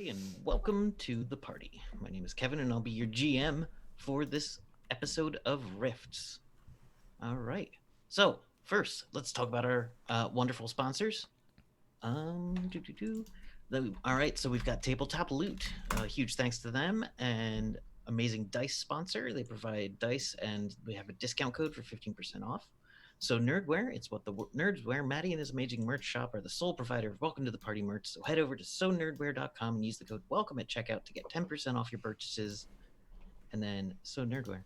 everybody, and welcome to the party. My name is Kevin, and I'll be your GM for this episode of Rifts. All right. So, first, let's talk about our wonderful sponsors. Doo, doo, doo. All right, so we've got Tabletop Loot. Huge thanks to them and amazing dice sponsor. They provide dice, and we have a discount code for 15% off. So Nerdwear, it's what the nerds wear. Maddie and his amazing merch shop are the sole provider of Welcome to the Party merch. So head over to sonerdwear.com and use the code WELCOME at checkout to get 10% off your purchases. And then So Nerdwear,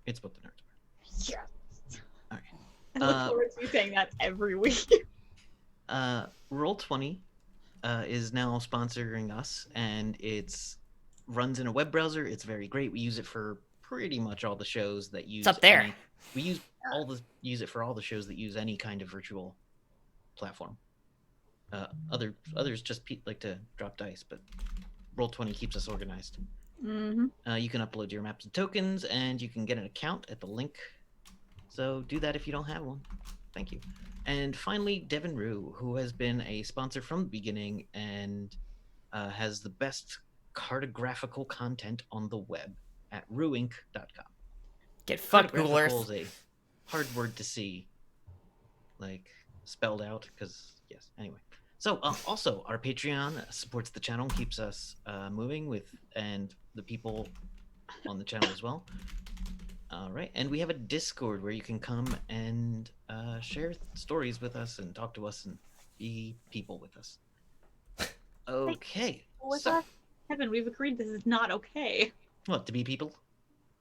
it's what the nerds wear. Yes. All right. I look forward to you saying that every week. Roll20 is now sponsoring us, and it's runs in a web browser. It's very great. We use it for pretty much all the shows that use. It's up there. We use it for all the shows that use any kind of virtual platform. Others just like to drop dice, but Roll20 keeps us organized. Mm-hmm. You can upload your maps and tokens, and you can get an account at the link. So do that if you don't have one. Thank you. And finally, Devin Rue, who has been a sponsor from the beginning and has the best cartographical content on the web at rueinc.com. Get fucked, Google Cartographical Earth. is a hard word to see, like, spelled out, because, yes, anyway. So, also, our Patreon supports the channel, keeps us moving with, and the people on the channel as well. All right, and we have a Discord where you can come and share stories with us and talk to us and be people with us. Okay. With So, us, Kevin, we've agreed this is not okay. what, to be people?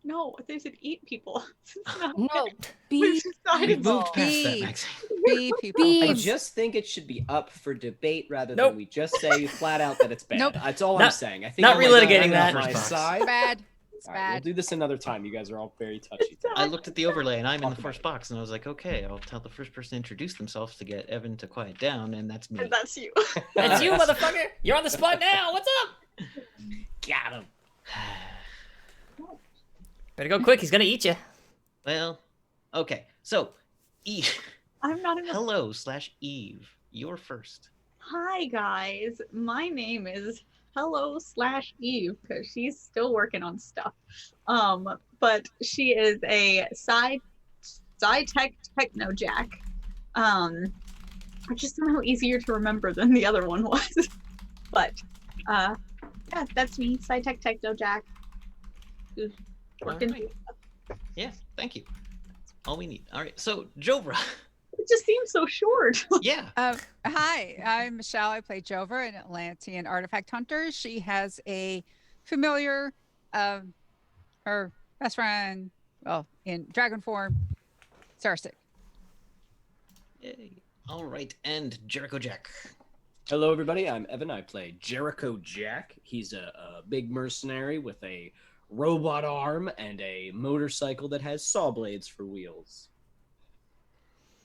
No, they said eat people. This is not No, okay. be We've decided We've moved people. past that, Be- Maxine. Be people. I Be- just think it should be up for debate rather Nope. than we just say flat out that it's bad. Nope. That's all I'm Not- saying. I think not I'm like, relitigating I'm that. on my First box. side. bad. It's All right, we'll bad. do this another time. You guys are all very touchy. I looked at the overlay and I'm in Talk the about first it. box and I was like, okay, I'll tell the first person to introduce themselves to get Evan to quiet down, and that's me. And that's you. That's you, motherfucker. You're on the spot now. What's up? Got him. Better go quick. He's gonna eat you. Well, okay. So, Eve. I'm not in the. Hello/Eve. You're first. Hi guys, my name is Hello/Eve because she's still working on stuff. But she is a sci-tech techno jack. Which is somehow easier to remember than the other one was. But yeah, that's me, sci-tech techno jack. Who's working. Alright. Yeah, thank you. All we need. All right. So, Jovra. It just seems so short. Yeah. Hi, I'm Michelle. I play Jover, an Atlantean artifact hunter. She has a familiar, her best friend, well, in dragon form, Sarsic. Yay. All right. And Jericho Jack. Hello, everybody. I'm Evan. I play Jericho Jack. He's a big mercenary with a robot arm and a motorcycle that has saw blades for wheels.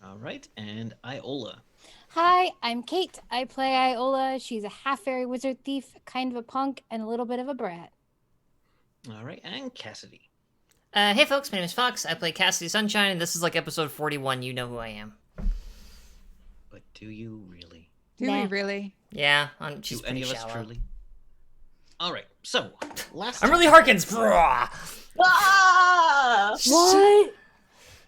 All right. And Iola. Hi, I'm Kate. I play Iola. She's a half fairy wizard thief, kind of a punk, and a little bit of a brat. All right. And Cassidy. Hey, folks. My name is Fox. I play Cassidy Sunshine, and this is like episode 41. You know who I am. But do you really? Do Nah. we really? Yeah, she's Do any pretty of us shallow. truly? All right. So, last I'm time- really Harkins. Brah. Ah! What?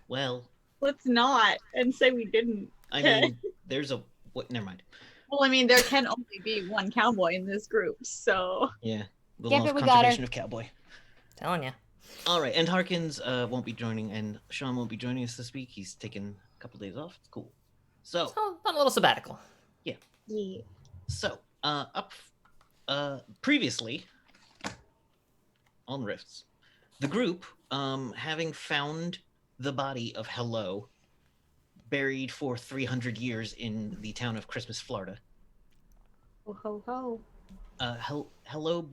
Well, Let's not and say we didn't. I mean, there's a what? Never mind. Well, I mean, there can only be one cowboy in this group, so Yeah, the Damn law it, of we got her. conservation of cowboy. Telling you. All right, and Harkins won't be joining, and Sean won't be joining us this week. He's taking a couple days off. It's cool. So, So, on a little sabbatical. yeah. Previously on Rifts, the group, having found the body of Hello, buried for 300 years in the town of Christmas, Florida. Ho ho ho. Hello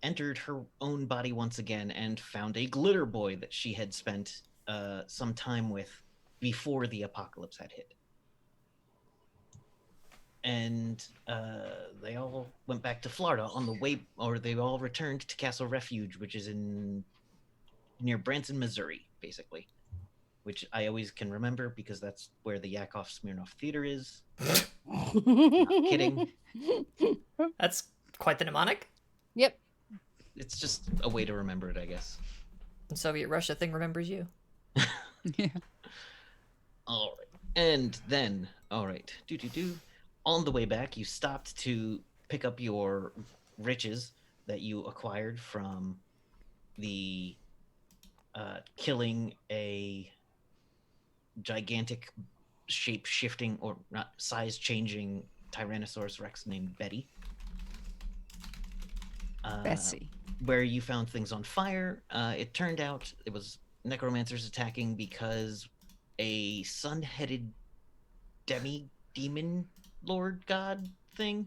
entered her own body once again and found a glitter boy that she had spent some time with before the apocalypse had hit. And they all went back to Florida on the way, or they all returned to Castle Refuge, which is near Branson, Missouri, basically. Which I always can remember because that's where the Yakov Smirnoff Theater is. Not kidding. That's Quite the mnemonic. Yep. It's just a way to remember it, I guess. In Soviet Russia, thing remembers you. Yeah. All right. And then, all right. On the way back, you stopped to pick up your riches that you acquired from the killing a gigantic shape-shifting or not size-changing Tyrannosaurus Rex named Betty. Bessie. Where you found things on fire. It turned out it was necromancers attacking because a sun-headed demon lord god thing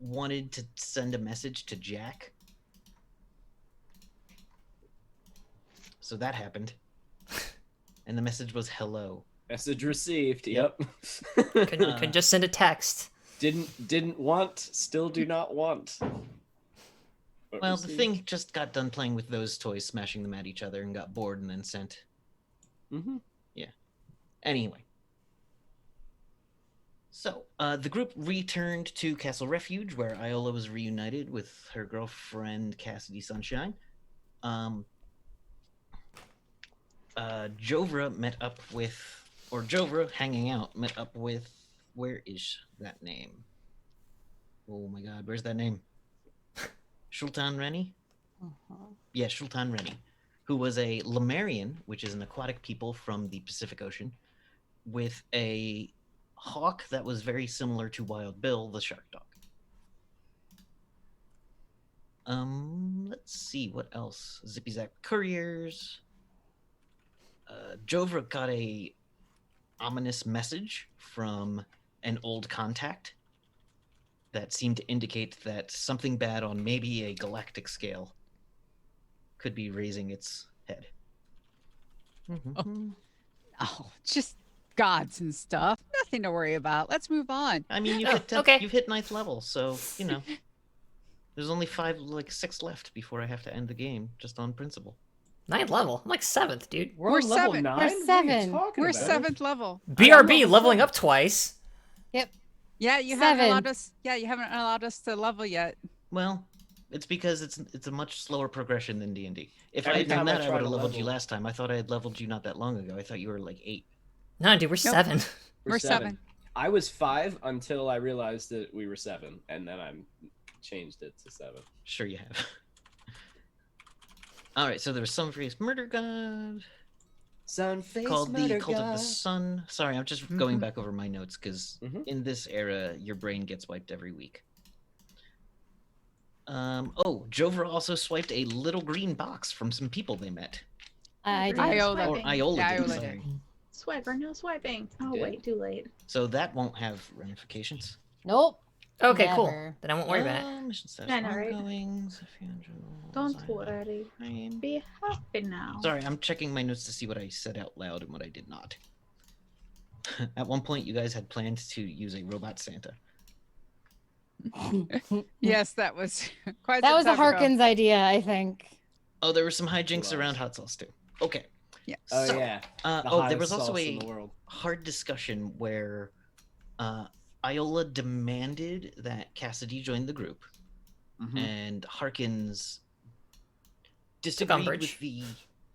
wanted to send a message to Jack. So that happened. And the message was hello. Message received. Yep. Couldn't just send a text. Didn't want. Still do not want. But Well, the received. thing just got done playing with those toys, smashing them at each other, and got bored and then sent. Mhm. Anyway. So, the group returned to Castle Refuge, where Iola was reunited with her girlfriend, Cassidy Sunshine. Jovra met up with, or Jovra, hanging out, met up with, where is that name? Oh my god, where's that name? Shultan Rennie? Yeah, Shultan Rennie, who was a Lemurian, which is an aquatic people from the Pacific Ocean, with a hawk that was very similar to Wild Bill, the shark dog. Let's see, what else? Zippy Zap Couriers. Jovra got a ominous message from an old contact that seemed to indicate that something bad on maybe a galactic scale could be raising its head. Oh, just gods and stuff. Nothing to worry about. Let's move on. I mean, Oh, okay. you've hit 9th level, so you know. There's only 6 left before I have to end the game, just on principle. 9th level. I'm like 7th, dude. We're, We're on level 7. 9? We're What are you 7. talking We're about? 7th level. BRB leveling up twice. Yeah, you haven't 7. allowed us. Yeah, you haven't allowed us to level yet. Well, it's because it's a much slower progression than D&D. If I Every had done time I that, I try would to have leveled you level- last time. I thought I had leveled you not that long ago. I thought you were like 8. No, dude, we're 7. We're 7. I was 5 until I realized that we were 7, and then I changed it to 7. Sure you have. All right, so there was Sunface Murder God Sunface called the Cult of the Sun. Sorry, I'm just going Mhm. back over my notes because Mhm. in this era, your brain gets wiped every week. Jovra also swiped a little green box from some people they met. I did. Iola. Or Iola Yeah, did, Iola sorry. did. Swiper, no swiping. Oh, Good. wait, too late. So that won't have ramifications. Nope. Okay, cool. Never. Then I won't worry about it. Mission status I know, right? ongoing. Don't worry. Be happy now. Sorry, I'm checking my notes to see what I said out loud and what I did not. At one point, you guys had planned to use a robot Santa. Yes, that was quite. That some was a time ago. Harkins idea, I think. Oh, there were some hijinks Was. around hot sauce too. Okay. Yeah. Oh So, yeah. The there was hottest also sauce a in the world. hard discussion where Iola demanded that Cassidy join the group, Mhm. and Harkins disagreed umbrage.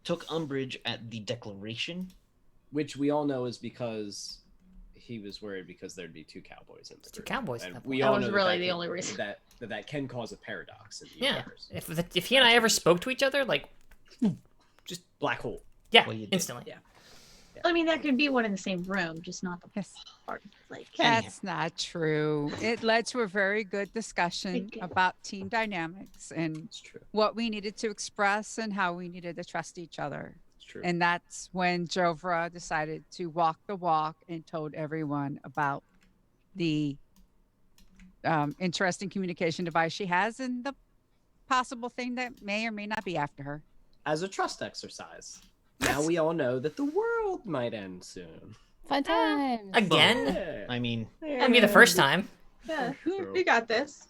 took umbrage at the declaration. Which we all know is because he was worried because there'd be 2 cowboys in the Two group. cowboys at And that we point. That all was know really that the can- only reason. that can cause a paradox in the Yeah. universe. If he and I ever spoke to each other, like, Black hole. yeah, Well, you did. instantly. Yeah. I mean, that could be one in the same room, just not the Yes. part. Like, That's not true. It led to a very good discussion Thank you. about team dynamics and It's true. what we needed to express and how we needed to trust each other. It's true. And that's when Jovra decided to walk the walk and told everyone about the interesting communication device she has and the possible thing that may or may not be after her. As a trust exercise. Now we all know that the world might end soon. Fun times. Again? Yeah. I mean, That'd be the first time. yeah, True. we got this.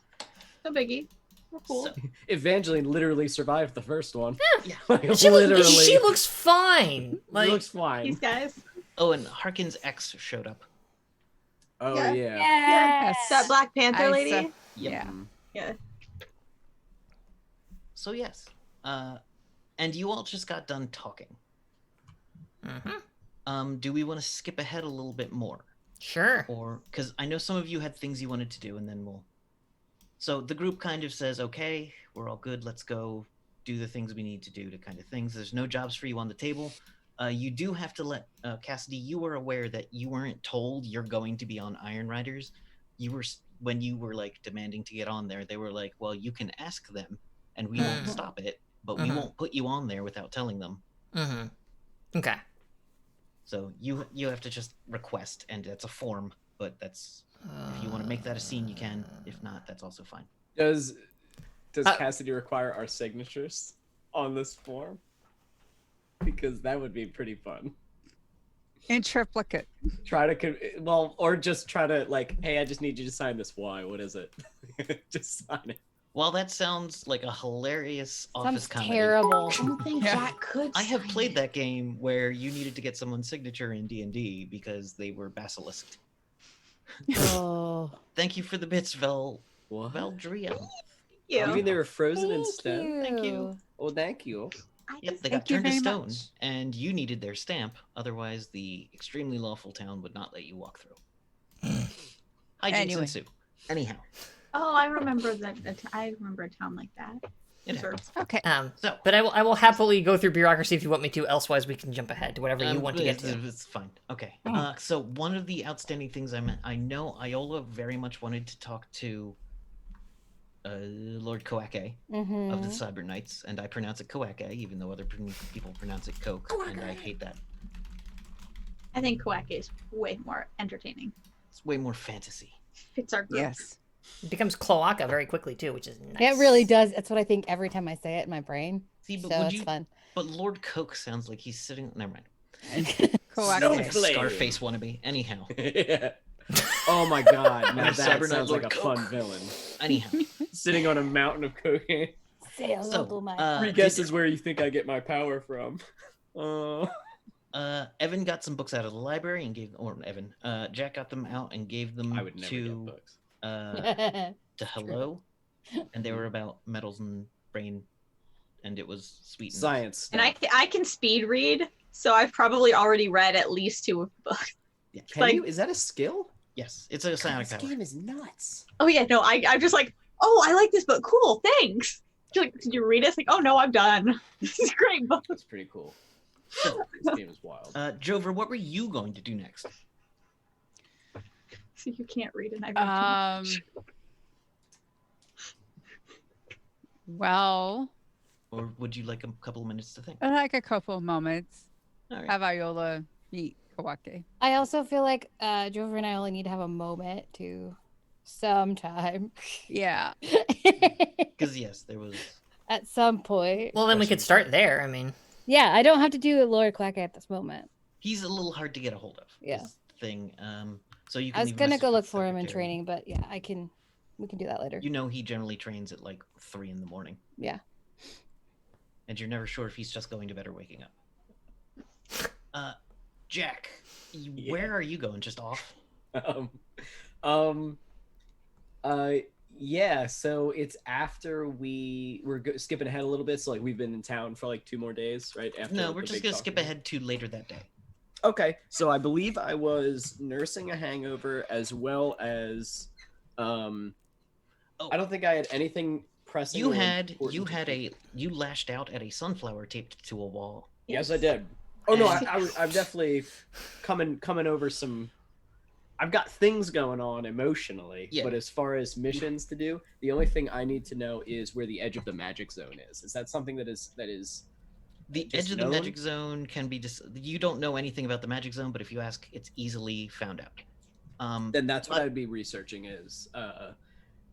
No biggie. We're cool. so- Evangeline literally survived the first one. Yeah. Like, She, literally. she looks fine. Like, looks fine. These guys. oh, and Harkins' ex showed up. Oh Yeah. yeah. Yes. That Black Panther I lady. saw- Yep. Yeah. Yeah. So yes, and you all just got done talking. Do we want to skip ahead a little bit more, Sure. or because I know some of you had things you wanted to do, and then we'll. So the group kind of says, "Okay, we're all good. Let's go do the things we need to do to kind of things." There's no jobs for you on the table. You do have to let Cassidy. You were aware that you weren't told you're going to be on Iron Riders. You were when you were like demanding to get on there. They were like, "Well, you can ask them, and we won't Mhm. stop it, but we Mhm. won't put you on there without telling them." Okay. So you have to just request, and it's a form. But that's if you want to make that a scene, you can. If not, that's also fine. Does Uh, Cassidy require our signatures on this form? Because that would be pretty fun. In triplicate. Try to or just try to like, hey, I just need you to sign this. Why? What is it? Just sign it. Well, that sounds like a hilarious office Sounds comedy. terrible. I don't think Yeah. Jack could. I have sign played it. that game where you needed to get someone's signature in D&D because they were basilisked. Oh. Thank you for the bits, What? Veldria. Yeah. You mean they were frozen in Thank stone? Thank you. Oh, thank you. Yep, they Thank got you turned to very stone, much. and you needed their stamp. Otherwise, the extremely lawful town would not let you walk through. Hijinks Anyway. ensue. Anyhow, Oh, I remember that. I remember a town like that. it Sure. happens. Okay. So, But I will happily go through bureaucracy if you want me to. Elsewise, we can jump ahead to whatever you want to get to. It's fine. Okay. So one of the outstanding things I know Iola very much wanted to talk to Lord Koake of the Cyber Knights, and I pronounce it Koake, even though other people pronounce it Coke, and I hate that. I think Quack is way more entertaining. It's way more fantasy. Fits our group. Yes. It becomes cloaca very quickly too, which is nice. It really does. That's what I think every time I say it in my brain. See, but So would it's you? fun. But Lord Coke sounds like he's sitting. Never mind. Coax. Snowflake. Scarface wannabe. Anyhow. Yeah. Oh my god, now Cyber that Knight sounds Lord like a Coke. fun villain. Anyhow. Sitting on a mountain of cocaine. Say a So, local mic. Three guesses where you think I get my power from. Evan got some books out of the library and gave, or Evan, Jack got them out and gave them I would never get to books. to Hello, and they were about metals and brain, and it was sweet. And Science. And I can speed read, so I've probably already read at least 2 of the books. Yeah. Can like- you? Is that a skill? Yes, it's a psionic This power. game is nuts. Oh yeah, no, I'm just like, oh, I like this book. Cool, thanks. You're like, did you read it? It's like, oh no, I'm done. This is a great book. That's pretty cool. This game is wild. Jover, what were you going to do next? So you can't read and I read too much. Well, Or would you like a couple of minutes to think? I like a couple of moments. All right. Have Iola meet Kawake. I also feel like Jover and I only need to have a moment to sometime. Yeah. Because yes, there was. At some point. Well, then we could start there. I mean, Yeah, I don't have to do Lord Quack at this moment. He's a little hard to get a hold of. Yeah. is the thing. So you. Can I was leave a gonna message go with look the for him in secretary. training, but yeah, we can do that later. You know, he generally trains at like 3 in the morning. Yeah. And you're never sure if he's just going to bed or waking up. Jack, Yeah. where are you going? Just off? Yeah, so it's after we're skipping ahead a little bit, so like we've been in town for like 2 more days, right? After No, the we're just big gonna talk skip event. ahead to later that day. Okay, so I believe I was nursing a hangover as well as Oh. I don't think I had anything pressing. You or had important to do. you lashed out at a sunflower taped to a wall. Yes, I did. Oh no, And- I'm definitely coming over some. I've got things going on emotionally, Yeah. but as far as missions to do, the only thing I need to know is where the edge of the magic zone is. Is that something that is The just edge of the known? magic zone can be you don't know anything about the magic zone, but if you ask, it's easily found out. then that's what but- I'd be researching is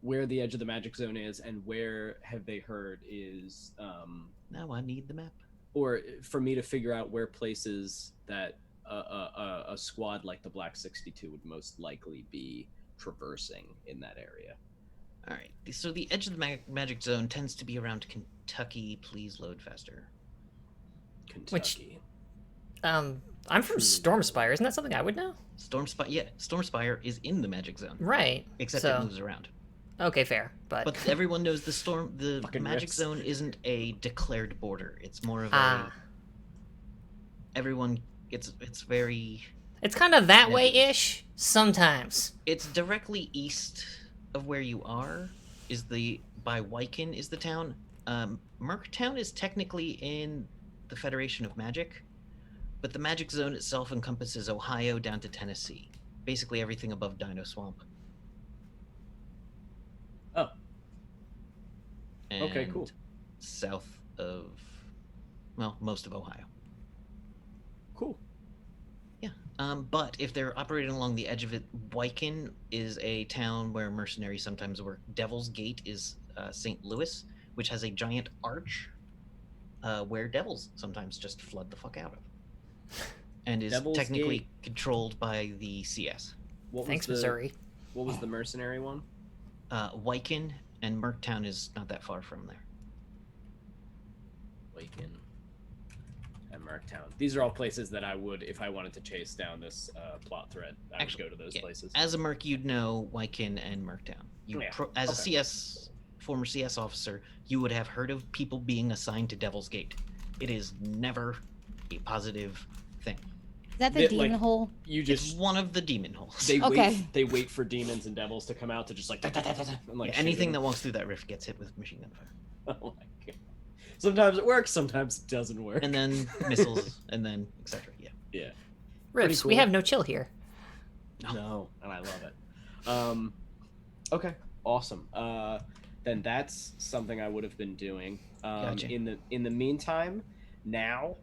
where the edge of the magic zone is and where have they heard is Now I need the map. or for me to figure out where places that a squad like the Black 62 would most likely be traversing in that area. All right. So the edge of the magic zone tends to be around Kentucky. Please load faster. Kentucky. I'm from Stormspire. Isn't that something I would know? Stormspire. Yeah, Stormspire is in the magic zone, Right. except so, it moves around. Okay, fair, but But everyone knows the Fucking magic rifts. zone isn't a declared border. It's more of ah, everyone. It's very. it's kind of that Yeah. way-ish sometimes. It's directly east of where you are. By Wyken is the town. Merktown is technically in the Federation of Magic, but the magic zone itself encompasses Ohio down to Tennessee. Basically everything above Dino Swamp. Oh. Okay, cool. And south of, well, most of Ohio. Cool. But if they're operating along the edge of it, Wyken is a town where mercenaries sometimes work. Devil's Gate is St. Louis, which has a giant arch where devils sometimes just flood the fuck out of. And is Devil's technically Gate. controlled by the CS. What Thanks, was the, Missouri. What was the mercenary one? Wyken and Merktown is not that far from there. Waken and Merktown. These are all places that I would, if I wanted to chase down this plot thread, I Actually, would go to those yeah. places. As a Merc, you'd know Wyken and Merktown. Yeah, As a okay. CS, former CS officer, you would have heard of people being assigned to Devil's Gate. It is never a positive thing. Is that the Bit demon like- hole? You It's just one of the demon holes. they Okay. wait for demons and devils to come out to just like, and like Yeah, anything that walks through that rift gets hit with machine gun fire. Oh my god. Sometimes it works, sometimes it doesn't work. And then missiles, and then etc. Yeah. yeah. Rips, cool. we have no chill here. No, and I love it. Okay, awesome. Then that's something I would have been doing. Gotcha. In the meantime, now,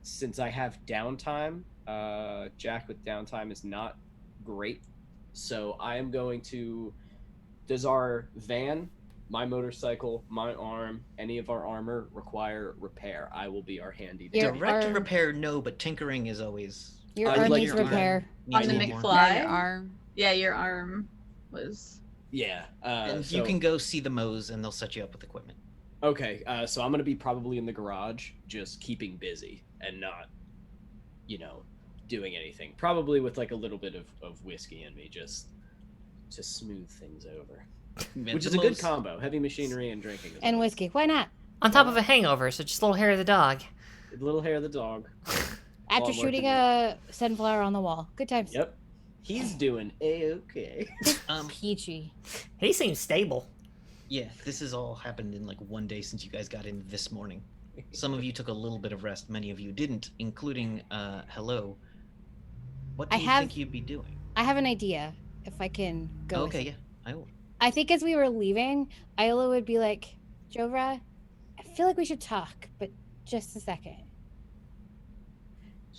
since I have downtime, Jack with downtime is not great. So I am going to. Does our van, my motorcycle, my arm, any of our armor require repair? I will be our handy. Your dandy. Direct arm- repair, no, but tinkering is always. Your I'd arm like needs your arm. repair. needs On a the little more. McFly. Yeah, your arm. Yeah, your arm was. Yeah. And So, you can go see the Moes, and they'll set you up with equipment. Okay, so I'm gonna be probably in the garage, just keeping busy and not, doing anything. Probably with like a little bit of whiskey in me, just to smooth things over. Which The is a good Moes- combo: heavy machinery and drinking. is And always- whiskey. Why not? On top of a hangover, so just a little hair of the dog. Little hair of the dog. After I'm shooting working a sunflower on the wall. Good times. Yep, he's doing a-okay. Peachy. He seems stable. Yeah, this has all happened in like one day since you guys got in this morning. Some of you took a little bit of rest, many of you didn't, including Hello. What do I you have- think you'd be doing? I have an idea. If I can go. with Okay, it. yeah, I will. I think as we were leaving, Isla would be like, Jovra, I feel like we should talk, but just a second.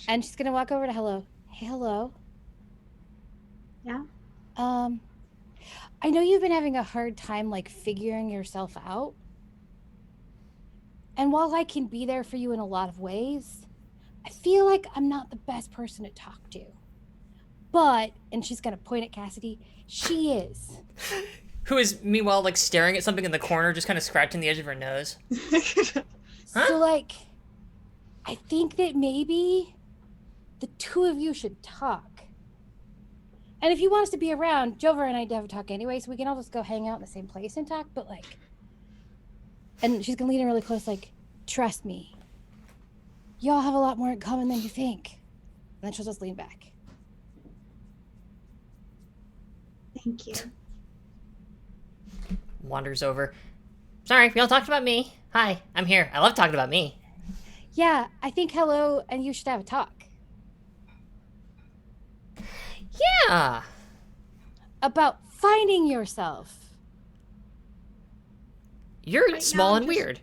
And she's gonna walk over to Hello. Hey, Hello. Yeah? I know you've been having a hard time like figuring yourself out. And while I can be there for you in a lot of ways, I feel like I'm not the best person to talk to. But, and she's gonna point at Cassidy, she is. Who is meanwhile like staring at something in the corner, just kind of scratching the edge of her nose. Huh? So, like, I think that maybe the two of you should talk. And if you want us to be around, Jover and I have a talk anyway, so we can all just go hang out in the same place and talk, but like, and she's gonna lean in really close, like, trust me. Y'all have a lot more in common than you think. And then she'll just lean back. Thank you. Wanders over. Sorry, we all talked about me. Hi, I'm here. I love talking about me. Yeah, I think Hello and you should have a talk. Yeah. About finding yourself. You're Right small now, and just- weird.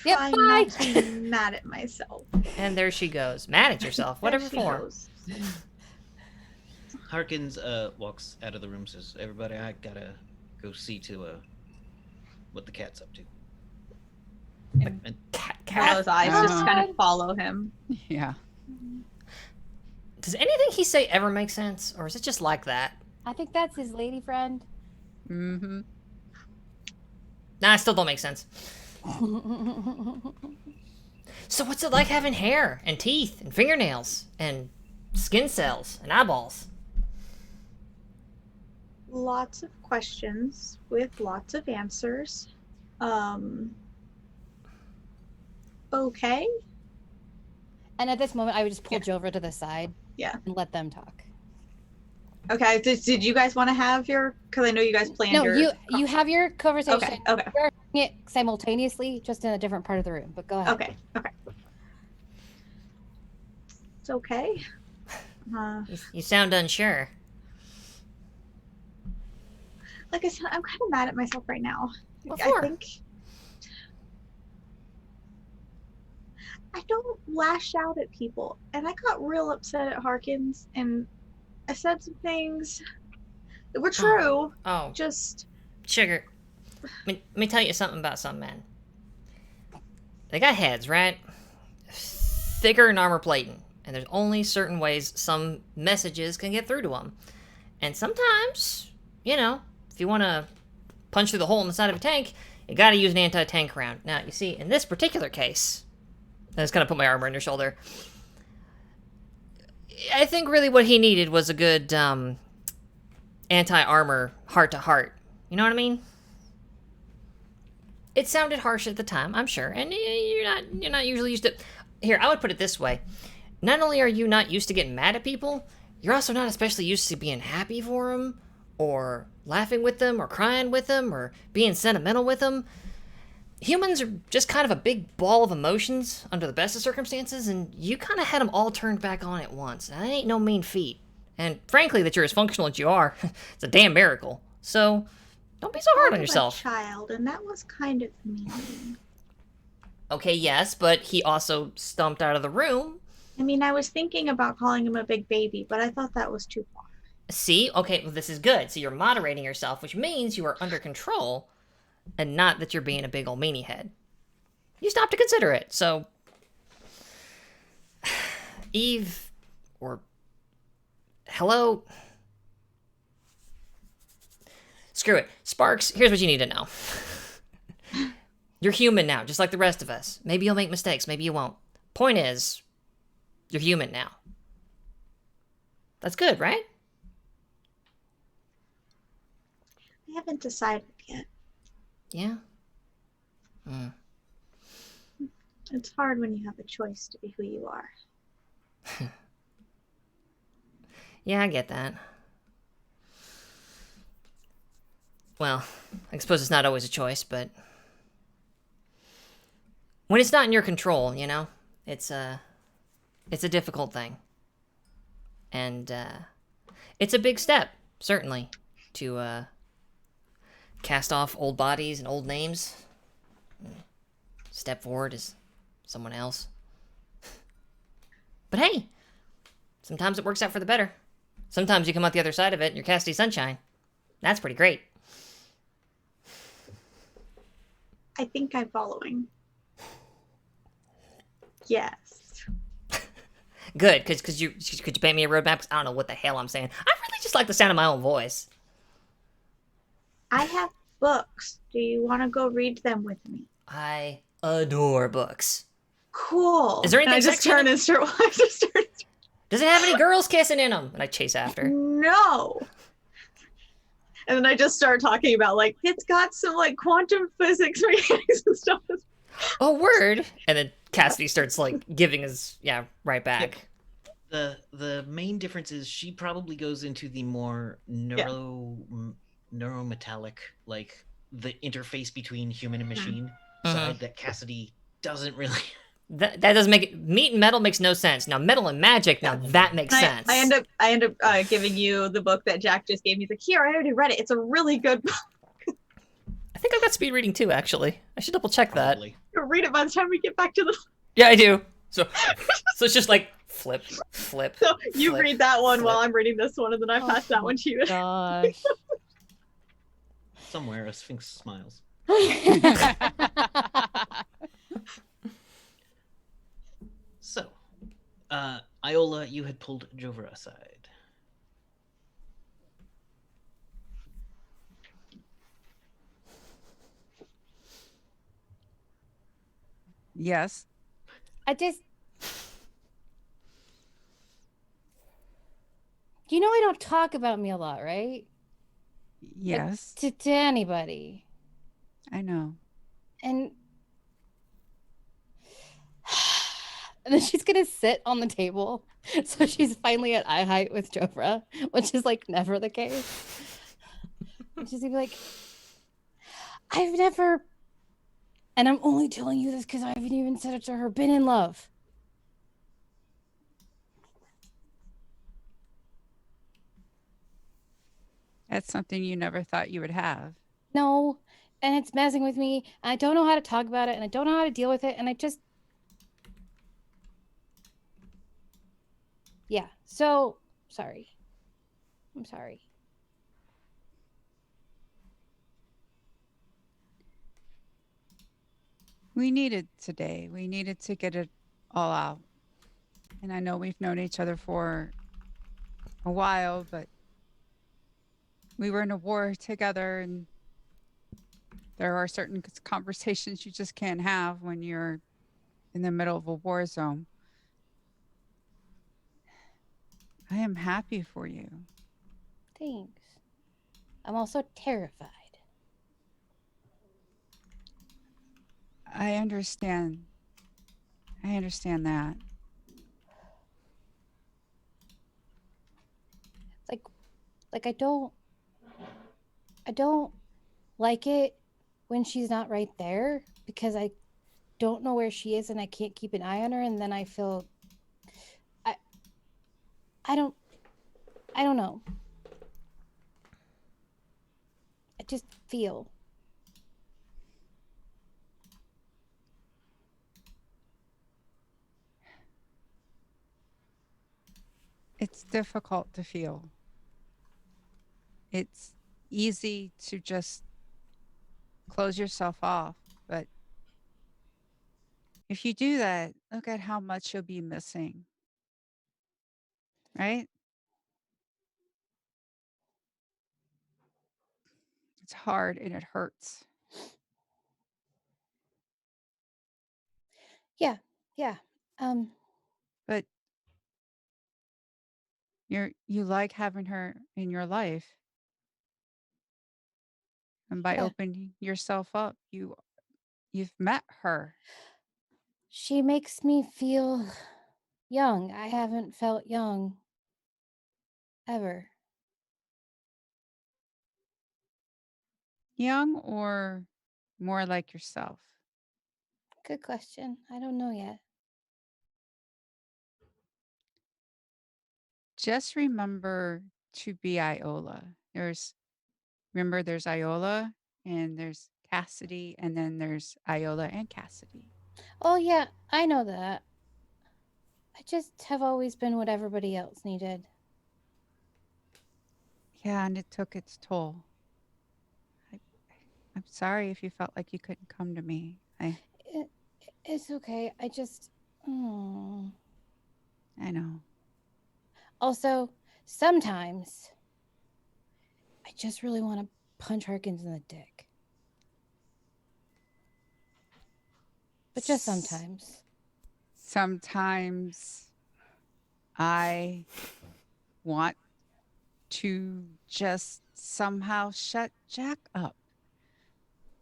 Yep, Trying bye. not to be mad at myself. And there she goes. Mad at yourself. Whatever There she for. goes. Harkins walks out of the room, says, "Everybody, I gotta go see to what the cat's up to." And Cat. All his eyes Uh-huh. just kind of follow him. Yeah. Does anything he say ever make sense? Or is it just like that? I think that's his lady friend. Mm-hmm. Nah, it still don't make sense. So what's it like having hair and teeth and fingernails and skin cells and eyeballs? lots of questions with lots of answers. Okay. And at this moment, I would just pull Yeah. Jover to the side. Yeah. And let them talk. Okay. Did you guys want to have your? Because I know you guys planned No, your. you have your conversation. Okay. Okay. We're doing it simultaneously, just in a different part of the room. But go ahead. Okay. Okay. It's okay. You sound unsure. Like I said, I'm kind of mad at myself right now. What I for? think I don't lash out at people, and I got real upset at Harkins, and I said some things that were true. Oh, Just sugar. Let me tell you something about some men. They got heads, right? Thicker than armor plating. And there's only certain ways some messages can get through to them. And sometimes, if you want to punch through the hole in the side of a tank, you gotta use an anti-tank round. Now, you see, in this particular case, I just kind of put my arm around your shoulder. I think really what he needed was a good anti-armor heart-to-heart. You know what I mean? It sounded harsh at the time, I'm sure, and you're not usually used to. Here, I would put it this way: not only are you not used to getting mad at people, you're also not especially used to being happy for them, or laughing with them, or crying with them, or being sentimental with them. Humans are just kind of a big ball of emotions under the best of circumstances, and you kind of had them all turned back on at once. Now, that ain't no mean feat. And frankly, that you're as functional as you are, it's a damn miracle. So, don't be so hard on yourself. A child, and that was kind of mean. Okay, yes, but he also stomped out of the room. I mean, I was thinking about calling him a big baby, but I thought that was too far. See? Okay, well, this is good. So you're moderating yourself, which means you are under control, and not that you're being a big old meanie head. You stop to consider it, so... Eve, or... Hello? Screw it. Sparks, here's what you need to know. You're human now, just like the rest of us. Maybe you'll make mistakes, maybe you won't. Point is, you're human now. That's good, right? I haven't decided yet. Yeah? It's hard when you have a choice to be who you are. Yeah, I get that. Well, I suppose it's not always a choice, but... when it's not in your control, it's a difficult thing. And, it's a big step, certainly, to, cast off old bodies and old names. Step forward as someone else. But hey, sometimes it works out for the better. Sometimes you come out the other side of it and you're Cassidy Sunshine. That's pretty great. I think I'm following. Yes. Good, because could you paint me a roadmap? 'Cause I don't know what the hell I'm saying. I really just like the sound of my own voice. I have books. Do you want to go read them with me? I adore books. Cool. Is there anything and I just sexy in turn it? and start. Does it have any girls kissing in them? And I chase after. No. And then I just start talking about it's got some quantum physics mechanics and stuff. Oh, word! And then Cassidy starts giving his right back. The main difference is she probably goes into the more neurometallic, the interface between human and machine side that Cassidy doesn't really. That doesn't make it. Meat and metal makes no sense. Now metal and magic. Now that makes sense. I end up giving you the book that Jack just gave me. He's like, here, I already read it. It's a really good book. I think I've got speed reading too. Actually, I should double check that. You'll read it by the time we get back to the. Yeah, I do. So it's just flip. So you flip, read that one flip. while I'm reading this one, and then I pass that one to you. Gosh. Somewhere a sphinx smiles. So, Iola, you had pulled Jover aside. Yes. I just. You know I don't talk about me a lot, right? Yes, To anybody. I know. And and then she's gonna sit on the table. So she's finally at eye height with Jofra, which is like never the case. And she's gonna be like, I've never, and I'm only telling you this because I haven't even said it to her, been in love. That's something you never thought you would have. No, and it's messing with me. And I don't know how to talk about it, and I don't know how to deal with it, and I just, yeah. So sorry. I'm sorry. We needed today. We needed to get it all out. And I know we've known each other for a while, but we were in a war together, and there are certain conversations you just can't have when you're in the middle of a war zone. I am happy for you. Thanks. I'm also terrified. I understand. I understand that. Like, I don't like it when she's not right there because I don't know where she is and I can't keep an eye on her, and then I feel, I, I don't, I don't know. I just feel. It's difficult to feel. It's easy to just close yourself off. But if you do that, look at how much you'll be missing, right? It's hard and it hurts. Yeah, yeah. Um, But you like having her in your life. And by yeah. opening yourself up, you've met her. She makes me feel young. I haven't felt young ever. Young or more like yourself? Good question. I don't know yet. Just remember to be Iola. Remember there's Iola and there's Cassidy and then there's Iola and Cassidy. Oh, yeah, I know that. I just have always been what everybody else needed. Yeah, and it took its toll. I, I'm sorry if you felt like you couldn't come to me. It, it's okay. I just. Mm. I know. Also, sometimes I just really want to punch Harkins in the dick. But just sometimes. Sometimes I want to just somehow shut Jack up.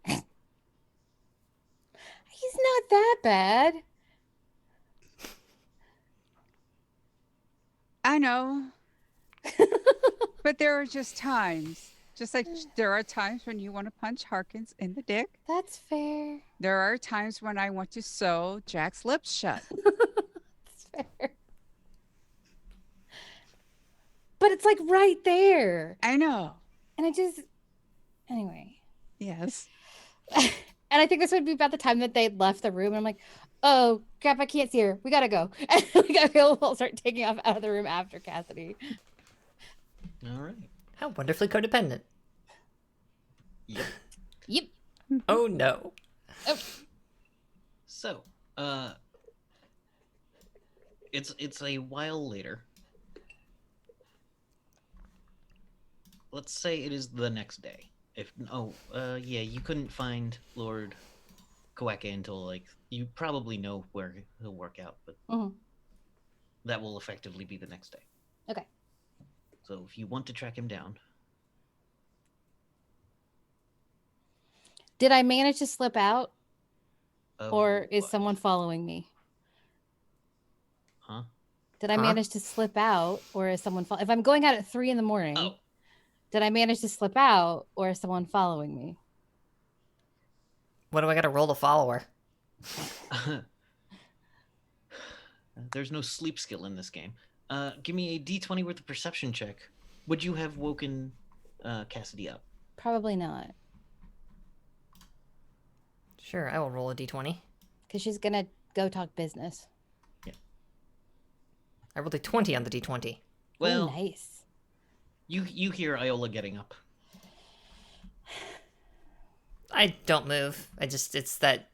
He's not that bad. I know, but there are just times, just like there are times when you want to punch Harkins in the dick. That's fair. There are times when I want to sew Jack's lips shut. That's fair. But it's like right there. I know. And I just. Anyway. Yes. And I think this would be about the time that they left the room. And I'm like, oh, crap, I can't see her. We gotta go. And like, we'll start taking off out of the room after Cassidy. All right. How wonderfully codependent. Yep. Yep. Oh no. Oh. So, it's a while later. Let's say it is the next day. Yeah, you couldn't find Lord Kawaka until like you probably know where he'll work out, but that will effectively be the next day. Okay. So if you want to track him down, Did I manage to slip out, Of or is what? someone following me? Huh? Did I Huh? manage to slip out, or is someone? If I'm going out at 3 in the morning, Oh. did I manage to slip out, or is someone following me? What do I got to roll to follower? There's no sleep skill in this game. Give me a d20 worth of perception check. Would you have woken Cassidy up? Probably not, Sure, I will roll a d20. because she's gonna go talk business. I rolled a 20 on the d20. Well, Ooh, nice. you hear Iola getting up. I don't move. It's that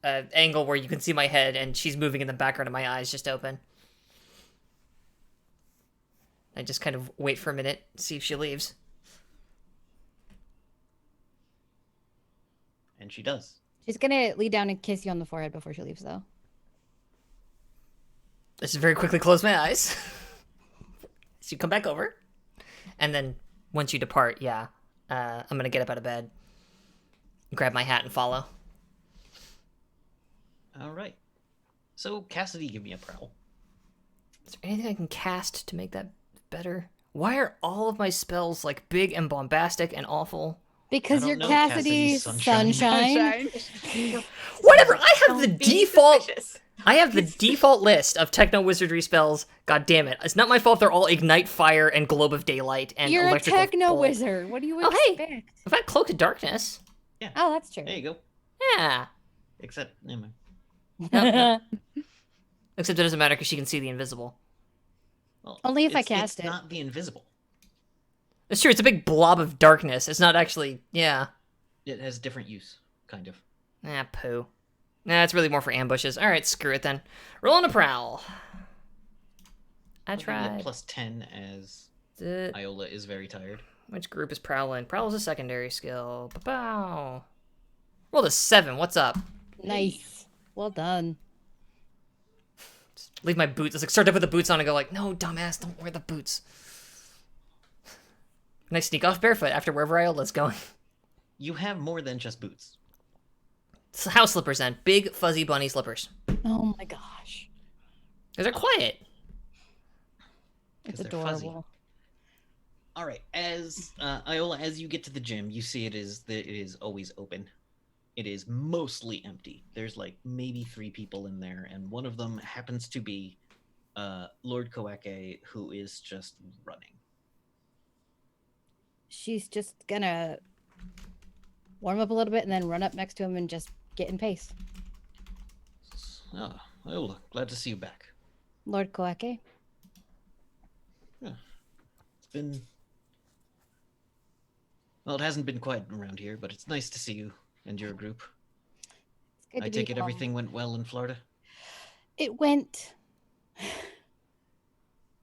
angle where you can see my head and she's moving in the background and my eyes just open. I just kind of wait for a minute, see if she leaves. And she does. She's gonna lean down and kiss you on the forehead before she leaves, though. I just very quickly close my eyes. So you come back over. And then once you depart, I'm going to get up out of bed, grab my hat, and follow. All right. So Cassidy, give me a prowl. Is there anything I can cast to make that better? Why are all of my spells like big and bombastic and awful? Because I you're don't know, Cassidy Cassidy Sunshine. Sunshine. Whatever. I have the Don't be default. suspicious. I have the default list of techno wizardry spells. God damn it! It's not my fault. They're all ignite fire and globe of daylight and You're a electrical techno bolt. wizard. What do you Oh, hey. expect? I've had cloak of darkness. Oh, that's true. There you go. Yeah. Except, never mind. No. Except it doesn't matter because she can see the invisible. Well, Only if I it's cast it. not the invisible. It's true. It's a big blob of darkness. It's not actually. Yeah. It has different use, kind of. Poo. Nah, it's really more for ambushes. All right, screw it then. Rolling a prowl. I I'll give you a tried. plus 10 as Iola is very tired. Which group is prowling? Prowl's a secondary skill. Pow. Rolled a 7. What's up? Nice. Well done. Just leave my boots. Let's like start up with the boots on and go like, no, dumbass, don't wear the boots. And I sneak off barefoot after wherever Iola's going. You have more than just boots. It's house slippers then. Big fuzzy bunny slippers. Oh my gosh. Because they're quiet. It's 'Cause they're fuzzy. adorable. All right, as Iola, as you get to the gym, you see it is always open. It is mostly empty. There's like maybe 3 people in there, and one of them happens to be Lord Koake, who is just running. She's just gonna warm up a little bit and then run up next to him and just get in pace. Oh, Iola, glad to see you back. Lord Koake. It's been well, it hasn't been quiet around here, but it's nice to see you and your group. It's good I to take be it home. everything went well in Florida. It went.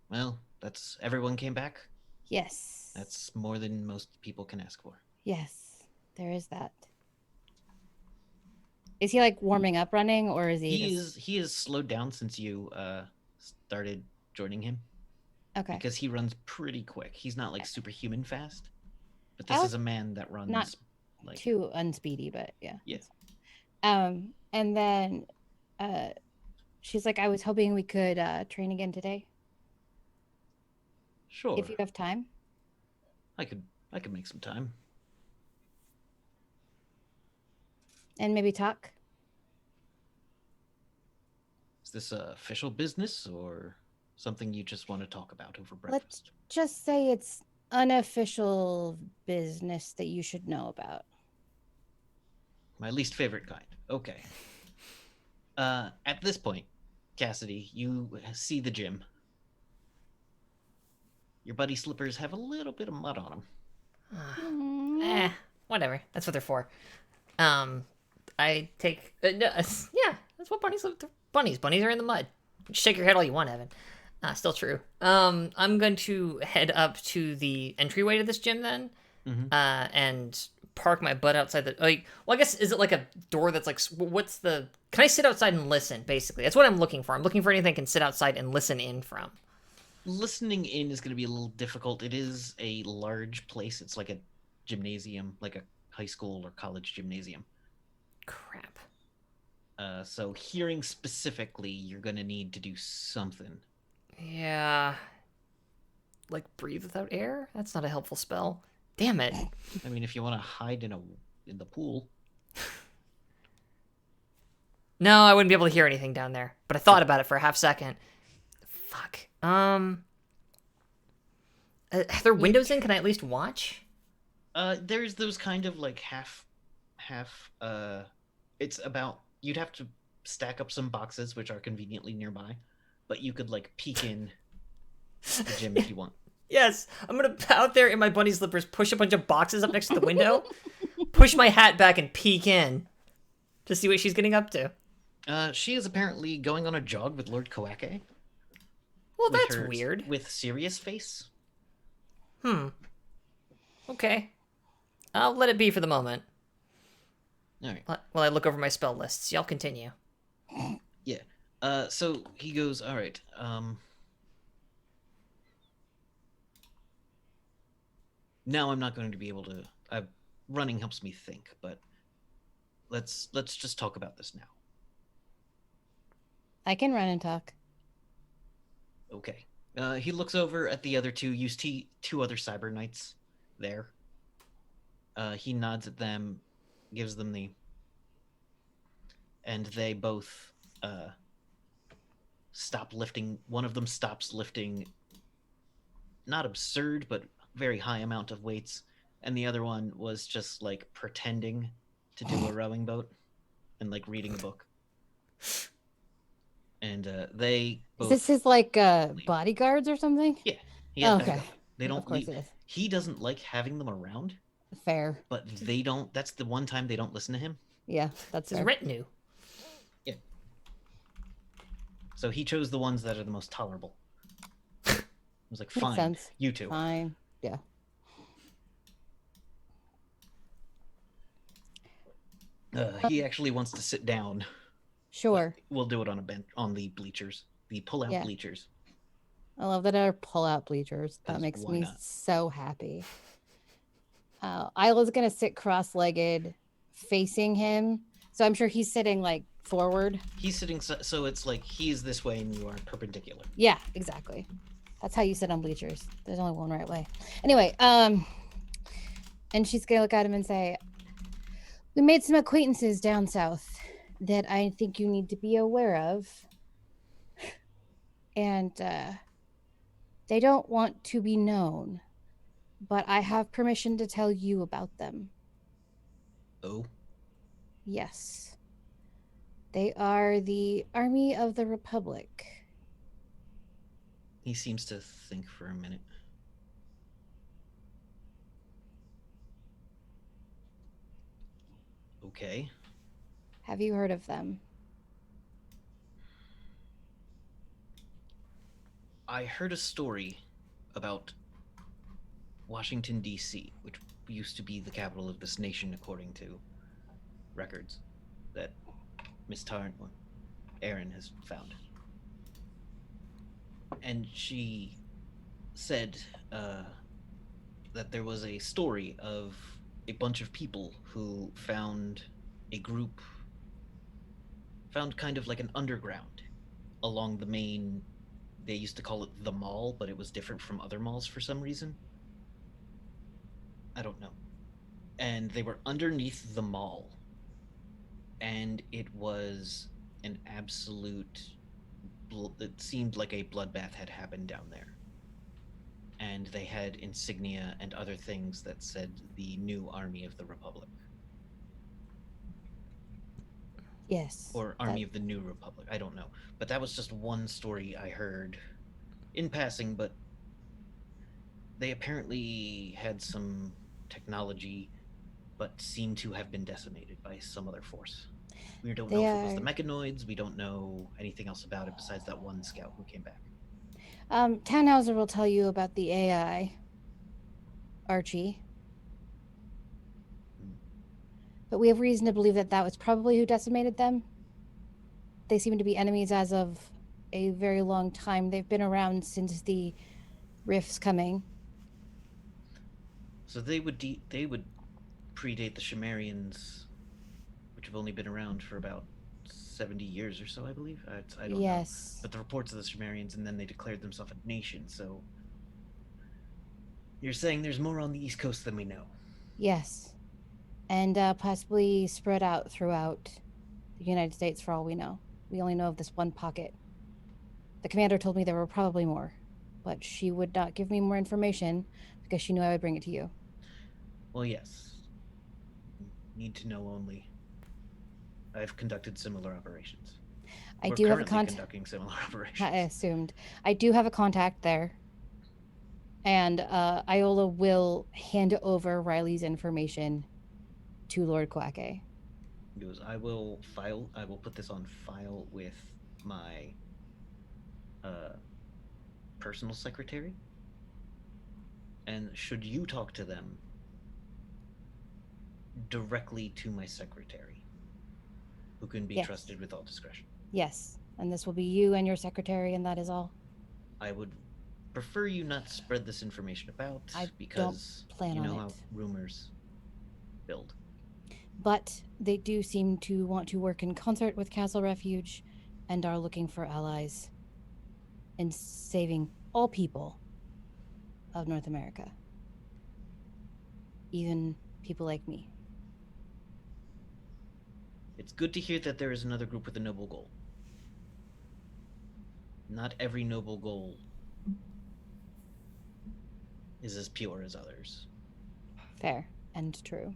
Well, that's everyone came back. Yes. That's more than most people can ask for. Yes. There is that. Is he like warming up running, or is he? He is slowed down since you started joining him Okay. because he runs pretty quick. He's not like superhuman fast, but this Oh, is a man that runs not like Too unspeedy, but yeah. Yeah. And then she's like, I was hoping we could train again today. sure. If you have time. I could make some time. And maybe talk. Is this official business or something you just want to talk about over Let's breakfast? just say it's unofficial business that you should know about. My least favorite kind. Okay. At this point, Cassidy, you see the gym. Your buddy slippers have a little bit of mud on them. Whatever. That's what they're for. I take yeah. That's what bunnies live. Bunnies. Bunnies are in the mud. Shake your head all you want, Evan. Still true. I'm going to head up to the entryway to this gym then, and park my butt outside the. Like, well, I guess is it like a door that's like what's the? Can I sit outside and listen? Basically, that's what I'm looking for. I'm looking for anything I can sit outside and listen in from. Listening in is going to be a little difficult. It is a large place. It's like a gymnasium, like high school or college gymnasium. Crap. So hearing specifically, you're gonna need to do something. Yeah. Like breathe without air? That's not a helpful spell. Damn it. I mean, if you want to hide in the pool, No, I wouldn't be able to hear anything down there. But I thought about it for a half second. Fuck. Are there windows in? Can I at least watch? there's those kind of like half. It's about you'd have to stack up some boxes which are conveniently nearby, but you could like peek in the gym if you want. Yes, I'm gonna out there in my bunny slippers, push a bunch of boxes up next to the window, push my hat back, and peek in to see what she's getting up to. She is apparently going on a jog with Lord Kawake. Well, with that's her- weird. With serious face. Okay. I'll let it be for the moment. All right. While I look over my spell lists. Y'all continue. Yeah. So he goes, all right. Now I'm not going to be able to. Running helps me think, but let's just talk about this now. I can run and talk. Okay. He looks over at the other two. You see two other cyber knights there. He nods at them, gives them the, and they both stop lifting. One of them stops lifting, not absurd, but very high amount of weights, and the other one was just like pretending to do a rowing boat and like reading a book. And they both. Is this his like bodyguards or something? Yeah. He has Okay. backup. They don't Of course leave. it is. He doesn't like having them around, Fair. but they don't. That's the one time they don't listen to him. Yeah, that's It's his fair. retinue. So he chose the ones that are the most tolerable. I was like, Makes fine, sense. you two. Fine. Yeah. He actually wants to sit down. Sure. We'll do it on a bench on the bleachers, the pull-out Yeah. bleachers. I love that our pull-out bleachers. That 'Cause makes why me not? so happy. Isla's gonna sit cross-legged, facing him. So I'm sure he's sitting like forward. He's sitting, so it's like he's this way and you are perpendicular. Yeah, exactly. That's how you sit on bleachers. There's only one right way. Anyway, and she's gonna look at him and say, "We made some acquaintances down south that I think you need to be aware of, and they don't want to be known, but I have permission to tell you about them. Oh, Yes, they are the Army of the Republic." he seems to think for a minute. Okay. Have you heard of them? I heard a story about Washington, D.C., which used to be the capital of this nation, according to records that Miss Erin has found. And she said that there was a story of a bunch of people who found kind of like an underground along the main. They used to call it the mall, but it was different from other malls for some reason. I don't know. And they were underneath the mall. And it was an absolute. It seemed like a bloodbath had happened down there. And they had insignia and other things that said the new Army of the Republic. Yes. Or Army of the New Republic. I don't know. But that was just one story I heard in passing, but they apparently had some technology, but seem to have been decimated by some other force. We don't know if it was the mechanoids. We don't know anything else about it besides that one scout who came back. Tannhauser will tell you about the AI, Archie. But we have reason to believe that that was probably who decimated them. They seem to be enemies as of a very long time. They've been around since the Rift's coming. So they would predate the Shimerians, which have only been around for about 70 years or so, I believe. I don't know. Yes. But the reports of the Shimerians, and then they declared themselves a nation, so... You're saying there's more on the East Coast than we know. Yes. And possibly spread out throughout the United States for all we know. We only know of this one pocket. The commander told me there were probably more, but she would not give me more information because she knew I would bring it to you. Well, yes. Need to know only. I've conducted similar operations. I We're do have a currently contact. conducting similar operations. I assumed. I do have a contact there. And Iola will hand over Riley's information to Lord Quackay. He goes, I will put this on file with my personal secretary. And should you talk to them, directly to my secretary, who can be Yes. trusted with all discretion. Yes. And this will be you and your secretary, and that is all. I would prefer you not spread this information about, I because don't plan you know on how it. rumors build. But they do seem to want to work in concert with Castle Refuge and are looking for allies in saving all people of North America. Even people like me. It's good to hear that there is another group with a noble goal. Not every noble goal is as pure as others. Fair and true.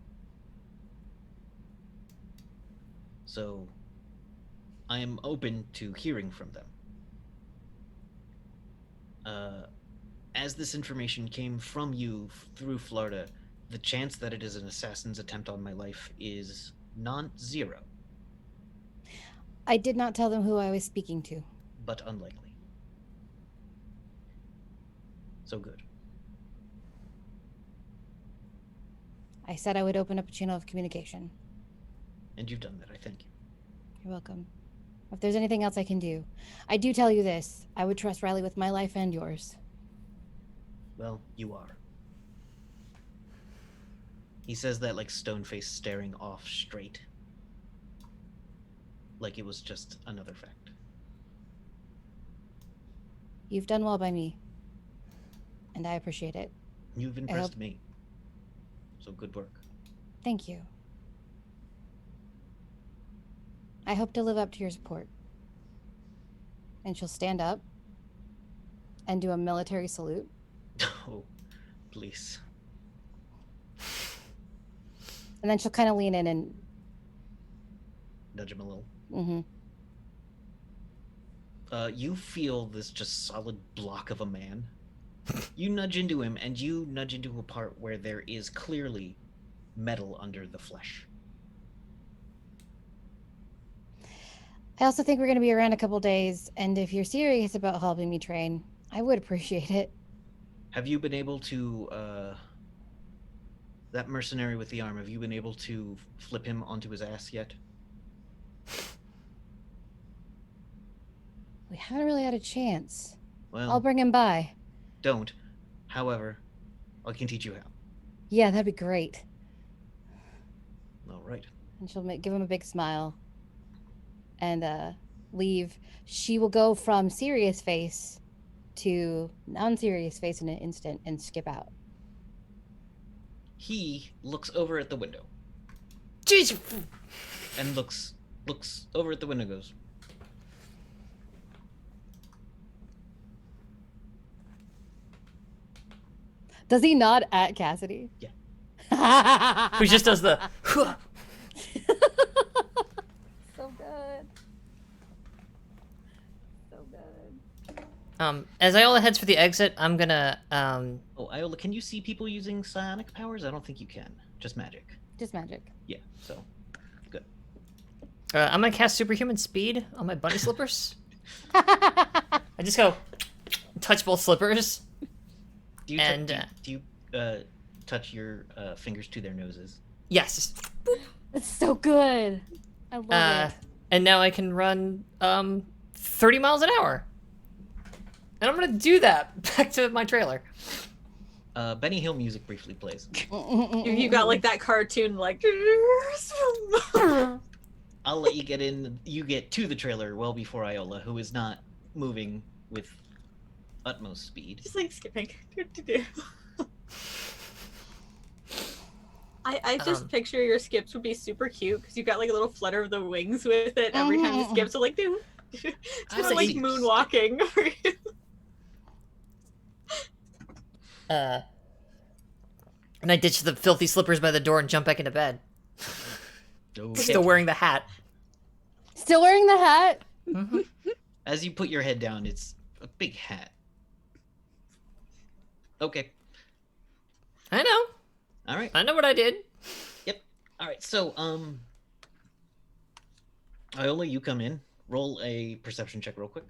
So, I am open to hearing from them. As this information came from you through Florida, the chance that it is an assassin's attempt on my life is non-zero, I did not tell them who I was speaking to. but unlikely. So good. I said I would open up a channel of communication. And you've done that, I thank you. You're welcome. If there's anything else I can do, I do tell you this. I would trust Riley with my life and yours. Well, you are. He says that like stone-faced, staring off straight. Like it was just another fact. You've done well by me. And I appreciate it. You've impressed me. So good work. Thank you. I hope to live up to your support. And she'll stand up and do a military salute. Oh, please. And then she'll kind of lean in and... Nudge him a little. Mm-hmm. You feel this just solid block of a man. You nudge into him, and you nudge into a part where there is clearly metal under the flesh. I also think we're going to be around a couple days, and if you're serious about helping me train, I would appreciate it. Have you been able to, that mercenary with the arm, have you been able to flip him onto his ass yet? We haven't really had a chance. Well, I'll bring him by. don't. However, I can teach you how. Yeah, that'd be great. All right. And she'll give him a big smile and leave. She will go from serious face to non-serious face in an instant and skip out. He looks over at the window Jeez. and looks over at the window and goes, Does he nod at Cassidy? Yeah. Who just does the. So good. So good. As Iola heads for the exit, I'm gonna. oh, Iola, can you see people using psionic powers? I don't think you can. Just magic. Just magic. Yeah, so, good. I'm gonna cast superhuman speed on my bunny slippers. I just go touch both slippers. Do you, And, do you touch your fingers to their noses? Yes. Just, It's so good. I love it. and now I can run 30 miles an hour. And I'm gonna do that back to my trailer. Benny Hill music briefly plays. You got like that cartoon like. I'll let you get in. You get to the trailer well before Iola, who is not moving with utmost speed. Just like skipping. I just picture your skips would be super cute because you got like a little flutter of the wings with it every time you skip. So like, dude, it's kind of like moonwalking. And I ditch the filthy slippers by the door and jump back into bed. Okay. Still wearing the hat. Still wearing the hat? Mm-hmm. As you put your head down, it's a big hat. Okay. I know. All right. I know what I did. Yep. All right. So, Iola, you come in. Roll a perception check real quick.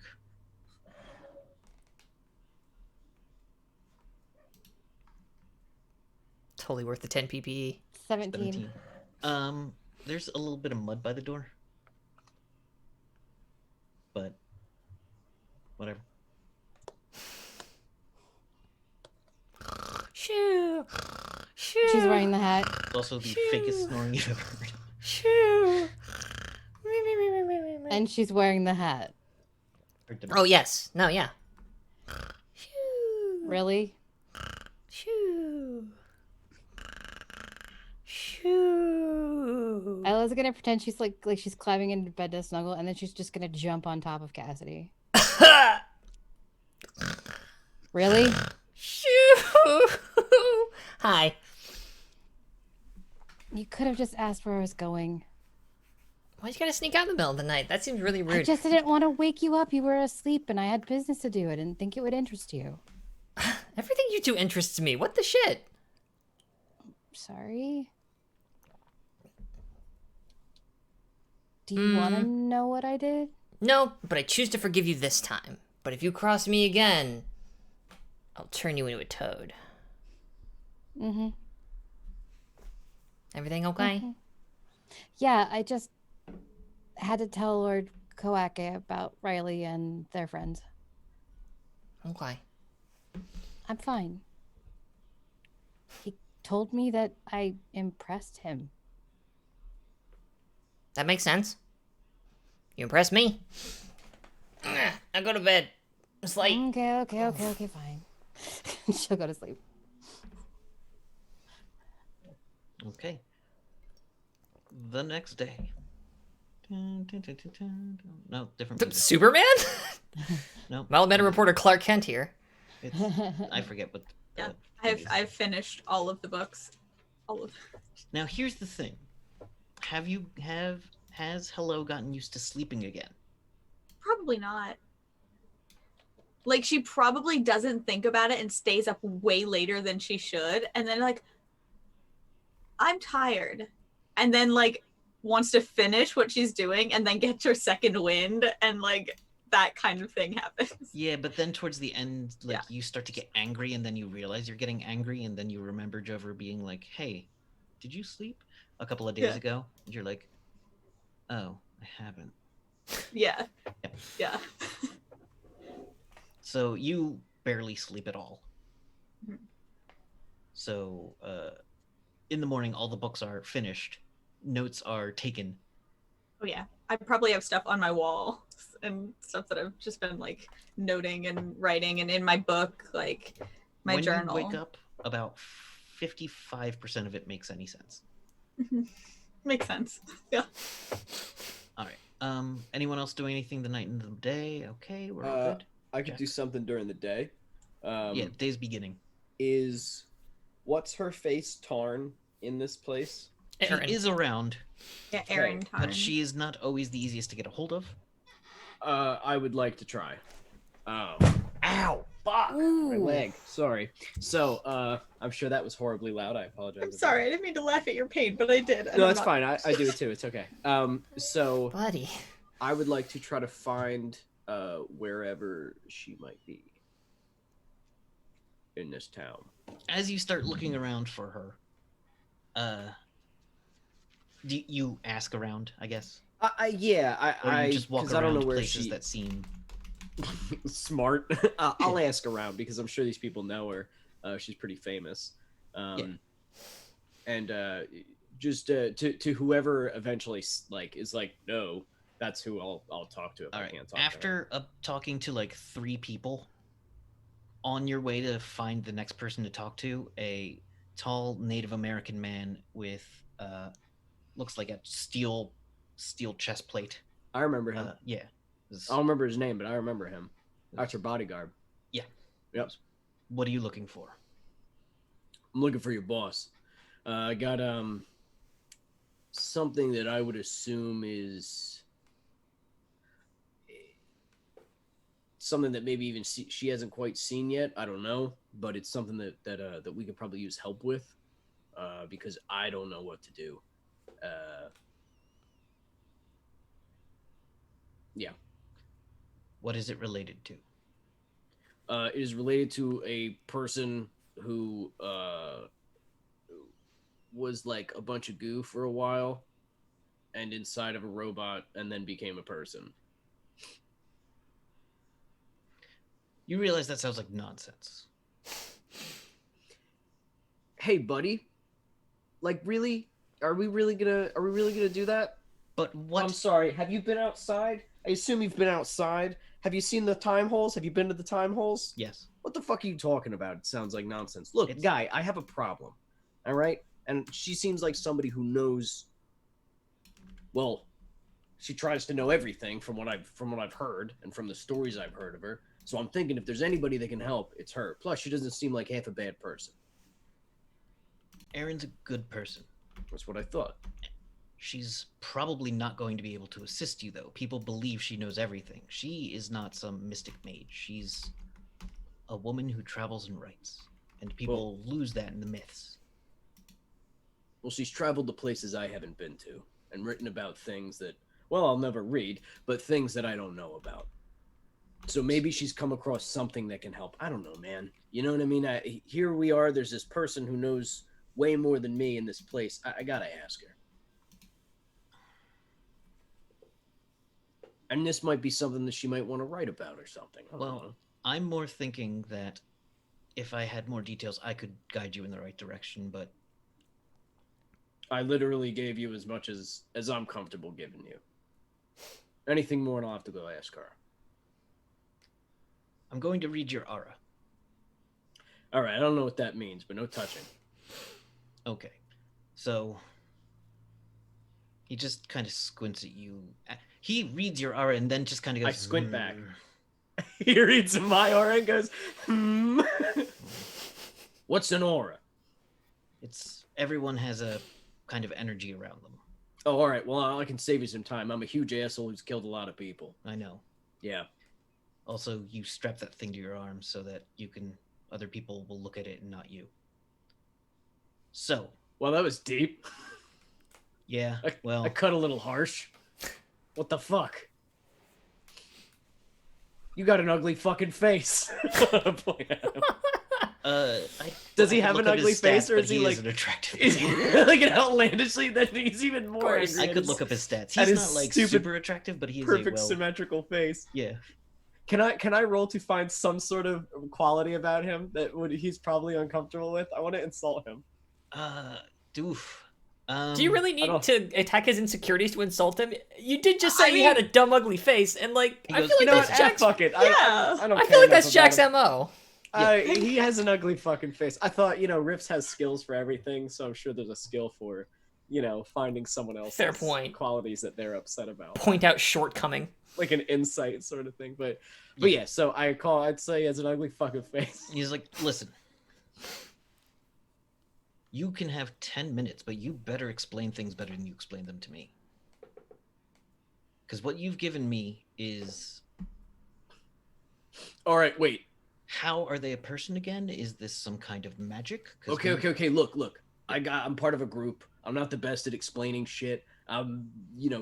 Totally worth the 10 PPE. 17. There's a little bit of mud by the door. But whatever. Shoo. Shoo. She's wearing the hat. It's also the fakest snoring you've ever heard. Shoo. And she's wearing the hat. Oh, yes. No, yeah. Shoo. Really? Shoo. Shoo. Isla's gonna pretend she's like she's climbing into bed to snuggle, and then she's just gonna jump on top of Cassidy. Really? Shoo. Hi. You could have just asked where I was going. Why'd you gotta sneak out in the middle of the night? That seems really rude. I just didn't want to wake you up. You were asleep, and I had business to do. I didn't think it would interest you. Everything you do interests me. What the shit? Sorry. Do you want to know what I did? No, but I choose to forgive you this time. But if you cross me again, I'll turn you into a toad. Mm-hmm. Everything okay? Mm-hmm. Yeah, I just had to tell Lord Koake about Riley and their friends. Okay. I'm fine. He told me that I impressed him. That makes sense. You impressed me. Now go to bed. It's late. Okay, fine. She'll go to sleep. Okay. The next day. No, different music. Superman? No. Malaman reporter Clark Kent here. It's, I forget what. Yeah, it is. I've finished all of the books. All of. Now here's the thing. Has Hello gotten used to sleeping again? Probably not. Like, she probably doesn't think about it and stays up way later than she should. And then, like, I'm tired. And then, like, wants to finish what she's doing and then gets her second wind. And, like, that kind of thing happens. Yeah, but then towards the end, like, Yeah. you start to get angry and then you realize you're getting angry. And then you remember Jover being like, hey, did you sleep a couple of days ago? And you're like, oh, I haven't. Yeah. Yep. Yeah. So you barely sleep at all. Mhm. So in the morning, all the books are finished. Notes are taken. Oh, yeah. I probably have stuff on my wall and stuff that I've just been, like, noting and writing. And in my book, like, my when journal. When you wake up, about 55% of it makes any sense. Makes sense. Yeah. All right. Anyone else doing anything the night and the day? Okay, we're all good. I could Jack. do something during the day. Yeah, day's beginning. Is what's her face Tarn in this place? Aaron. She is around, Yeah, Aaron Okay, Tarn. but she is not always the easiest to get a hold of. I would like to try. Oh. Ow! Fuck! My Ooh. leg. Sorry. So, I'm sure that was horribly loud. I apologize. I'm sorry. I didn't mean to laugh at your pain, but I did. and No, I'm that's not- fine. I do it too. It's okay. So Buddy. I would like to try to find wherever she might be in this town. As you start looking around for her, do you ask around? I guess, Yeah, or I you just walk 'cause I don't around know where places she. that seem. Smart. I'll ask around because I'm sure these people know her. She's pretty famous. And just to whoever eventually is like, no, that's who I'll talk to if All I right. can't talk to her. After talking to like 3 people, on your way to find the next person to talk to, a tall Native American man with looks like a steel chest plate. I remember him. Yeah. I don't remember his name, but I remember him. That's your bodyguard. Yeah. Yep. What are you looking for? I'm looking for your boss. I got something that I would assume is something that maybe even she hasn't quite seen yet. I don't know, but it's something that we could probably use help with, because I don't know what to do. Yeah. What is it related to? It is related to a person who was like a bunch of goo for a while, and inside of a robot, and then became a person. You realize that sounds like nonsense. Hey, buddy. Like, really? Are we really gonna do that? But what? I'm sorry. Have you been outside? I assume you've been outside. Have you seen the time holes? Have you been to the time holes? Yes. What the fuck are you talking about? It sounds like nonsense. Look, guy, I have a problem. All right? And she seems like somebody who knows. Well, she tries to know everything from what I've heard and from the stories I've heard of her. So I'm thinking if there's anybody that can help, it's her. Plus, she doesn't seem like half a bad person. Erin's a good person. That's what I thought. She's probably not going to be able to assist you, though. People believe she knows everything. She is not some mystic mage. She's a woman who travels and writes. And people lose that in the myths. Well, she's traveled to places I haven't been to and written about things that, well, I'll never read, but things that I don't know about. So maybe she's come across something that can help. I don't know, man. You know what I mean? Here we are. There's this person who knows way more than me in this place. I gotta ask her. And this might be something that she might want to write about or something. I don't know. I'm more thinking that if I had more details, I could guide you in the right direction, but... I literally gave you as much as I'm comfortable giving you. Anything more, and I'll have to go ask her. I'm going to read your aura. All right, I don't know what that means, but no touching. Okay. So... he just kind of squints at you. He reads your aura and then just kind of goes... I squint back. He reads my aura and goes, hmm. What's an aura? It's... everyone has a kind of energy around them. Oh, all right. Well, I can save you some time. I'm a huge asshole who's killed a lot of people. I know. Yeah. Also, you strap that thing to your arm so that you can... other people will look at it and not you. So... well, that was deep. Yeah, well... I cut a little harsh. What the fuck? You got an ugly fucking face. Point at him. Does he have an ugly face, or is he like an attractive? Is he like an outlandishly? Then he's even more. Angry. I could look up his stats. He's not like super attractive, but he's perfect symmetrical face. Yeah. Can I roll to find some sort of quality about him that he's probably uncomfortable with? I want to insult him. Doof. Do you really need to attack his insecurities to insult him? You did just say he had a dumb, ugly face, and like I feel like that's Jack's. Fuck it. Yeah. I feel like that's Jack's MO. He has an ugly fucking face. I thought, Rips has skills for everything, so I'm sure there's a skill for, finding someone else's Fair point. Qualities that they're upset about. Point out shortcoming. Like an insight sort of thing. But yeah, so I'd say he has an ugly fucking face. He's like, listen. You can have 10 minutes, but you better explain things better than you explain them to me. Because what you've given me is... all right, wait. How are they a person again? Is this some kind of magic? Okay. Look. I'm part of a group. I'm not the best at explaining shit. I'm,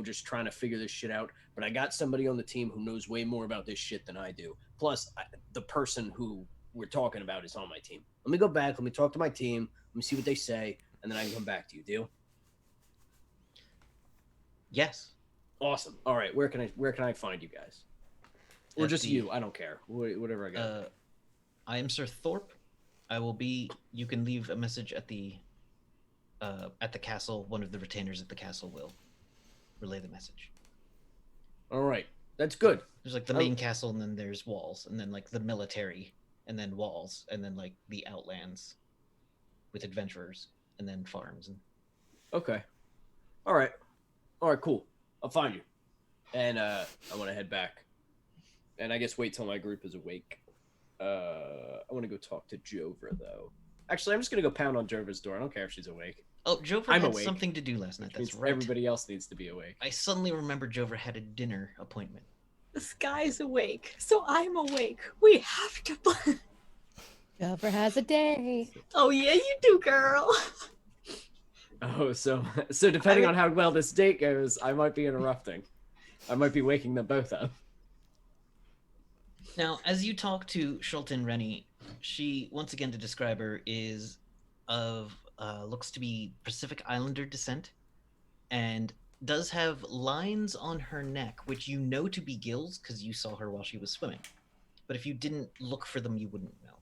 just trying to figure this shit out. But I got somebody on the team who knows way more about this shit than I do. Plus, the person who we're talking about is on my team. Let me go back. Let me talk to my team. Let me see what they say, and then I can come back to you. Deal? Yes. Awesome. All right. Where can I find you guys? Or just you? I don't care. Whatever I got. I am Sir Thorpe. I will be. You can leave a message at the castle. One of the retainers at the castle will relay the message. All right, that's good. There's like the Oh. main castle, and then there's walls, and then like the military, and then walls, and then like the outlands with adventurers, and then farms. And Okay. All right. All right. Cool. I'll find you. And I want to head back. And I guess wait till my group is awake. I want to go talk to Jover though. Actually, I'm just gonna go pound on Jover's door. I don't care if she's awake. oh, Jover I'm had awake. something to do last night. Which That's means right. everybody else needs to be awake. I suddenly remember Jover had a dinner appointment. The sky's awake, so I'm awake. We have to play. Jover has a day. Oh yeah, you do, girl. Oh, so depending on how well this date goes, I might be interrupting. I might be waking them both up. Now, as you talk to Schulten Rennie, she, once again to describe her, is of looks to be Pacific Islander descent, and does have lines on her neck, which you know to be gills because you saw her while she was swimming. But if you didn't look for them, you wouldn't know.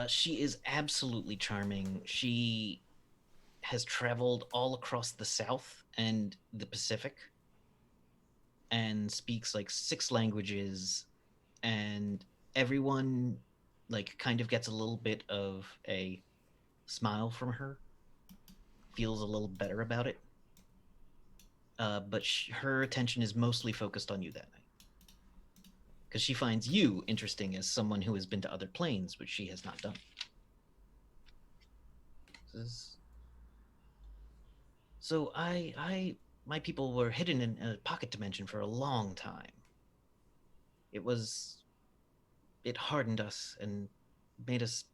She is absolutely charming. She has traveled all across the South and the Pacific, and speaks like 6 languages, and everyone like kind of gets a little bit of a smile from her, feels a little better about it. But her attention is mostly focused on you that night, because she finds you interesting as someone who has been to other planes, which she has not done. So my people were hidden in a pocket dimension for a long time. It hardened us and made us.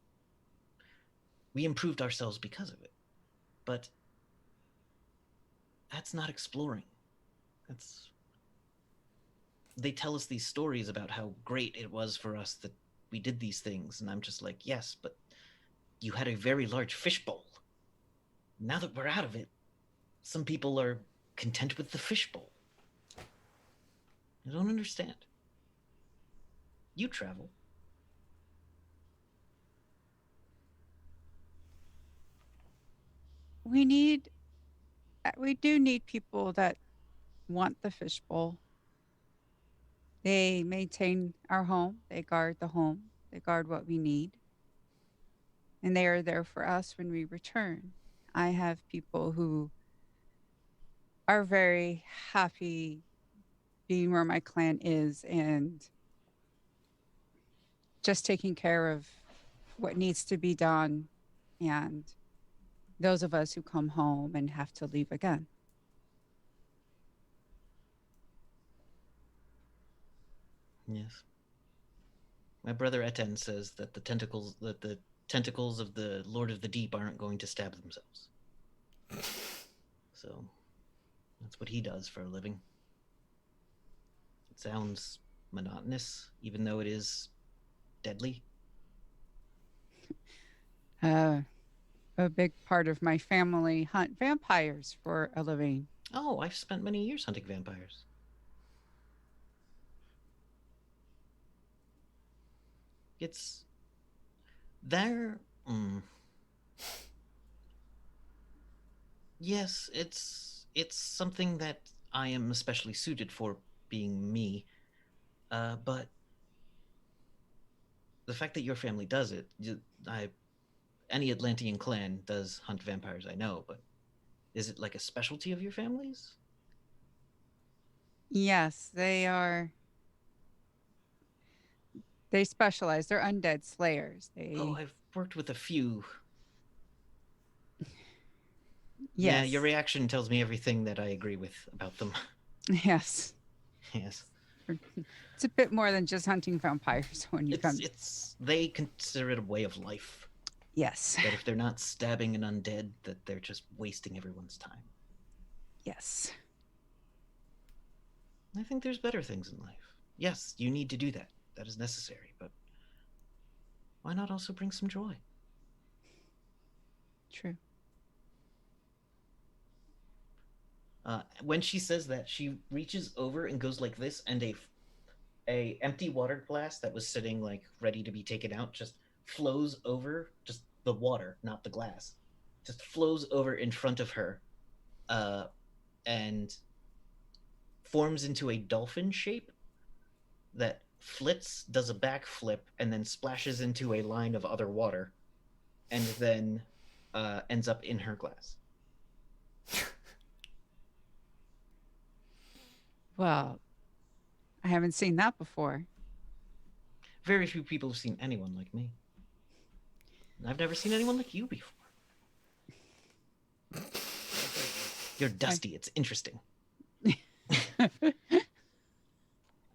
We improved ourselves because of it. But that's not exploring. They tell us these stories about how great it was for us that we did these things, and I'm just like, yes, but you had a very large fishbowl. Now that we're out of it, some people are content with the fishbowl. I don't understand. You travel. We do need people that want the fishbowl. They maintain our home, they guard the home, they guard what we need, and they are there for us when we return. I have people who are very happy being where my clan is and just taking care of what needs to be done, and those of us who come home and have to leave again. Yes. My brother Eten says that the tentacles of the Lord of the Deep aren't going to stab themselves. So that's what he does for a living. It sounds monotonous, even though it is deadly. A big part of my family hunt vampires for a living. Oh, I've spent many years hunting vampires. It's there. Yes, it's something that I am especially suited for, being me. But the fact that your family does it, any Atlantean clan does hunt vampires, I know, but is it like a specialty of your family's? Yes, they are. They specialize. They're undead slayers. Oh, I've worked with a few. Yes. Yeah, your reaction tells me everything that I agree with about them. Yes. Yes. It's a bit more than just hunting vampires when you come. They consider it a way of life. Yes. That if they're not stabbing an undead, that they're just wasting everyone's time. Yes. I think there's better things in life. Yes, you need to do that. That is necessary, but why not also bring some joy? True. When she says that, she reaches over and goes like this, and a empty water glass that was sitting like ready to be taken out just flows over, just the water, not the glass, just flows over in front of her, uh, and forms into a dolphin shape that flits, does a backflip, and then splashes into a line of other water, and then ends up in her glass. Well, I haven't seen that before. Very few people have seen anyone like me. I've never seen anyone like you before. You're dusty. It's interesting.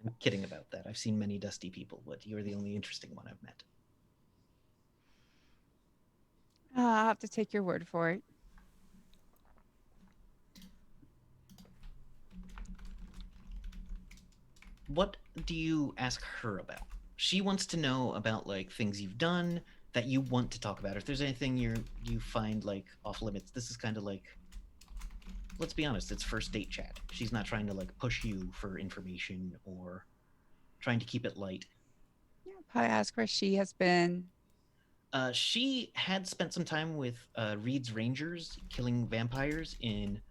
I'm kidding about that. I've seen many dusty people, but you're the only interesting one I've met. I'll have to take your word for it. What do you ask her about? She wants to know about like things you've done that you want to talk about. If there's anything you find like off limits, this is kind of like, let's be honest, it's first date chat. She's not trying to like push you for information or trying to keep it light. Yeah, probably ask where she has been. She had spent some time with Reed's Rangers killing vampires in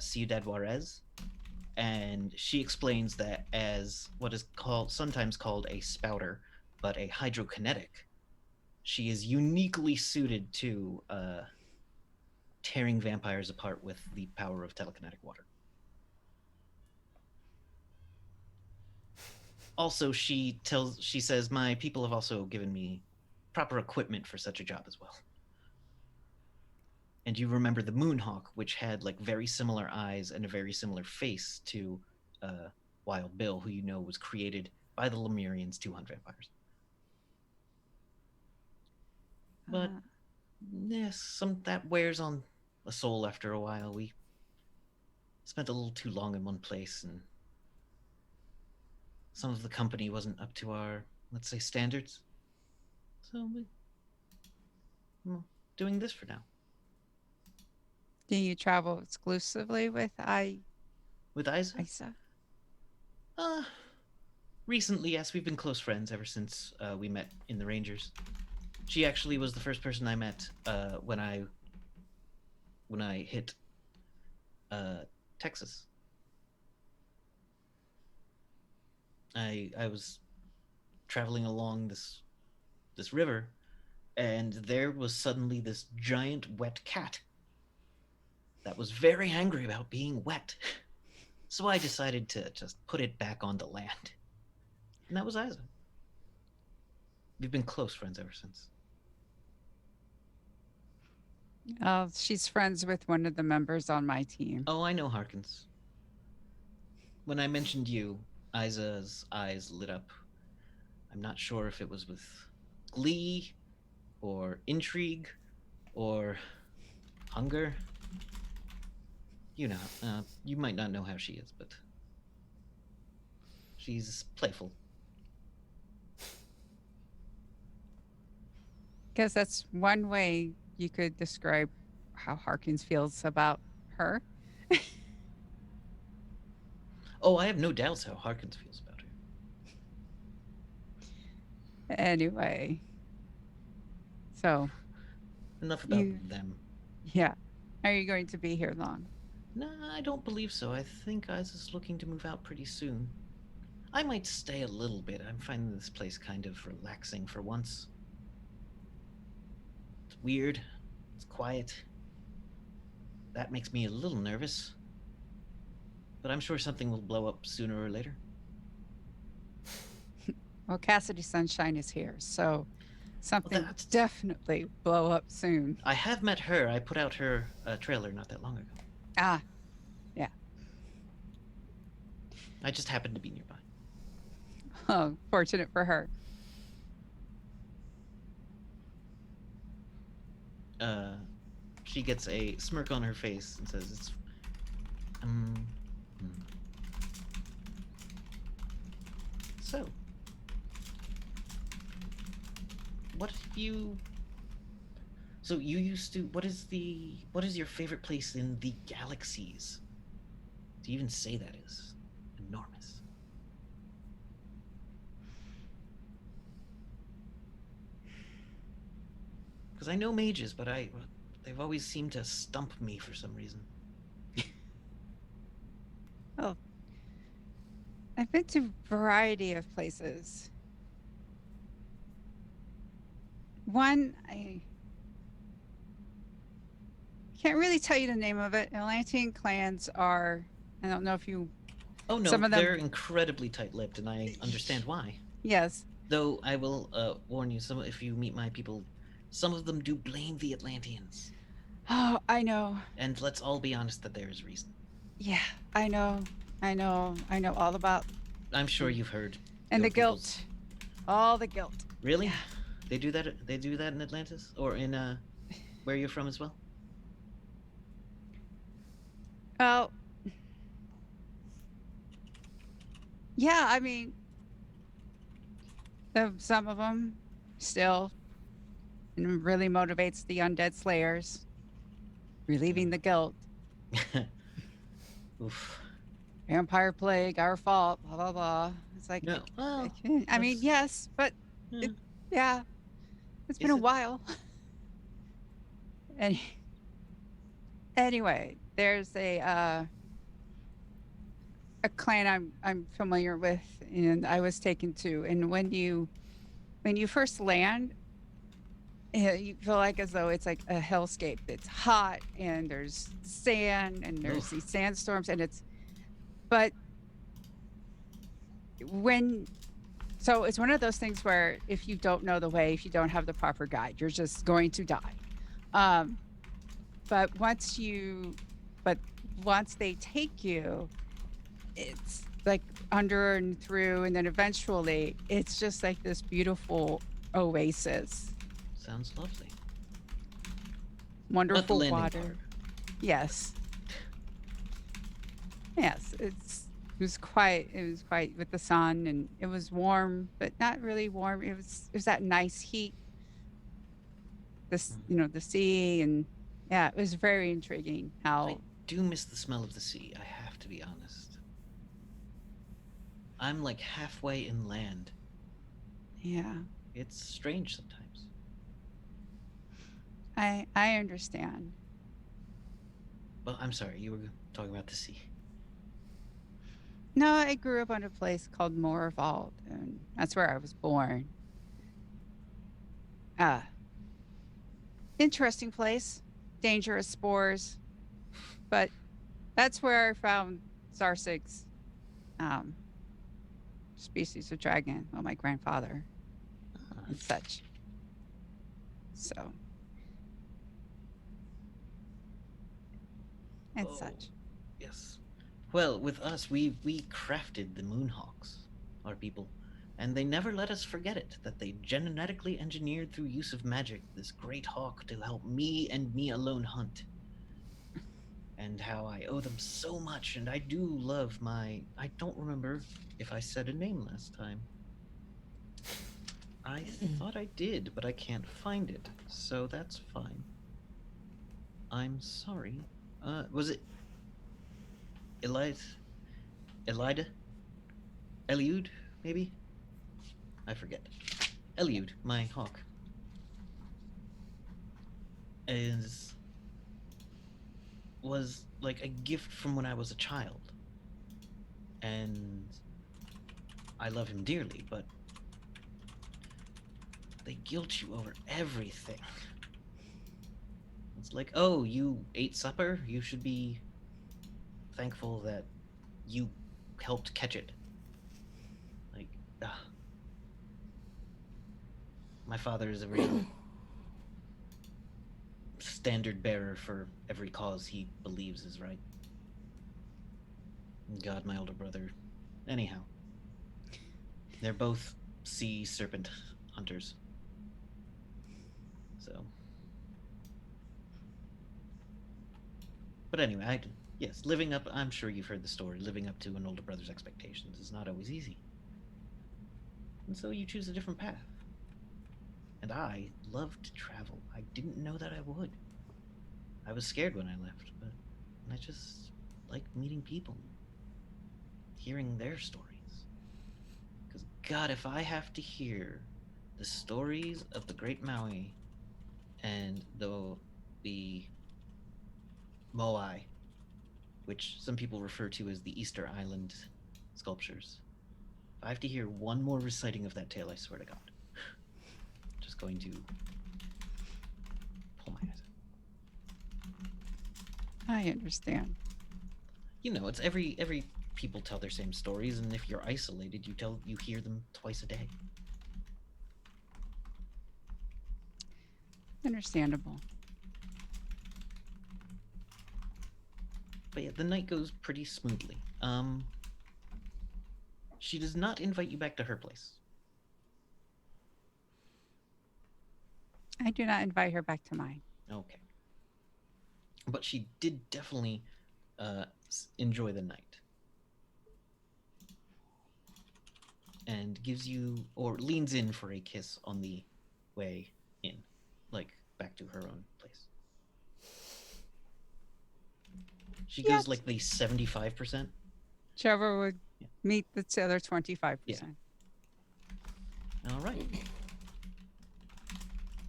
Ciudad Juarez, and she explains that as what is called sometimes called a spouter, but a hydrokinetic, she is uniquely suited to tearing vampires apart with the power of telekinetic water. Also, she says my people have also given me proper equipment for such a job as well. And you remember the Moonhawk, which had like very similar eyes and a very similar face to Wild Bill, who you know was created by the Lemurians to hunt vampires. But yes, that wears on a soul after a while. We spent a little too long in one place, and some of the company wasn't up to our, let's say, standards. So we're doing this for now. Do you travel exclusively with With Isa? Isa? Recently, yes, we've been close friends ever since we met in the Rangers. She actually was the first person I met when I hit Texas. I was traveling along this river, and there was suddenly this giant wet cat that was very angry about being wet. So I decided to just put it back on the land. And that was Isa. We've been close friends ever since. She's friends with one of the members on my team. Oh, I know Harkins. When I mentioned you, Isa's eyes lit up. I'm not sure if it was with glee or intrigue or hunger. You know, you might not know how she is, but she's playful. Because that's one way you could describe how Harkins feels about her. Oh, I have no doubts how Harkins feels about her. Anyway. So. Enough about them. Yeah. Are you going to be here long? No, I don't believe so. I think Isa's looking to move out pretty soon. I might stay a little bit. I'm finding this place kind of relaxing for once. It's weird. It's quiet. That makes me a little nervous. But I'm sure something will blow up sooner or later. Well, Cassidy Sunshine is here, so something will definitely blow up soon. I have met her. I put out her trailer not that long ago. Ah, yeah. I just happened to be nearby. Oh, fortunate for her. She gets a smirk on her face and says, "It's So, what have you? So you used to. What is your favorite place in the galaxies? To even say that is enormous. Because I know mages, but they've always seemed to stump me for some reason. Oh, I've been to a variety of places. One, I can't really tell you the name of it. Atlantean clans are, I don't know if you, Oh no, some of them, they're incredibly tight-lipped, and I understand why. yes. Though I will warn you, some if you meet my people, some of them do blame the Atlanteans. Oh, I know. And let's all be honest that there is reason. Yeah, I know. I know all about, I'm sure you've heard. and your the people's- guilt. All the guilt. Really? Yeah. They do that. They do that in Atlantis, or in where you're from as well. Well, yeah, I mean, some of them still, and really motivates the undead slayers, relieving the guilt. Oof. Vampire plague, our fault, blah blah blah. It's like, No. Well, I mean, that's- yes, but yeah. yeah, it's been Is a it? while. And anyway, there's a clan I'm familiar with, and I was taken to. And when you first land, you feel like as though it's like a hellscape. It's hot and there's sand and there's Oof. these sandstorms, and but when so it's one of those things where if you don't know the way, if you don't have the proper guide, you're just going to die. But once they take you, it's like under and through, and then eventually it's just like this beautiful oasis. Sounds lovely. But the Wonderful landing water. part. Yes. Yes, it was quite with the sun, and it was warm, but not really warm. It was that nice heat. The sea, and yeah, it was very intriguing I how do miss the smell of the sea. I have to be honest. I'm like halfway inland. yeah. It's strange sometimes. I understand. But I'm sorry, you were talking about the sea. No, I grew up on a place called Moorvald, and that's where I was born. Ah, interesting place, dangerous spores, but that's where I found Zarsig's um, species of dragon. Well, my grandfather Ah, and such. So, and Oh. such. yes. Well, with us, we crafted the Moonhawks, our people, and they never let us forget it. That they genetically engineered through use of magic this great hawk to help me and me alone hunt. And how I owe them so much, and I do love my. I don't remember if I said a name last time. I thought I did, but I can't find it, so that's fine. I'm sorry. Was it Elida? Eliud, maybe? I forget. Eliud, my hawk, was like a gift from when I was a child. And I love him dearly, but they guilt you over everything. It's like, oh, you ate supper? You should be thankful that you helped catch it. Like, my father is a real standard bearer for every cause he believes is right. God, my older brother. Anyhow, they're both sea serpent hunters. So. But anyway, yes, living up, I'm sure you've heard the story, living up to an older brother's expectations is not always easy. And so you choose a different path. And I love to travel. I didn't know that I would. I was scared when I left, but I just like meeting people, hearing their stories. Because, God, if I have to hear the stories of the Great Maui and the moai, which some people refer to as the Easter Island sculptures. If I have to hear one more reciting of that tale, I swear to God. Just going to pull my eyes out. I understand. You know, it's every people tell their same stories, and if you're isolated, you hear them twice a day. Understandable. But yeah, the night goes pretty smoothly. She does not invite you back to her place. I do not invite her back to mine. Okay. But she did definitely enjoy the night. And gives you, or leans in for a kiss on the way in, like back to her own place. She Yes. goes like the 75%. Trevor would Yeah. meet the other 25%. All right.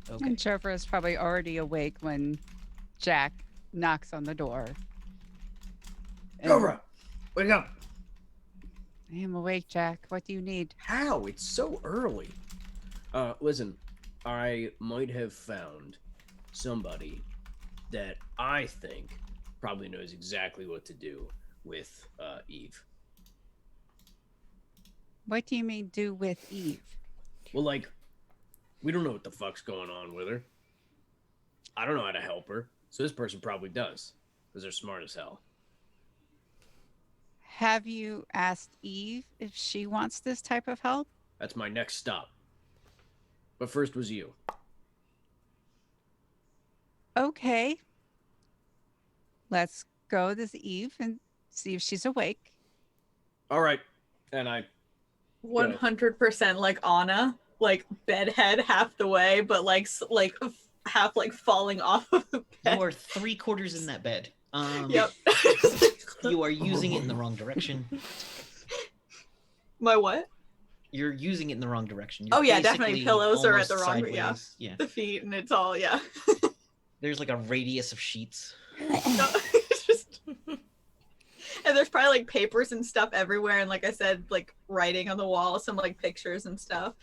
Okay. And Trevor is probably already awake when Jack knocks on the door. And- Cobra, wake up! I am awake, Jack. What do you need? How? It's so early. Listen, I might have found somebody that I think probably knows exactly what to do with Eve. What do you mean do with Eve? Well, like, we don't know what the fuck's going on with her. I don't know how to help her, so this person probably does, because they're smart as hell. Have you asked Eve if she wants this type of help? That's my next stop. But first was you. Okay. Let's go to Eve and see if she's awake. All right, and I 100% like Anna, like bedhead half the way, but half like falling off of the bed. You are 3/4 in that bed. Yep. You are using it in the wrong direction. My what? You're using it in the wrong direction. Oh, You're yeah, definitely basically pillows are at almost the wrong- yeah. sideways. Yeah. The feet, and it's all, yeah. There's like a radius of sheets. No, it's just... And there's probably like papers and stuff everywhere, and like I said, like writing on the wall, some like pictures and stuff.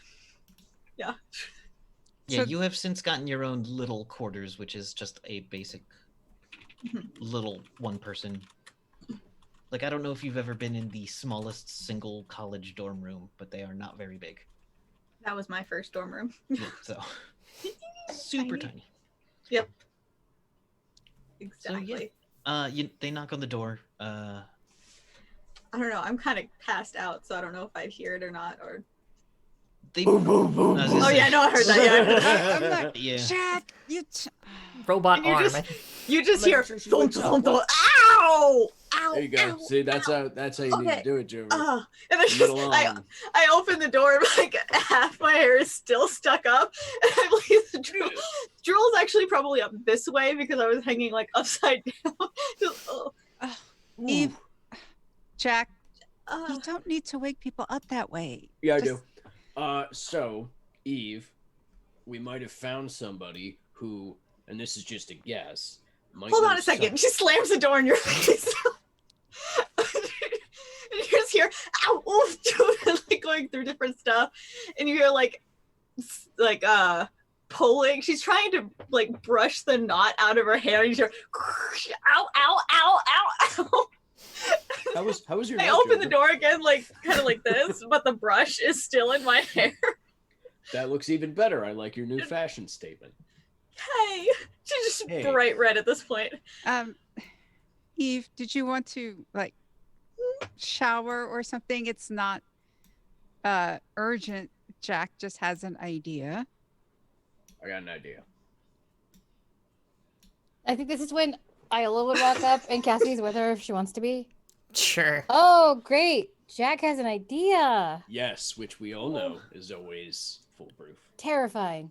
Yeah. Yeah, So- you have since gotten your own little quarters, which is just a basic little one person. Like, I don't know if you've ever been in the smallest single college dorm room, but they are not very big. That was my first dorm room. Yeah, so super Tiny. tiny. Yep. So, yeah. Exactly. They knock on the door. I don't know. I'm kind of passed out, so I don't know if I'd hear it or not. Or They. boom, boom, boom. I was gonna oh say- yeah, no, I heard that. Yeah. I'm like, Yeah. Jack, Robot You arm. just- I think. You just Make hear sure she thump, wakes up. thump, thump. Ow! Ow! There you go. Ow, See, that's ow. how you need Okay. to do it, Jover. And then Middle just, on. I open the door, and like half my hair is still stuck up, and I believe the drool's actually probably up this way because I was hanging like upside down. Just, Eve, Jack, uh, you don't need to wake people up that way. Yeah, I Just- do. So, Eve, we might have found somebody who, and this is just a guess, might hold know on a second. She slams the door in your face. And you just hear ow, oof, like going through different stuff, and you hear like pulling. She's trying to like brush the knot out of her hair. And you hear ow, ow, ow, ow, ow. How was your I night, open the Jover? door again, like kind of like this, but the brush is still in my hair. That looks even better. I like your new fashion statement. Hey, she's just Hey. bright red at this point. Eve, did you want to like shower or something? It's not urgent. Jack just has an idea. I got an idea. I think this is when Isla would walk up and Cassie's with her if she wants to be. Sure. Oh, great. Jack has an idea. Yes, which we all know is always foolproof. Terrifying,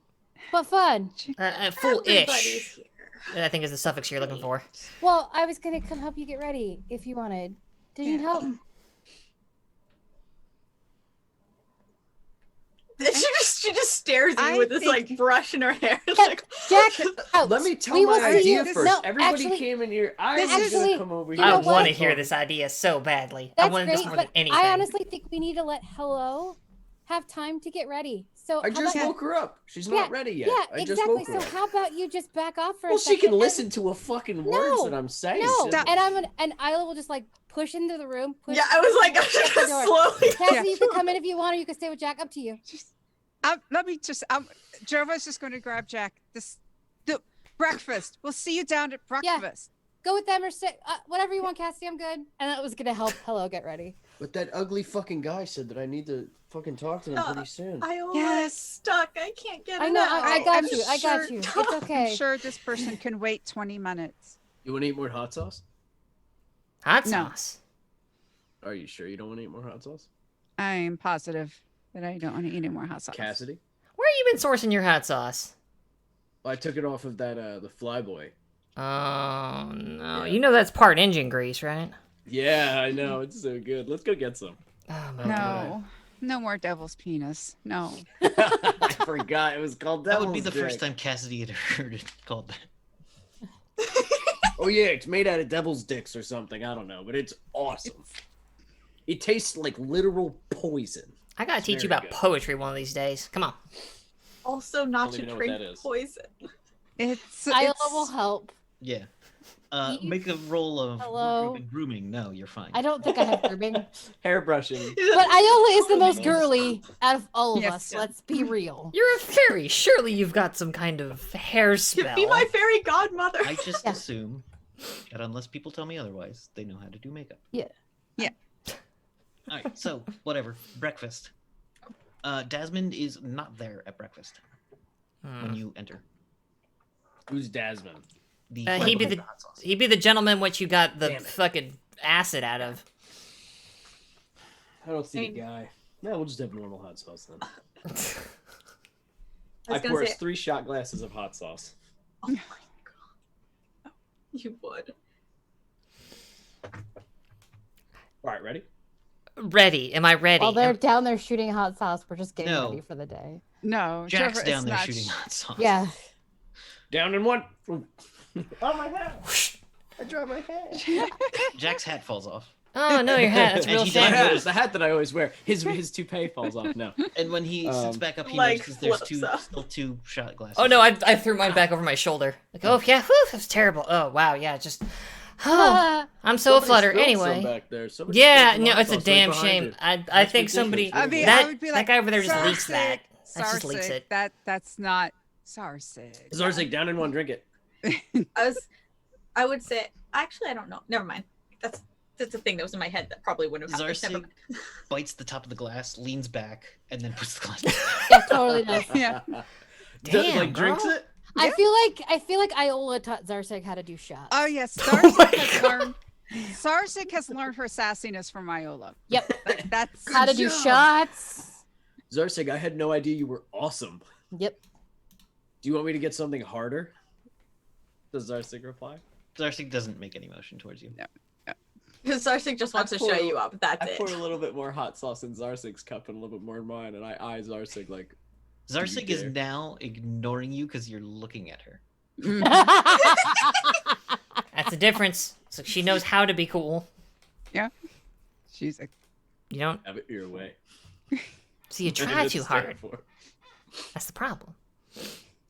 but fun. Full-ish. Everybody's here. I think is the suffix you're looking for. Well, I was going to come help you get ready if you wanted. Did you need help? And she She just stares at I you with this think- like brush in her hair. Yeah, Like, Jack, out. Let me tell We my will see idea you- first. No, Everybody actually- came in here. I was Actually, gonna come over you here. know I what? want to hear this idea so badly. I That's wanted great, this more but than anything. I honestly think we need to let Hello have time to get ready. So I how just about- woke her up. She's Yeah, not ready yet. Yeah, I just exactly. woke her So up. how about you just back off for Well, a she second? can listen to a fucking words No, that I'm saying. No, She- and Isla will just like push into the room. Push yeah, I was like, I'm shut just the gonna door. slowly. Cassie, you can come in if you want, or you can stay with Jack. Up to you. Let me just. Jova's just going to grab Jack. The breakfast. We'll see you down at breakfast. Go with them or sit. Whatever you want, Cassie. I'm good. And that was gonna help Hello get ready. But that ugly fucking guy said that I need to fucking talk to them pretty soon. I Yes. stuck. I can't get I it know. out. I got I'm you. I got sure- you. It's okay. I'm sure this person can wait 20 minutes. You want to eat more hot sauce? Hot No. sauce. Are you sure you don't want to eat more hot sauce? I'm positive that I don't want to eat any more hot sauce. Cassidy? Where you been sourcing your hot sauce? Well, I took it off of that the Flyboy. Oh no! Yeah. You know that's part engine grease, right? Yeah, I know. It's so good. Let's go get some. Oh my No. No more devil's penis. No. I forgot it was called That would be Devil's the first Dick. time Cassidy had heard it called that. Oh yeah, it's made out of devil's dicks or something. I don't know, but it's awesome. It tastes like literal poison. I gotta It's teach you very about good. poetry one of these days. Come on. Also, not Don't to even know what drink that is. poison. It's. Isla it's- will help. Yeah. Eve? Make a roll of Hello? wardrobe and grooming. No, you're fine. I don't think I have grooming. But Hairbrushing. Iola is the most Yes. girly out of all of Yes. us. Let's be real. You're a fairy. Surely you've got some kind of hair To spell. be my fairy godmother. I just Yeah. assume that unless people tell me otherwise, they know how to do makeup. Yeah. Yeah. All right, so whatever. Breakfast. Desmond is not there at breakfast when Hmm. you enter. Who's Desmond? The He'd be flavor the hot sauce. he'd be the gentleman what you got the Damn it. fucking acid out of. I don't see I the mean- guy. No, we'll just have normal hot sauce then. I was I gonna pour us say, 3 shot glasses of hot sauce. oh my god, you would. All right, ready? Ready? Am I ready? While they're down there shooting hot sauce, we're just getting No. ready for the day. No. Jack's Jova, down it's there not shooting hot sauce. Yeah. Down in one. Ooh. Oh my head! I dropped my head. Jack's hat falls off, Oh no, your hat. That's And real he The doesn't shame. hat, notice. the hat that I always wear. His toupee falls off. No. and when he sits Um, back up, he Like, notices there's flips up. still two shot glasses. Oh no, I threw mine back over my shoulder. Like, oh yeah, whew, that's terrible. Oh wow, yeah, just. Oh, I'm so Somebody flutter. spilled some Anyway. back there. Somebody Yeah, spilled some no, hot it's a sauce right damn behind shame. you. I That's think somebody ridiculous. I mean, that I would be that like, guy over there just leaks Sarsig, that. That just leaks Sarsig, it. That's not Sarsig. Zarzig, down in one, drink it. I would say, actually, I don't know. Never mind. That's a thing that was in my head that probably wouldn't have happened. Never Zarsig mind. bites the top of the glass, leans back, and then puts the glass back. Yeah, totally does. Yeah. Damn, like drinks girl. it. I feel like Iola taught Zarsek how to do shots. Oh yes, Oh my Sarsig has God. learned. Sarsig has learned her sassiness from Iola. Yep. That's How to do job. shots. Zarzig, I had no idea you were awesome. Yep. Do you want me to get something harder? Does Zarzig reply? Zarsig doesn't make any motion towards you. Because Sarsik just wants I to show pour- you up. That's I it. pour a little bit more hot sauce in Zarzig's cup and a little bit more in mine, and I eye Zarzig like, Zarsig you is dare. now ignoring you because you're looking at her. That's the difference. So she knows how to be cool. she's a You don't. have it your way. So you And try it's too stand hard. for. That's the problem.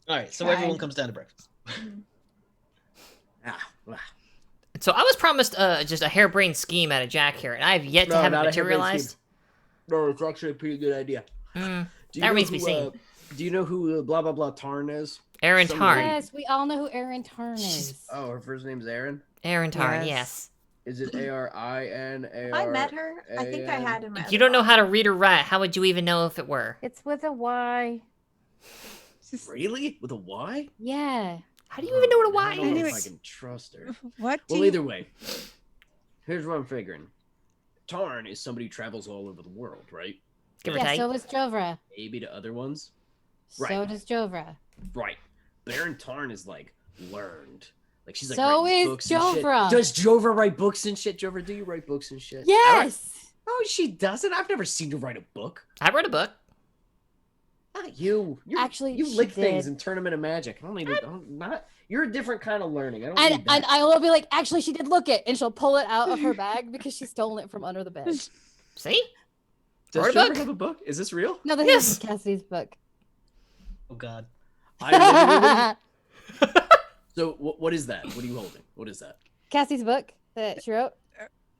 All right, so Tried. everyone comes down to breakfast. Ah, ah. So I was promised just a harebrained scheme out of Jack here, and I have yet to No, have it not a harebrained materialized. No, it's actually a pretty good idea. Mm, Do That know remains to be who, seen. Do you know who blah blah blah Tarn is? Aaron Some Tarn. lady. Yes, we all know who Aaron Tarn is. Oh, her first name's Aaron. Aaron Tarn, Yes. yes. Is it ARIN? I met her. I think I had him. You don't know how to read or write. How would you even know if it were? It's with a Y. Really? With a Y? Yeah. How do you even know what a I Y don't know if I is? can trust her. what? Do Well, you- either way, here's what I'm figuring. Tarn is somebody who travels all over the world, right? Give or Yeah, take. so is Jovra. Maybe to other ones. So Right. does Jovra. Right. Baron Tarn is like learned. Like she's like So writing is books and shit. Jovra. Does Jovra write books and shit? Jovra, do you write books and shit? Yes. Oh, she doesn't. I've never seen her write a book. I read a book. Not you. Actually, you she lick things did. and turn them into magic. I don't need to. Not. You're a different kind of learning. I don't And, need that. and I will be like, actually, she did look it, and she'll pull it out of her bag because she's stolen it from under the bed. See? Does Wrote a Trevor book? have a book? Is this real? No, this Yes. is Cassidy's book. Oh God. I literally. So what is that? What are you holding? What is that? Cassie's book that she wrote.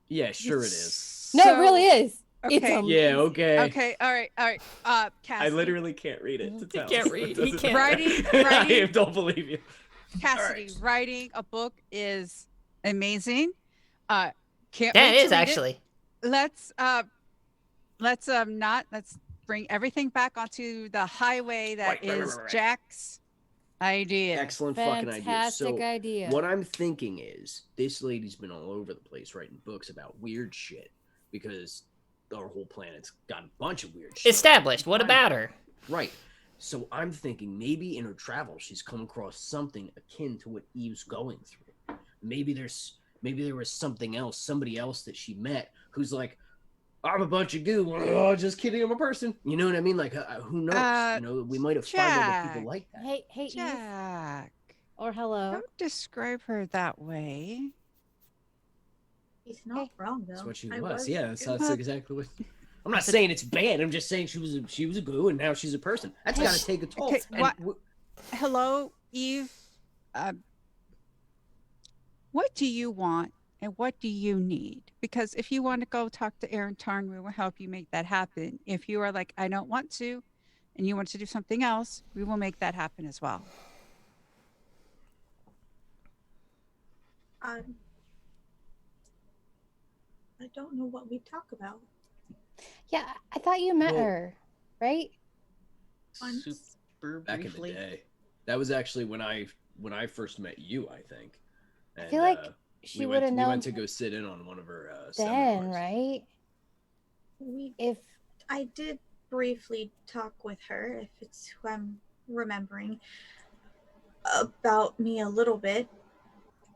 Yeah, sure it is. No, it really is. It's Okay. amazing. Yeah, okay. Okay, all right. I Cassidy. literally can't read it. To tell. can't read. He Doesn't- can't. Writing- I don't believe you. Cassidy, Alright. writing a book is amazing. Can't That wait to is read it. actually. Let's bring everything back onto the highway that is Right. Jack's idea. Excellent fucking idea. Fantastic So idea. what I'm thinking is this lady's been all over the place writing books about weird shit because our whole planet's got a bunch of weird shit. Established. What about her? Right. So I'm thinking maybe in her travels she's come across something akin to what Eve's going through. Maybe there was something else, somebody else that she met who's like, I'm a bunch of goo. Oh, just kidding, I'm a person. You know what I mean? Like, who knows? We might have found other people Jack. like that. Hey, Eve. Jack, Or hello. don't describe her that way. He's not wrong though. That's what she I was. Yeah, that's Well, exactly what. I'm not saying it's bad. I'm just saying she was a goo and now she's a person. That's got to take a toll. Okay, And what- Hello, Eve. What do you want and what do you need? Because if you want to go talk to Aaron Tarn, we will help you make that happen. If you are like, I don't want to, and you want to do something else, we will make that happen as well. I don't know what we talk about. Yeah, I thought you met Well- her, right? Once. Super back briefly. in the day, that was actually when I first met you. I think. And, feel like she we would have we known went to go sit in on one of her then, seminars. right? If I did briefly talk with her, if it's who I'm remembering, about me a little bit.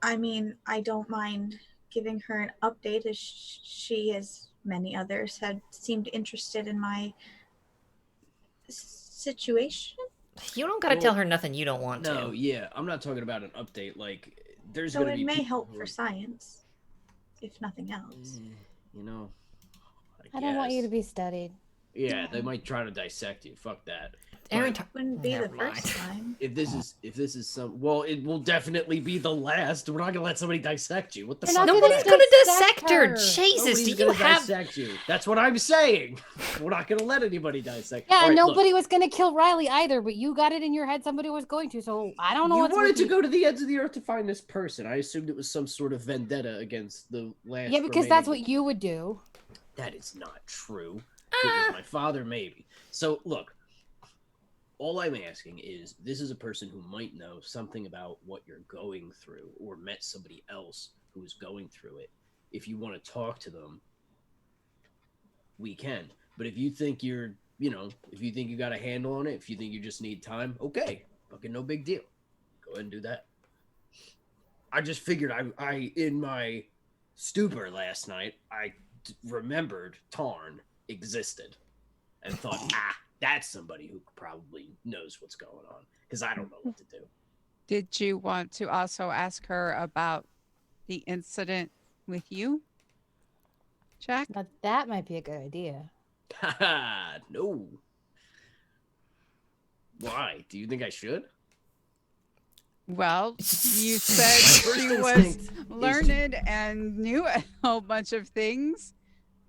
I mean, I don't mind giving her an update as she, as many others, had seemed interested in my situation. You don't gotta Well, tell her nothing you don't want No, to. yeah, I'm not talking about an update. Like, there's So gonna it be may people help who for are- science, if nothing else. You know, I don't want you to guess. be studied. Yeah, they might try to dissect you. Fuck that. Aaron, But Wouldn't be the Never mind. first time. if this is some, well, it will definitely be the last. We're not gonna let somebody dissect you. What the They're fuck? not is nobody's that? gonna dissect dissect her. her. Jesus, Nobody's do you gonna have? dissect you? That's what I'm saying. We're not gonna let anybody dissect. Yeah, All and right, nobody was gonna kill Riley either, but you got it in your head somebody was going to, so I don't know You what's wanted with to you. go to the ends of the earth to find this person. I assumed it was some sort of vendetta against the last. Yeah, because that's remaining- what you would do. That is not true. It was my father, maybe. So look, all I'm asking is, this is a person who might know something about what you're going through, or met somebody else who is going through it. If you want to talk to them, we can. But if you think you're, if you think you got a handle on it, if you think you just need time, okay, fucking no big deal. Go ahead and do that. I just figured I in my stupor last night, I remembered Tarn existed and thought, that's somebody who probably knows what's going on, because I don't know what to do. Did you want to also ask her about the incident with you, Jack? Now that might be a good idea. Haha, no. Why? Do you think I should? Well, you My said first she was instinct is to- learned and knew a whole bunch of things.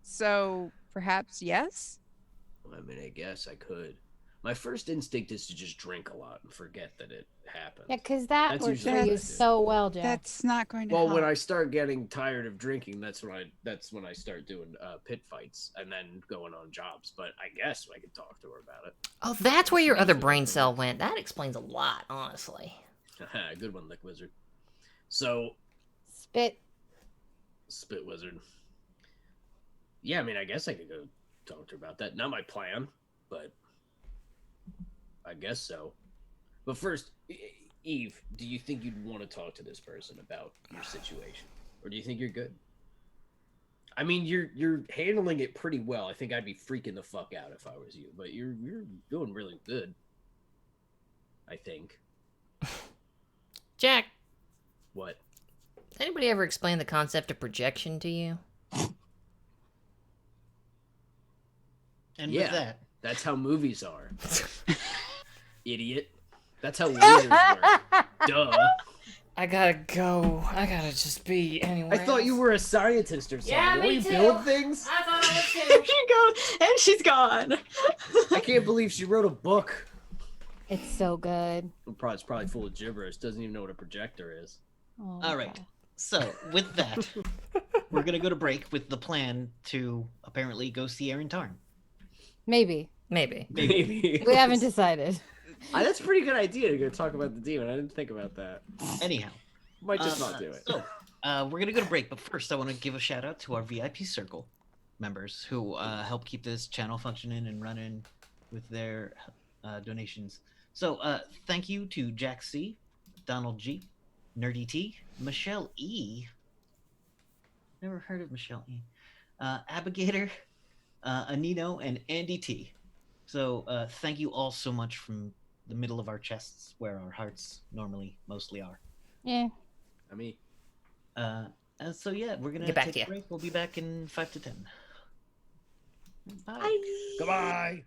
So perhaps yes? I mean, I guess I could. My first instinct is to just drink a lot and forget that it happened. Yeah, because that That's works usually for what you I do. so well, Jack. That's not going to Well, help. when I start getting tired of drinking, that's when I start doing pit fights and then going on jobs. But I guess I could talk to her about it. Oh, that's where your other brain cell went. That explains a lot, honestly. Good one, Lick Wizard. So, Spit. Spit Wizard. Yeah, I mean, I guess I could go talk to her about that. Not my plan, but I guess so. But first, Eve, do you think you'd want to talk to this person about your situation? Or do you think you're good? I mean, you're handling it pretty well. I think I'd be freaking the fuck out if I was you, but you're doing really good. I think. Jack, What? has anybody ever explained the concept of projection to you? And Yeah. with that, That's how movies are. Idiot. That's how winners work. Duh. I gotta go. I gotta just be anywhere. I thought you were a scientist or something. Yeah, Don't me you too. build things? I thought I was There too. she goes, and she's gone. I can't believe she wrote a book. It's so good. It's probably full of gibberish. Doesn't even know what a projector is. Oh, all right. God. So with that, we're gonna go to break with the plan to apparently go see Aaron Tarn. Maybe. Maybe. Maybe. We haven't decided. That's a pretty good idea to go talk about the demon. I didn't think about that. Anyhow, Might just not do it. So, we're gonna go to break, but first I want to give a shout out to our VIP Circle members who help keep this channel functioning and running with their donations. So, thank you to Jack C, Donald G, Nerdy T, Michelle E. Never heard of Michelle E. Abigator, Anino, and Andy T. So, thank you all so much from the middle of our chests, where our hearts normally mostly are. Yeah. I mean, And so yeah, we're gonna Get back take to a ya. break. We'll be back in 5 to 10. Bye. Bye. Goodbye.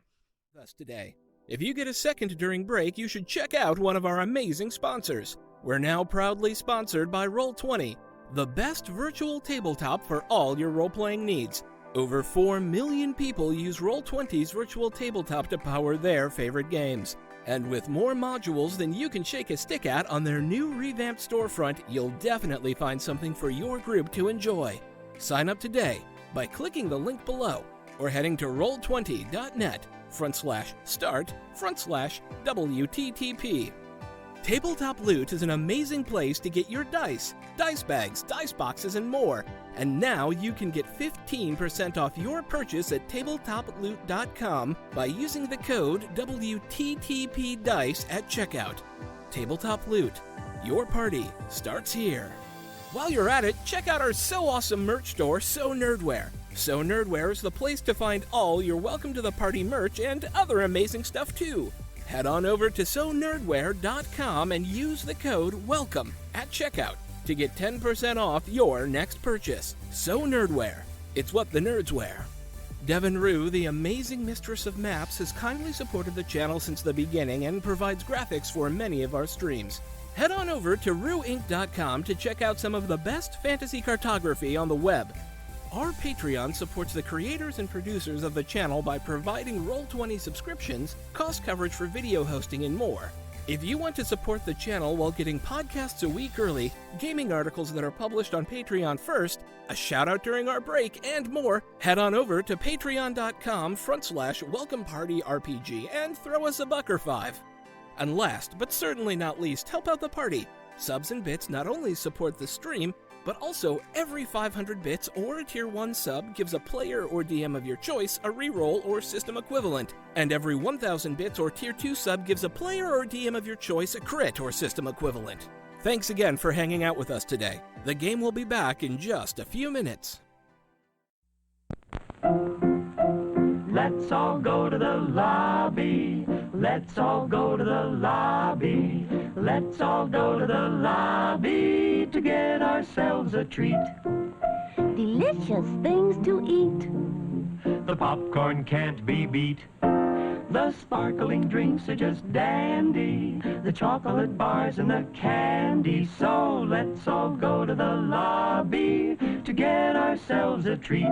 Us today. If you get a second during break, you should check out one of our amazing sponsors. We're now proudly sponsored by Roll20, the best virtual tabletop for all your role-playing needs. Over 4 million people use Roll20's virtual tabletop to power their favorite games. And with more modules than you can shake a stick at on their new revamped storefront, you'll definitely find something for your group to enjoy. Sign up today by clicking the link below or heading to roll20.net/start/WTTP. Tabletop Loot is an amazing place to get your dice bags, dice boxes, and more. And now you can get 15% off your purchase at tabletoploot.com by using the code WTTPDICE at checkout. Tabletop Loot. Your party starts here. While you're at it, check out our so awesome merch store, So Nerdware. So Nerdware is the place to find all your Welcome to the Party merch and other amazing stuff too. Head on over to sonerdware.com and use the code WELCOME at checkout to get 10% off your next purchase. So Nerdware. It's what the nerds wear. Devin Rue, the amazing mistress of maps, has kindly supported the channel since the beginning and provides graphics for many of our streams. Head on over to rueinc.com to check out some of the best fantasy cartography on the web. Our Patreon supports the creators and producers of the channel by providing Roll20 subscriptions, cost coverage for video hosting, and more. If you want to support the channel while getting podcasts a week early, gaming articles that are published on Patreon first, a shout out during our break, and more, head on over to patreon.com/welcomepartyrpg and throw us a buck or $5. And last, but certainly not least, help out the party. Subs and bits not only support the stream, but also every 500 bits or a tier 1 sub gives a player or DM of your choice a reroll or system equivalent, and every 1000 bits or tier 2 sub gives a player or DM of your choice a crit or system equivalent. Thanks again for hanging out with us today. The game will be back in just a few minutes. Let's all go to the lobby. Let's all go to the lobby. Let's all go to the lobby to get ourselves a treat. Delicious things to eat. The popcorn can't be beat. The sparkling drinks are just dandy. The chocolate bars and the candy. So let's all go to the lobby to get ourselves a treat.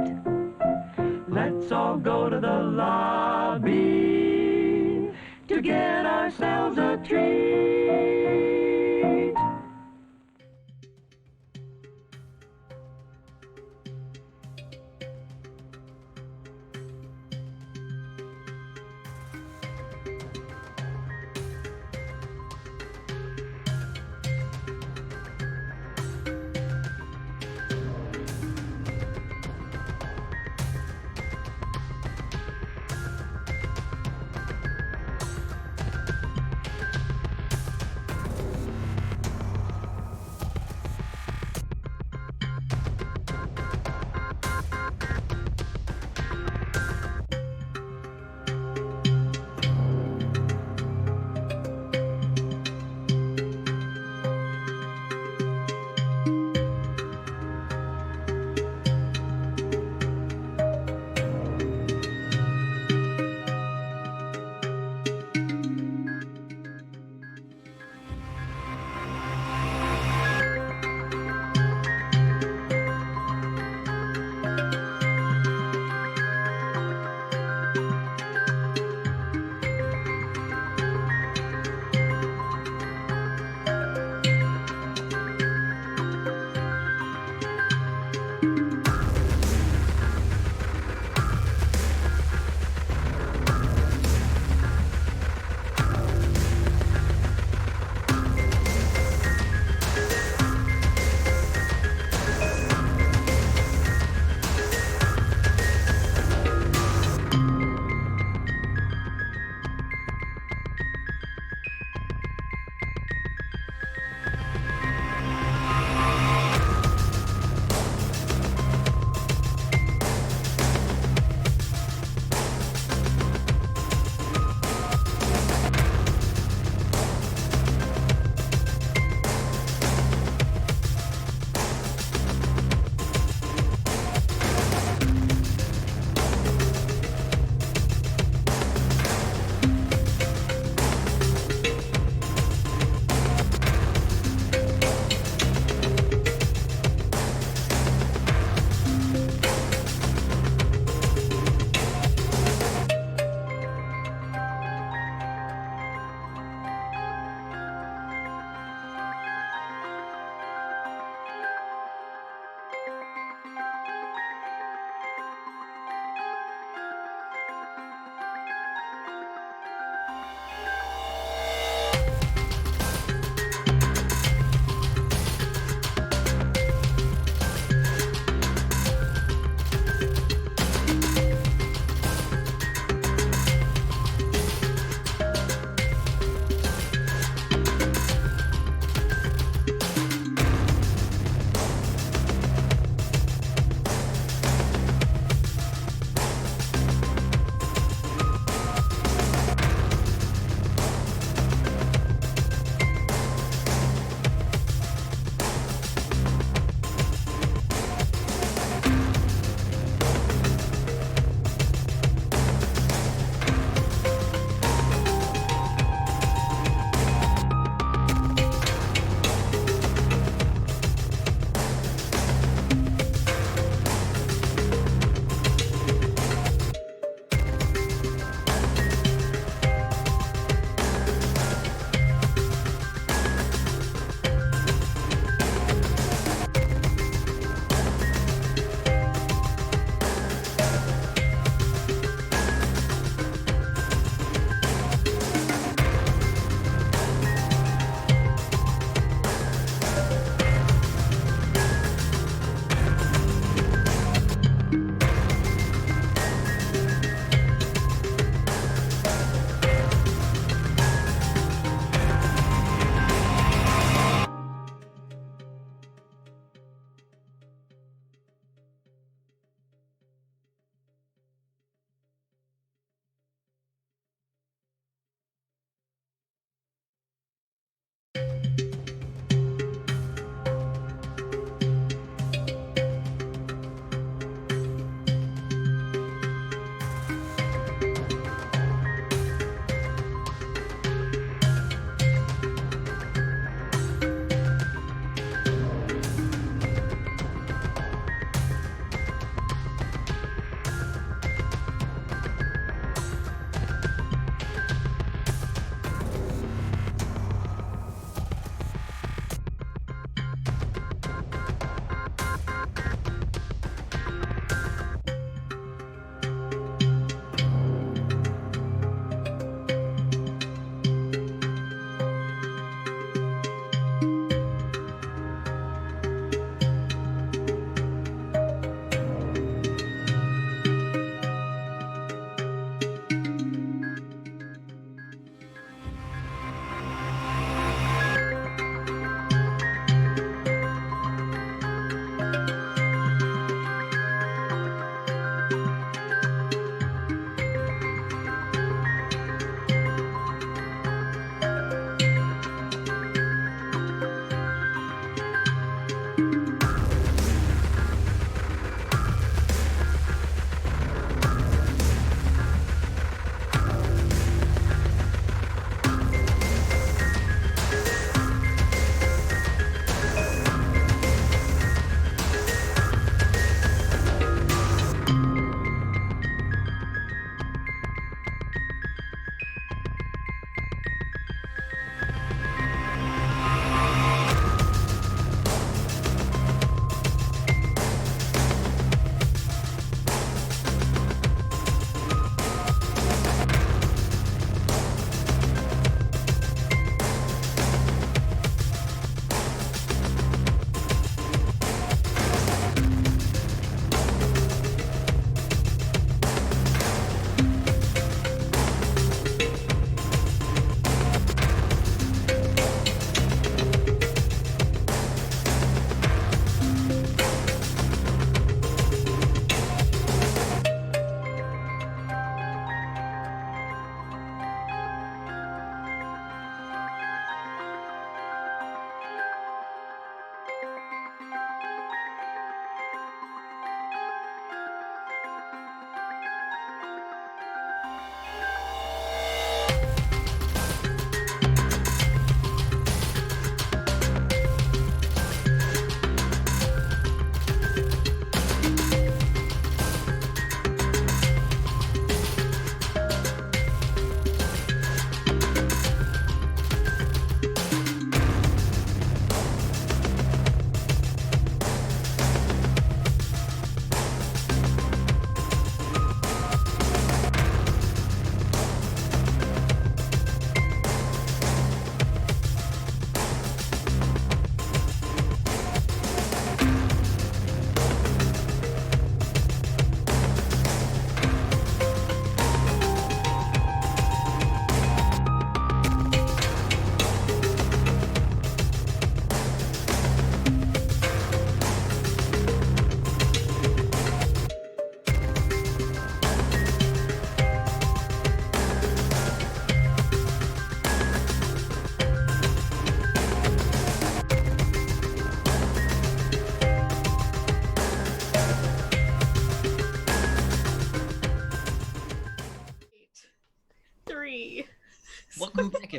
Let's all go to the lobby to get ourselves a treat.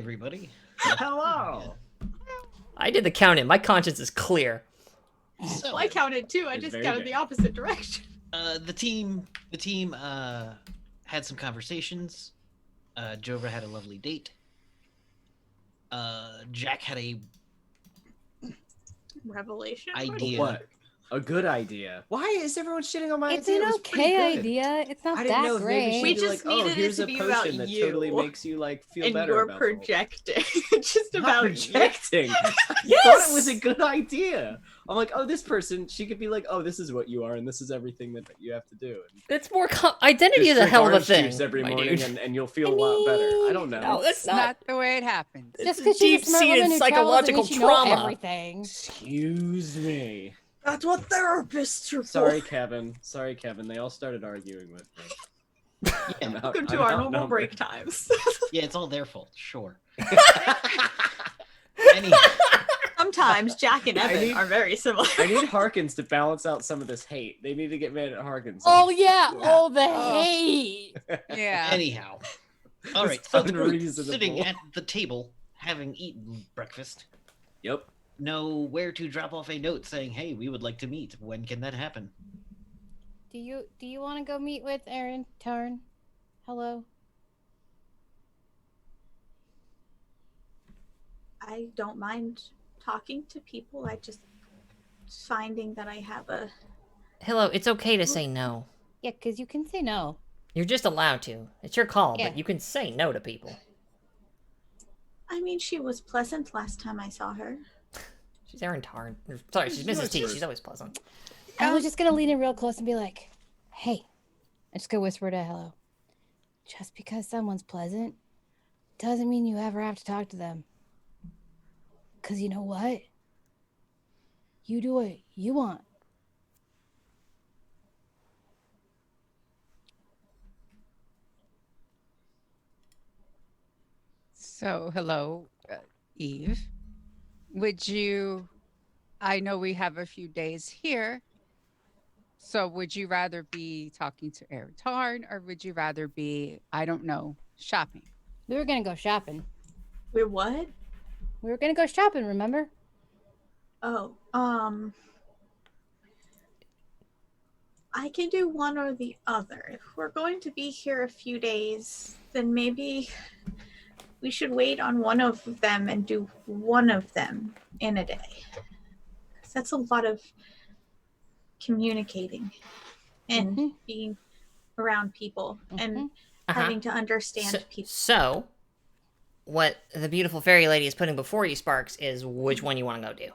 everybody. Hello. I did the count-in. My conscience is clear. So, Well, I counted too. I It's just very counted good. the opposite direction. the team had some conversations. Jova had a lovely date. Jack had a Revelation. idea. What? A good idea. Why is everyone shitting on my It's idea? an It was pretty okay good. idea. It's not I didn't that know if maybe great. she'd We be just like, oh, needed it here's to a be about potion that totally you. makes you like feel And better you're about the whole- projecting. Just Not about you. projecting. I Yes! thought it was a good idea. I'm like, oh, this person, she could be like, oh, this is what you are, and this is everything that you have to do. And It's more identity just is a drink hell of a orange thing. juice every my morning, dude. and you'll feel a lot better. I don't know. No, that's It's not. not the way it happens. Just It's because she's a smart deep-seated woman who travels doesn't mean psychological she trauma. know everything. Excuse me. That's what therapists are for. Sorry, Kevin. Sorry, Kevin. They all started arguing with me. I'm out- Welcome to I'm our normal outnumbered. break times. Yeah, it's all their fault. Sure. Sometimes Jack and I Evan need- are very similar. I need Harkins to balance out some of this hate. They need to get mad at Harkins. Oh yeah, Yeah. oh the Oh. hate. Yeah. Anyhow. All right. It's So the group unreasonable. sitting at the table, having eaten breakfast, Yep. know where to drop off a note saying, "Hey, we would like to meet. When can that happen?" Do you want to go meet with Aaron Tarn? Hello. I don't mind talking to people. I just finding that I have a. Hello, it's okay to say no. Yeah, because you can say no. You're just allowed to. It's your call, Yeah. but you can say no to people. I mean, she was pleasant last time I saw her. She's Erin Tarn. Sorry, she's Mrs. T. sure. She's always pleasant. I was just gonna lean in real close and be like, "Hey," I just go whisper to hello. Just because someone's pleasant doesn't mean you ever have to talk to them. Cause you know what? You do what you want. So, hello, Eve. Would you? I know we have a few days here. So, would you rather be talking to Aaron Tarn, or would you rather be, I don't know, shopping? We were gonna go shopping. We're what? We were gonna go shopping, remember? Oh, I can do one or the other. If we're going to be here a few days, then maybe we should wait on one of them and do one of them in a day. 'Cause that's a lot of communicating and Mhm. being around people and having to understand So, people. so, what the beautiful fairy lady is putting before you, Sparks, is which one you want to go do.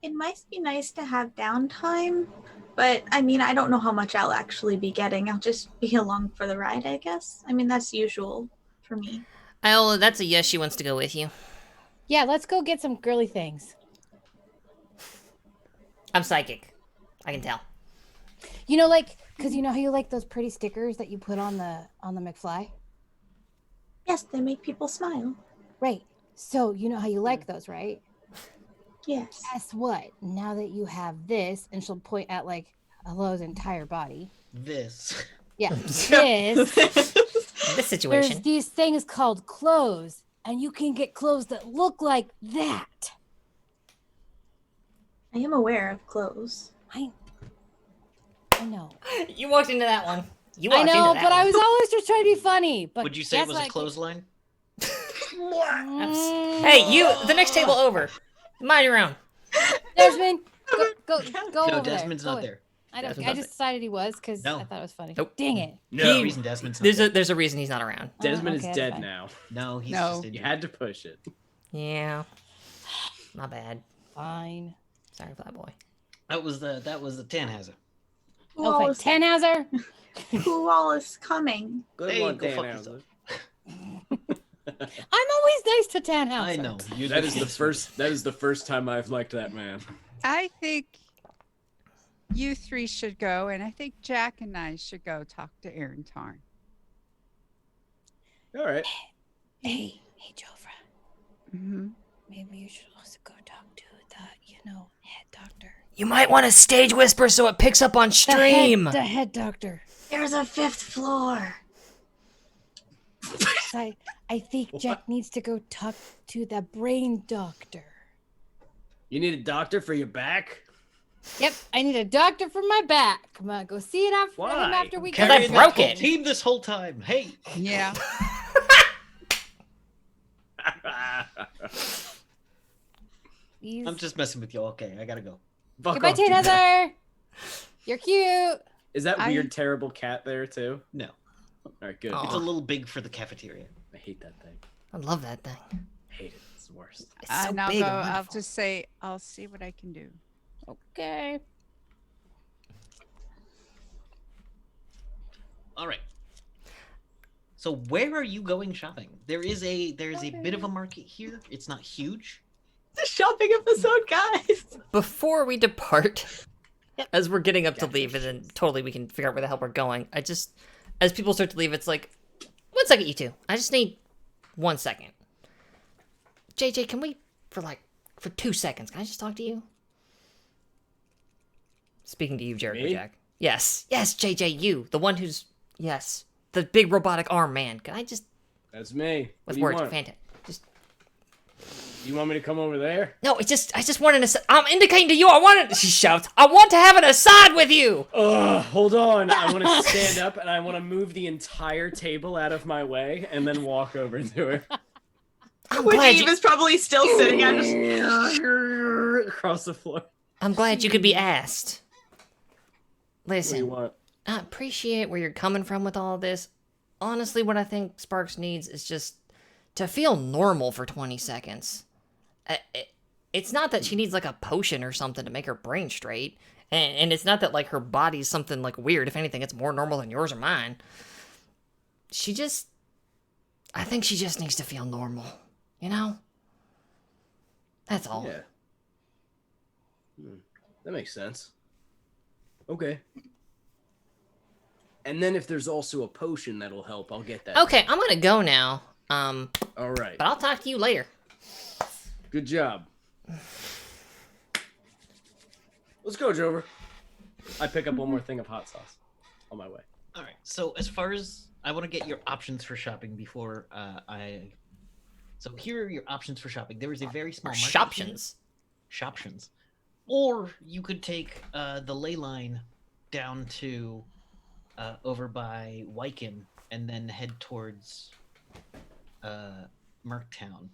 It might be nice to have downtime, but I mean, I don't know how much I'll actually be getting. I'll just be along for the ride, I guess. I mean, that's usual for me. Iola, that's a yes. She wants to go with you. Yeah, let's go get some girly things. I'm psychic. I can tell. You know, like, cause you know how you like those pretty stickers that you put on the McFly? Yes, they make people smile. Right. So you know how you like those, right? Yes. Guess what? Now that you have this, and she'll point at like Hello's entire body. This. Yeah. This. This There's situation. these things called clothes, and you can get clothes that look like that. I am aware of clothes. I know. You walked into that one. You I walked know, into that but I one. was always just trying to be funny. But Would you say it guess was what a I could- clothesline? Hey, you! The next table over. Mind your own. Desmond, go No, over Desmond's there. not Go there. I Desmond's I not just decided he was because No. I thought it was funny. Nope. Dang it. No He- reason Desmond's not There's there. a reason he's not around. Desmond okay, is that's dead fine. now. No, he's No. just You injured. had to push it. Yeah. My bad. Fine. Sorry, flat boy. That was the Tannhauser. Who, Oh, all fine. is, Tannhauser. who all is coming? Good Hey, one, go Dan fuck Hauser. yourself. I'm always nice to Tannhauser. I know. You're That is the sweetest. first. That is the first time I've liked that man. I think you three should go, and I think Jack and I should go talk to Aaron Tarn. All right. Hey, Jofra. Mm-hmm. Maybe you should also go talk to the, head doctor. You might want to stage whisper so it picks up on stream. The head doctor. There's a 5th floor. I think Jack needs to go talk to the brain doctor. You need a doctor for your back? Yep, I need a doctor for my back. Come on, go see it after him Why? after we Because get I Carrying broke that whole it. team this whole time. Hey. Yeah. Please. I'm just messing with you. Okay, I gotta go. Fuck Goodbye, off, Tate dude. Heather. You're cute. Is that I- weird, terrible cat there too? No, All right, good. Aw. it's a little big for the cafeteria. I hate that thing. I love that thing. I hate it. It's the worst. It's so And I'll big go. and I'll wonderful. just say, I'll see what I can do. Okay. All right. So where are you going shopping? There's a bit of a market here. It's not huge. It's a shopping episode, guys. Before we depart, as we're getting up to leave, and then totally we can figure out where the hell we're going. I just, as people start to leave, it's like, 1 second, you two. I just need 1 second. JJ, can we, for 2 seconds, can I just talk to you? Speaking to you, Jericho Me? Jack. Yes, JJ, you, the one who's, yes, the big robotic arm man. Can I just, That's me. What with do you words, want? fantastic. Just, You want me to come over there? no, I just wanted to, I'm indicating to you, she shouts, I want to have an aside with you! Ugh, hold on. I want to stand up and I want to move the entire table out of my way and then walk over to her. I'm When glad Eve is probably still sitting, I'm just Across the floor. I'm glad you could be asked. What do you Listen, want? I appreciate where you're coming from with all this. Honestly, what I think Sparks needs is just to feel normal for 20 seconds. It's not that she needs like a potion or something to make her brain straight. And it's not that like her body's something like weird. If anything, it's more normal than yours or mine. I think she just needs to feel normal. You know? That's all. Yeah. That makes sense. Okay. And then if there's also a potion that'll help, I'll get that. Okay, I'm gonna go now. All right. But I'll talk to you later. Good job. Let's go, Jover. I pick up one more thing of hot sauce on my way. All right. So as far as I want to get your options for shopping before So here are your options for shopping. There is a very small market here. Shoptions. Shoptions. Or you could take the ley line down to over by Wyken and then head towards Merktown.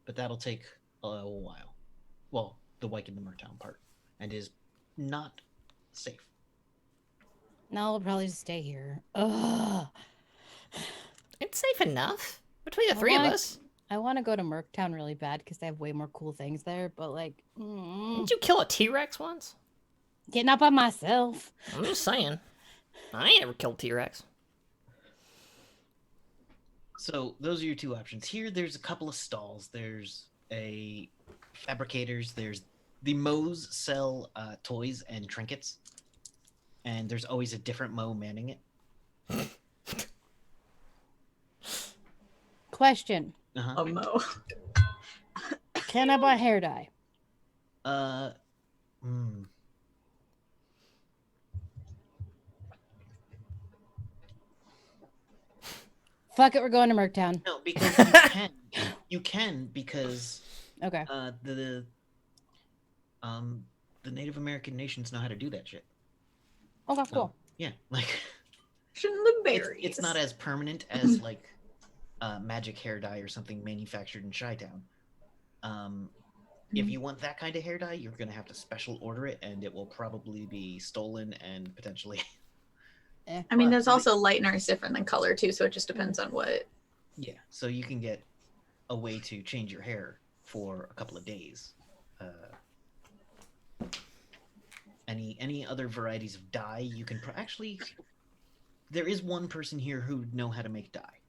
But that'll take a while. Well, the Wyken to Merktown part. And is not safe. No, we'll probably just stay here. Ugh. It's safe enough between the three of us. I want to go to Merktown really bad because they have way more cool things there. But like, Didn't you kill a T-Rex once? getting up on myself. I'm just saying. I ain't ever killed T-Rex. So those are your two options. Here, there's a couple of stalls. There's a fabricators. There's the Moes sell toys and trinkets, and there's always a different Mo manning it. Question: Uh-huh. a Mo. Can I buy hair dye? Hmm. Fuck it, we're going to Merktown. No, because you can. You can because Okay. the Native American nations know how to do that shit. Okay, So, cool. yeah, like Shouldn't the it's, berries? it's not as permanent as like magic hair dye or something manufactured in Chi-Town. If you want that kind of hair dye, you're gonna have to special order it, and it will probably be stolen and potentially. I mean, there's Well, also lighteners is different than color too, so it just depends on what. Yeah, so you can get a way to change your hair for a couple of days. Any other varieties of dye you can actually. There is one person here who know how to make dye,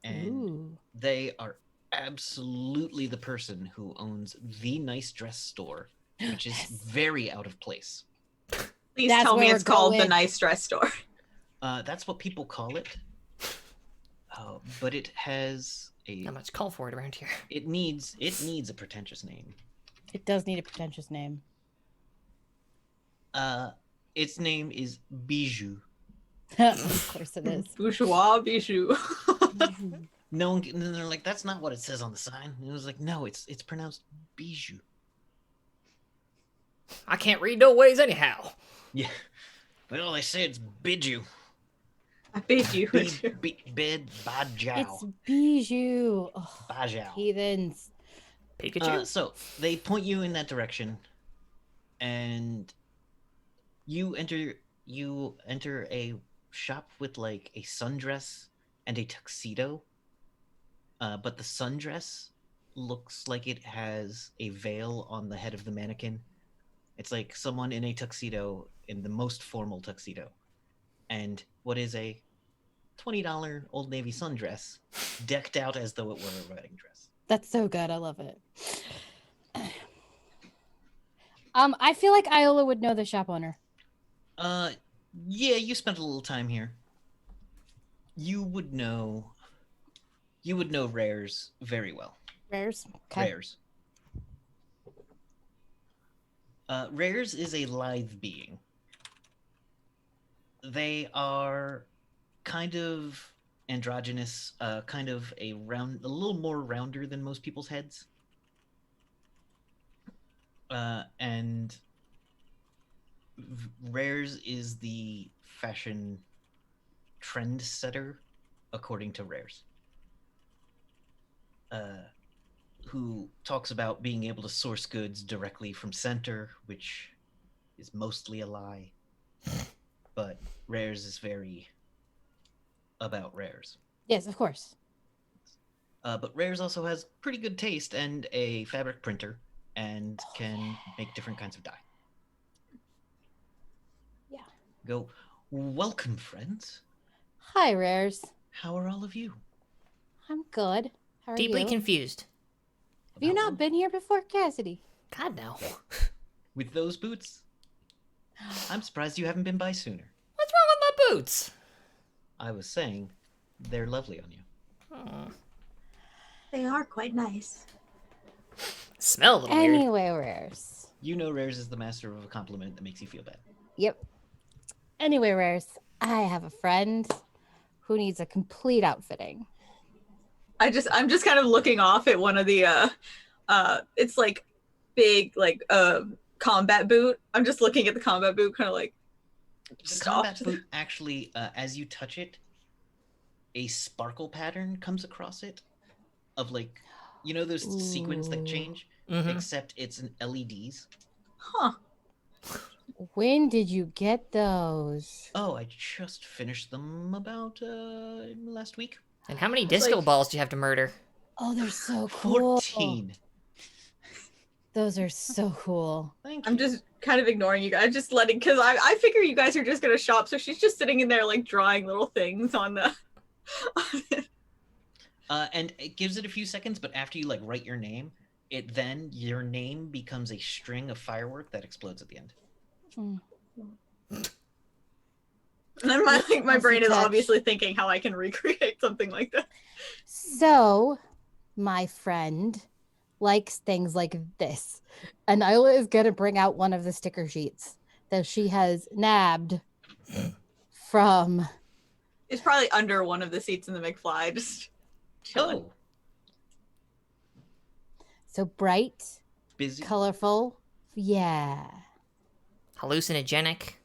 and Ooh. they are absolutely the person who owns the Nice Dress store, which is very out of place. Please That's tell me where it's we're called the going. Nice Dress Store. That's what people call it, but it has a. Not much call for it around here. It needs a pretentious name. It does need a pretentious name. Its name is Bijou. Of course it is. Bourgeois bijou. No one, and then they're like, "That's not what it says on the sign." And it was like, "No, it's pronounced bijou." I can't read no ways anyhow. Yeah, well, they say it's bijou. I bid you. Bid bajau. It's bijou. Ugh, Bajau. heathens. Pikachu? So they point you in that direction, and you enter a shop with like a sundress and a tuxedo. But the sundress looks like it has a veil on the head of the mannequin. It's like someone in a tuxedo, in the most formal tuxedo, and what is a $20 Old Navy sundress decked out as though it were a wedding dress. That's so good. I love it. I feel like Iola would know the shop owner. Yeah, you spent a little time here. You would know Rares very well. Rares. Okay. Rares. Rares is a lithe being. They are kind of androgynous, kind of a little more rounder than most people's heads. And Rares is the fashion trend setter, according to Rares. Who talks about being able to source goods directly from center, which is mostly a lie. But Rares is very about Rares. Yes, of course. But Rares also has pretty good taste and a fabric printer and can make different kinds of dye. Yeah. Go, welcome, friends. Hi, Rares. How are all of you? I'm good. How are Deeply you? confused. Have you not been here before, Cassidy? God, no. With those boots? I'm surprised you haven't been by sooner. What's wrong with my boots? I was saying, they're lovely on you. Oh. They are quite nice. Smell a little weird. Anyway, Rares. You know Rares is the master of a compliment that makes you feel bad. Yep. Anyway, Rares, I have a friend who needs a complete outfitting. I'm just kind of looking off at one of the it's like big like combat boot. I'm just looking at the combat boot kind of like The combat boot actually, as you touch it, a sparkle pattern comes across it of like, you know those sequins that change? Mm-hmm. Except it's an LEDs. Huh. When did you get those? Oh, I just finished them about last week. And how many disco like- balls do you have to murder? Oh, they're so cool. 14. Those are so cool. Thank you. I'm just kind of ignoring you guys, just letting because I figure you guys are just gonna shop, so she's just sitting in there like drawing little things on the And it gives it a few seconds, but after you like write your name, your name becomes a string of firework that explodes at the end. Mm. and then my brain is touch. obviously thinking how I can recreate something like that. So, my friend likes things like this. And Isla is going to bring out one of the sticker sheets that she has nabbed from. It's probably under one of the seats in the McFly, just chilling. Oh, So bright, busy. colorful. Yeah. Hallucinogenic.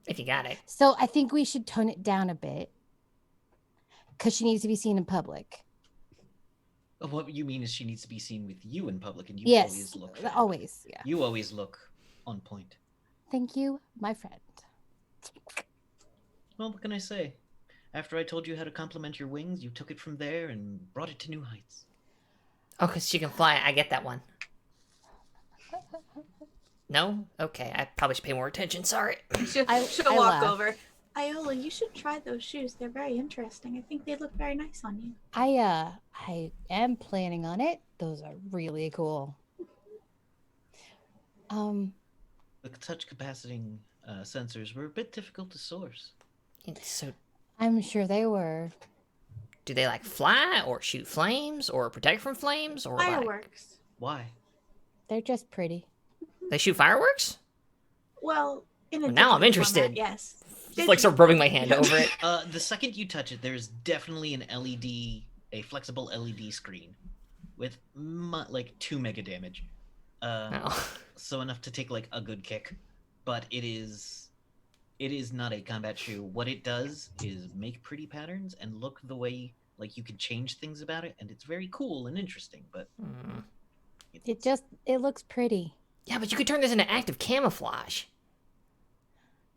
If you got it. So I think we should tone it down a bit because she needs to be seen in public. What you mean is she needs to be seen with you in public, and you Yes, always look. fab. always. Yeah. You always look on point. Thank you, my friend. Well, what can I say? After I told you how to compliment your wings, you took it from there and brought it to new heights. Oh, because she can fly. I get that one. No? Okay, I probably should pay more attention. Sorry. She'll I walk laugh. over. Iola, you should try those shoes. They're very interesting. I think they look very nice on you. I am planning on it. Those are really cool. The touch capaciting sensors were a bit difficult to source. So, I'm sure they were. do they like fly or shoot flames or protect from flames or like Fireworks. Why? They're just pretty. they shoot fireworks? Well, In a Well, now I'm digital interested. format, yes. Just like start rubbing my hand over it. The second you touch it, there's definitely an LED, a flexible LED screen with like 2 mega damage. Oh. So enough to take like a good kick, but it is not a combat shoe. What it does is make pretty patterns and look the way like you can change things about it, and it's very cool and interesting. But Mm. It looks pretty. Yeah, but you could turn this into active camouflage.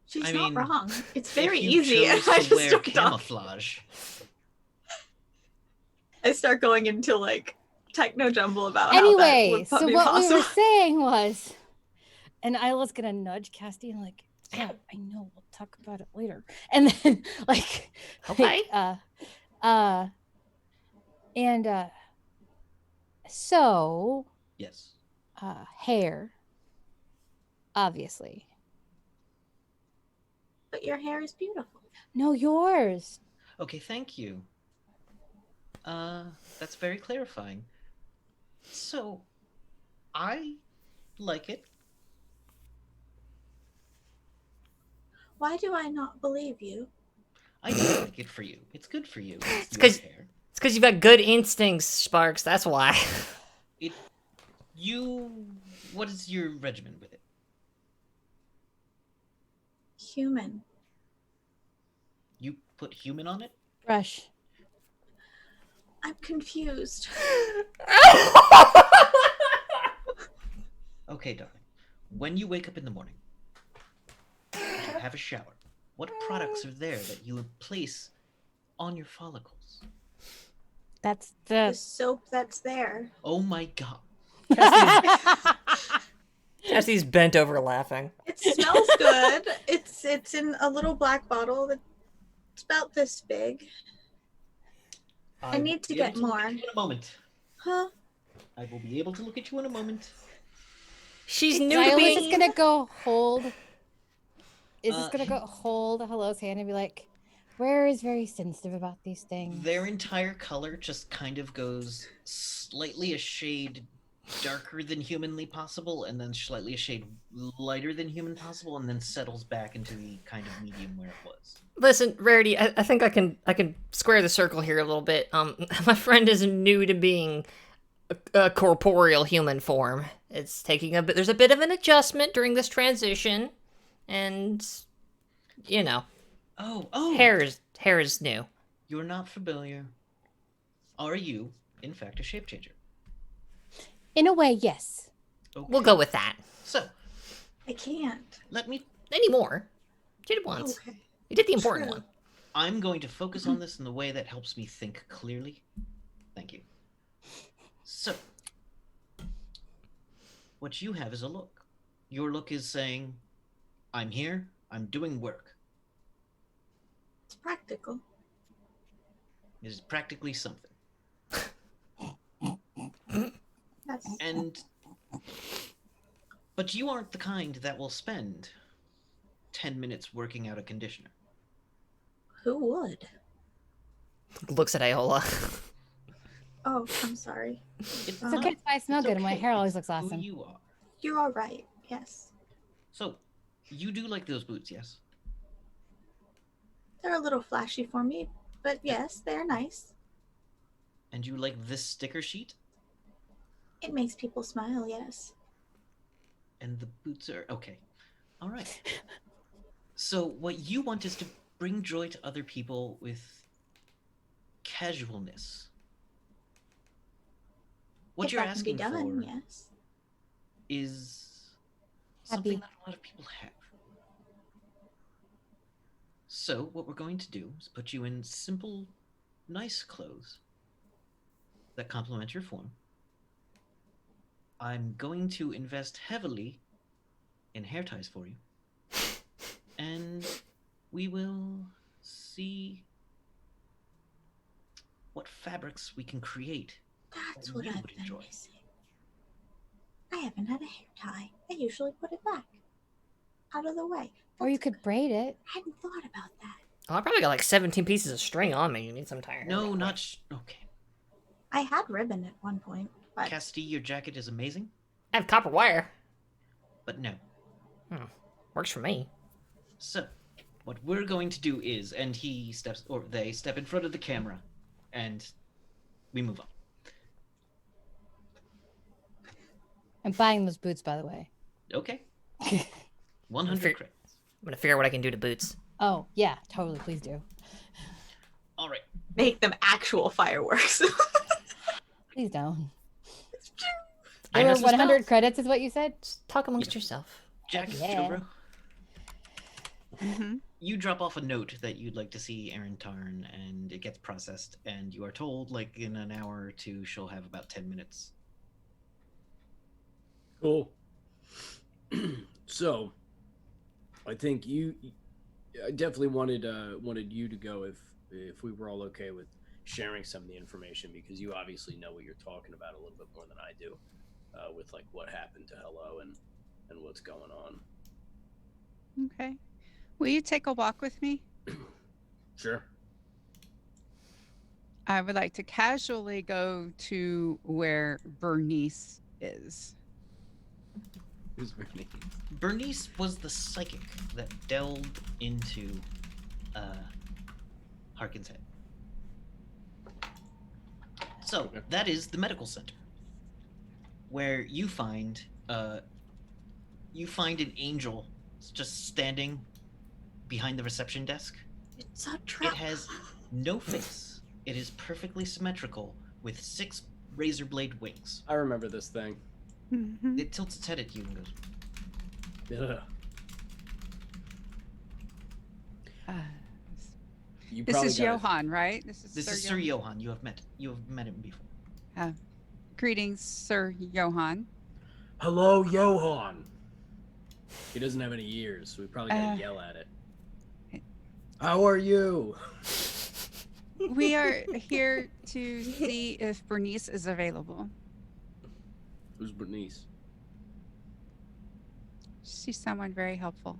She's I not mean, wrong. It's very if you easy. chose I to just wear start talking. camouflage. I start going into like techno jumble about Anyway, how that would so be what possible. we were saying was, and Isla's gonna nudge Casty and like, yeah, I know, we'll talk about it later. And then Okay. So Yes. hair, obviously. But your hair is beautiful. No, yours. Okay, thank you. That's very clarifying. So, I like it. Why do I not believe you? I do like it for you. It's good for you. It's your 'cause- hair. It's because you've got good instincts, Sparks. That's why. What is your regimen with it? Human. You put human on it? Brush. I'm confused. Okay, darling. When you wake up in the morning, you have a shower. What products are there that you would place on your follicles? That's The the. soap that's there. Oh my god. Cassie's bent over laughing. It smells good. It's in a little black bottle that's about this big. I will need to be able get look more. at you in a moment. Huh? I will be able to look at you in a moment. She's It's new to Isla's being. just gonna go hold. Is just Uh, gonna go hold Hello's hand and be like, "Where is very sensitive about these things." Their entire color just kind of goes slightly a shade darker than humanly possible, and then slightly a shade lighter than human possible, and then settles back into the kind of medium where it was. Listen, Rarity, I think I can square the circle here a little bit. My friend is new to being a corporeal human form. It's taking a bit. There's a bit of an adjustment during this transition, and you know, Oh! hair is new. You're not familiar. Are you, in fact, a shape changer? In a way, yes. Okay. We'll go with that. So, I can't. let me. Any more? You did it once. Okay. You did the important True. one. I'm going to focus on this in the way that helps me think clearly. Thank you. So, what you have is a look. Your look is saying, I'm here, I'm doing work. It's practical. It is practically something. That's But you aren't the kind that will spend 10 minutes working out a conditioner. who would? Looks at Iola. Oh, I'm sorry. It's It's okay. I smell it's good, and my okay. hair always It's looks awesome. Who you are. You're all right. Yes. So, you do like those boots, yes? They're a little flashy for me, but yes, they're nice. And you like this sticker sheet? It makes people smile, yes. And the boots are okay. All right. So what you want is to bring joy to other people with casualness. What if you're that can be asking done, for yes. is something Happy. that a lot of people have. So what we're going to do is put you in simple, nice clothes that complement your form. I'm going to invest heavily in hair ties for you. And we will see what fabrics we can create. That's that what you I've would been enjoy. missing. I haven't had a hair tie. I usually put it back. Out of the way. Or you That's could braid it. I hadn't thought about that. Oh, I probably got like 17 pieces of string on me. You need some tire. No, not okay. I had ribbon at one point, but Castille, your jacket is amazing, I have copper wire. but no. Works for me. So, what we're going to do is, and they step in front of the camera, and we move on. I'm buying those boots, by the way. Okay. Fair. 100 credits. I'm gonna figure out what I can do to boots. Oh, yeah, totally. Please do. All right. Make them actual fireworks. Please don't. I They know were some 100 spells. credits, is what you said? Just talk amongst yourself. Jack, Yeah. Jovro, Mm-hmm. you drop off a note that you'd like to see Erin Tarn, and it gets processed, and you are told, like, in an hour or two, she'll have about 10 minutes. Cool. So, I think I definitely wanted you to go if we were all okay with sharing some of the information, because you obviously know what you're talking about a little bit more than I do, with like what happened to Hello and what's going on. Okay. Will you take a walk with me? Sure. I would like to casually go to where Bernice is. Who's Bernice? Bernice was the psychic that delved into Harkin's head. So that is the medical center, where you find an angel just standing behind the reception desk. It's a trap. It has no face. It is perfectly symmetrical with 6 razor blade wings. I remember this thing. Mhm. It tilts its head at you and goes, Ugh. Uh, You this probably is gotta- Johan, right? "This is Sir Johan. You have met him before." Greetings, Sir Johan. Hello, Johan. He doesn't have any ears, so we probably gotta yell at it. How are you? We are here to see if Bernice is available. Who's Bernice? She's someone very helpful.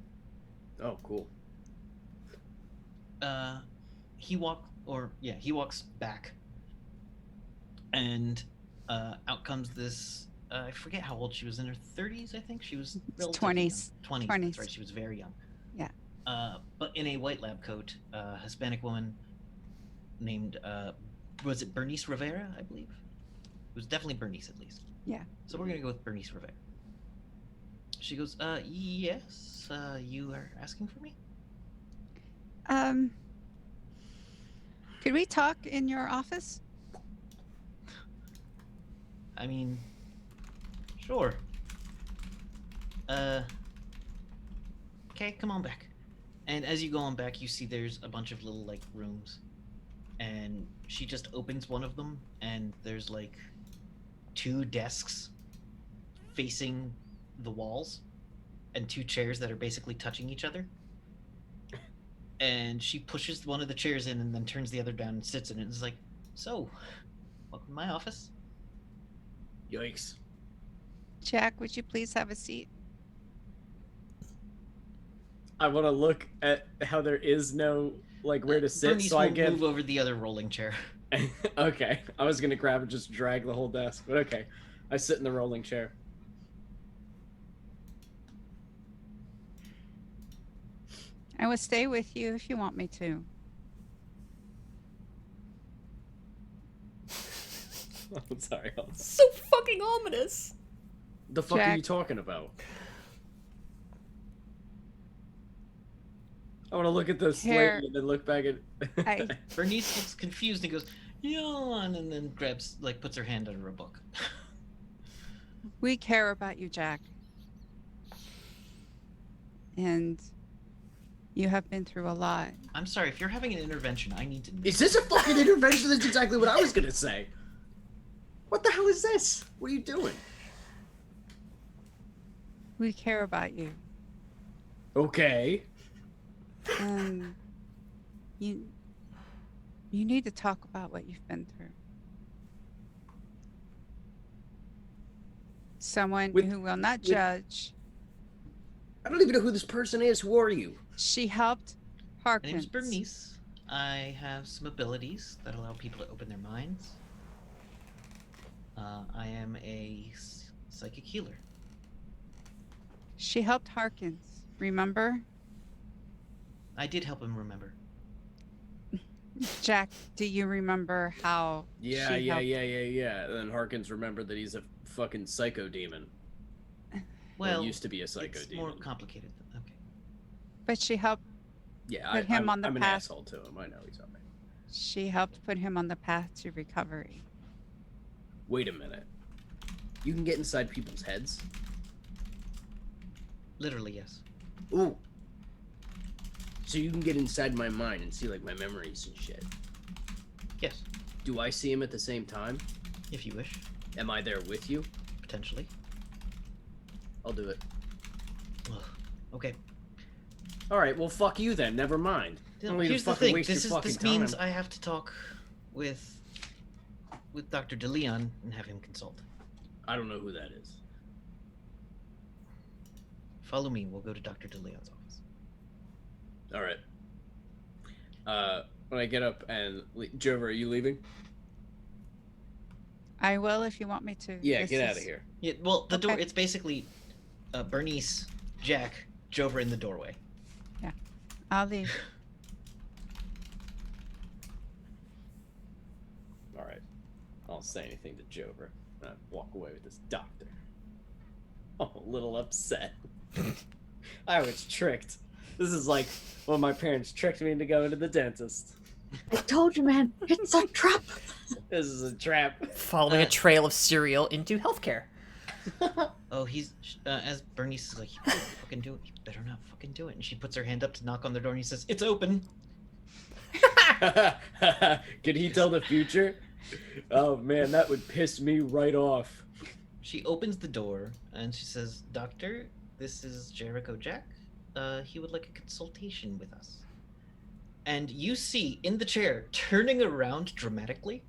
Oh, cool. He walks back, and out comes this. I forget how old she was, in her 30s, I think. She was relatively 20s. young. 20s. 20s. That's right. She was very young. Yeah. But in a white lab coat, Hispanic woman named was it Bernice Rivera, I believe. It was definitely Bernice, at least. Yeah. So we're gonna go with Bernice Rivera. She goes, yes, you are asking for me? Could we talk in your office? I mean, sure. Okay, come on back. And as you go on back, you see there's a bunch of little, like, rooms. And she just opens one of them, and there's, like, 2 desks facing the walls, and 2 chairs that are basically touching each other. And she pushes one of the chairs in and then turns the other down and sits in it and is like, "So, welcome to my office." Yikes. Jack, would you please have a seat? I want to look at how there is no, like, where to sit, Bernice so I will get... move over the other rolling chair. Okay. I was going to grab and just drag the whole desk, but okay. I sit in the rolling chair. I will stay with you if you want me to. I'm sorry. So fucking ominous. The fuck are Jack. you talking about? I want to look at this Here. lady and then look back at... I- Bernice looks confused and goes, "Yawn," and then grabs, like, puts her hand under a book. We care about you, Jack. And you have been through a lot. I'm sorry, if you're having an intervention, I need to know. Is this a fucking intervention? That's exactly what I was going to say. What the hell is this? What are you doing? We care about you. Okay. And you need to talk about what you've been through. Someone With- who will not with- judge. I don't even know who this person is. Who are you? She helped My Harkins. name's Bernice. I have some abilities that allow people to open their minds. I am a psychic healer. She helped Harkins. Remember? I did help him remember. Jack, do you remember how Yeah, she yeah, helped? yeah, yeah, yeah. And then Harkins remembered that he's a fucking psycho demon. Well, used to be a psycho it's demon. more complicated. Okay. But she helped Yeah, put him I'm, on the I'm an path. asshole to him. I know he's alright. She helped put him on the path to recovery. Wait a minute. You can get inside people's heads? Literally, yes. Ooh. So you can get inside my mind and see like my memories and shit. Yes, Do I see him at the same time? if you wish, Am I there with you? potentially. I'll do it. Ugh. Okay. Alright, well fuck you then. Never mind. No, Don't need to here's the fucking thing. waste your This fucking means time. I have to talk with Dr. DeLeon and have him consult. I don't know who that is. Follow me. We'll go to Dr. DeLeon's office. Alright. When I get up and... Jover, are you leaving? I will if you want me to. Yeah, This get out of is- here. Yeah, well, the door, Okay. it's basically Bernice, Jack, Jover in the doorway. I'll leave. Alright. I won't say anything to Jover. I walk away with this doctor. I'm a little upset. I was tricked. This is like when my parents tricked me into going to the dentist. I told you, man. It's a trap. This is a trap. Following a trail of cereal into healthcare. Oh, he's as Bernice is like, you better not fucking do it. You better not fucking do it. And she puts her hand up to knock on the door, and he says, "It's open." Can he tell the future? Oh man, that would piss me right off. She opens the door and she says, "Doctor, this is Jericho Jack. He would like a consultation with us." And you see in the chair, turning around dramatically,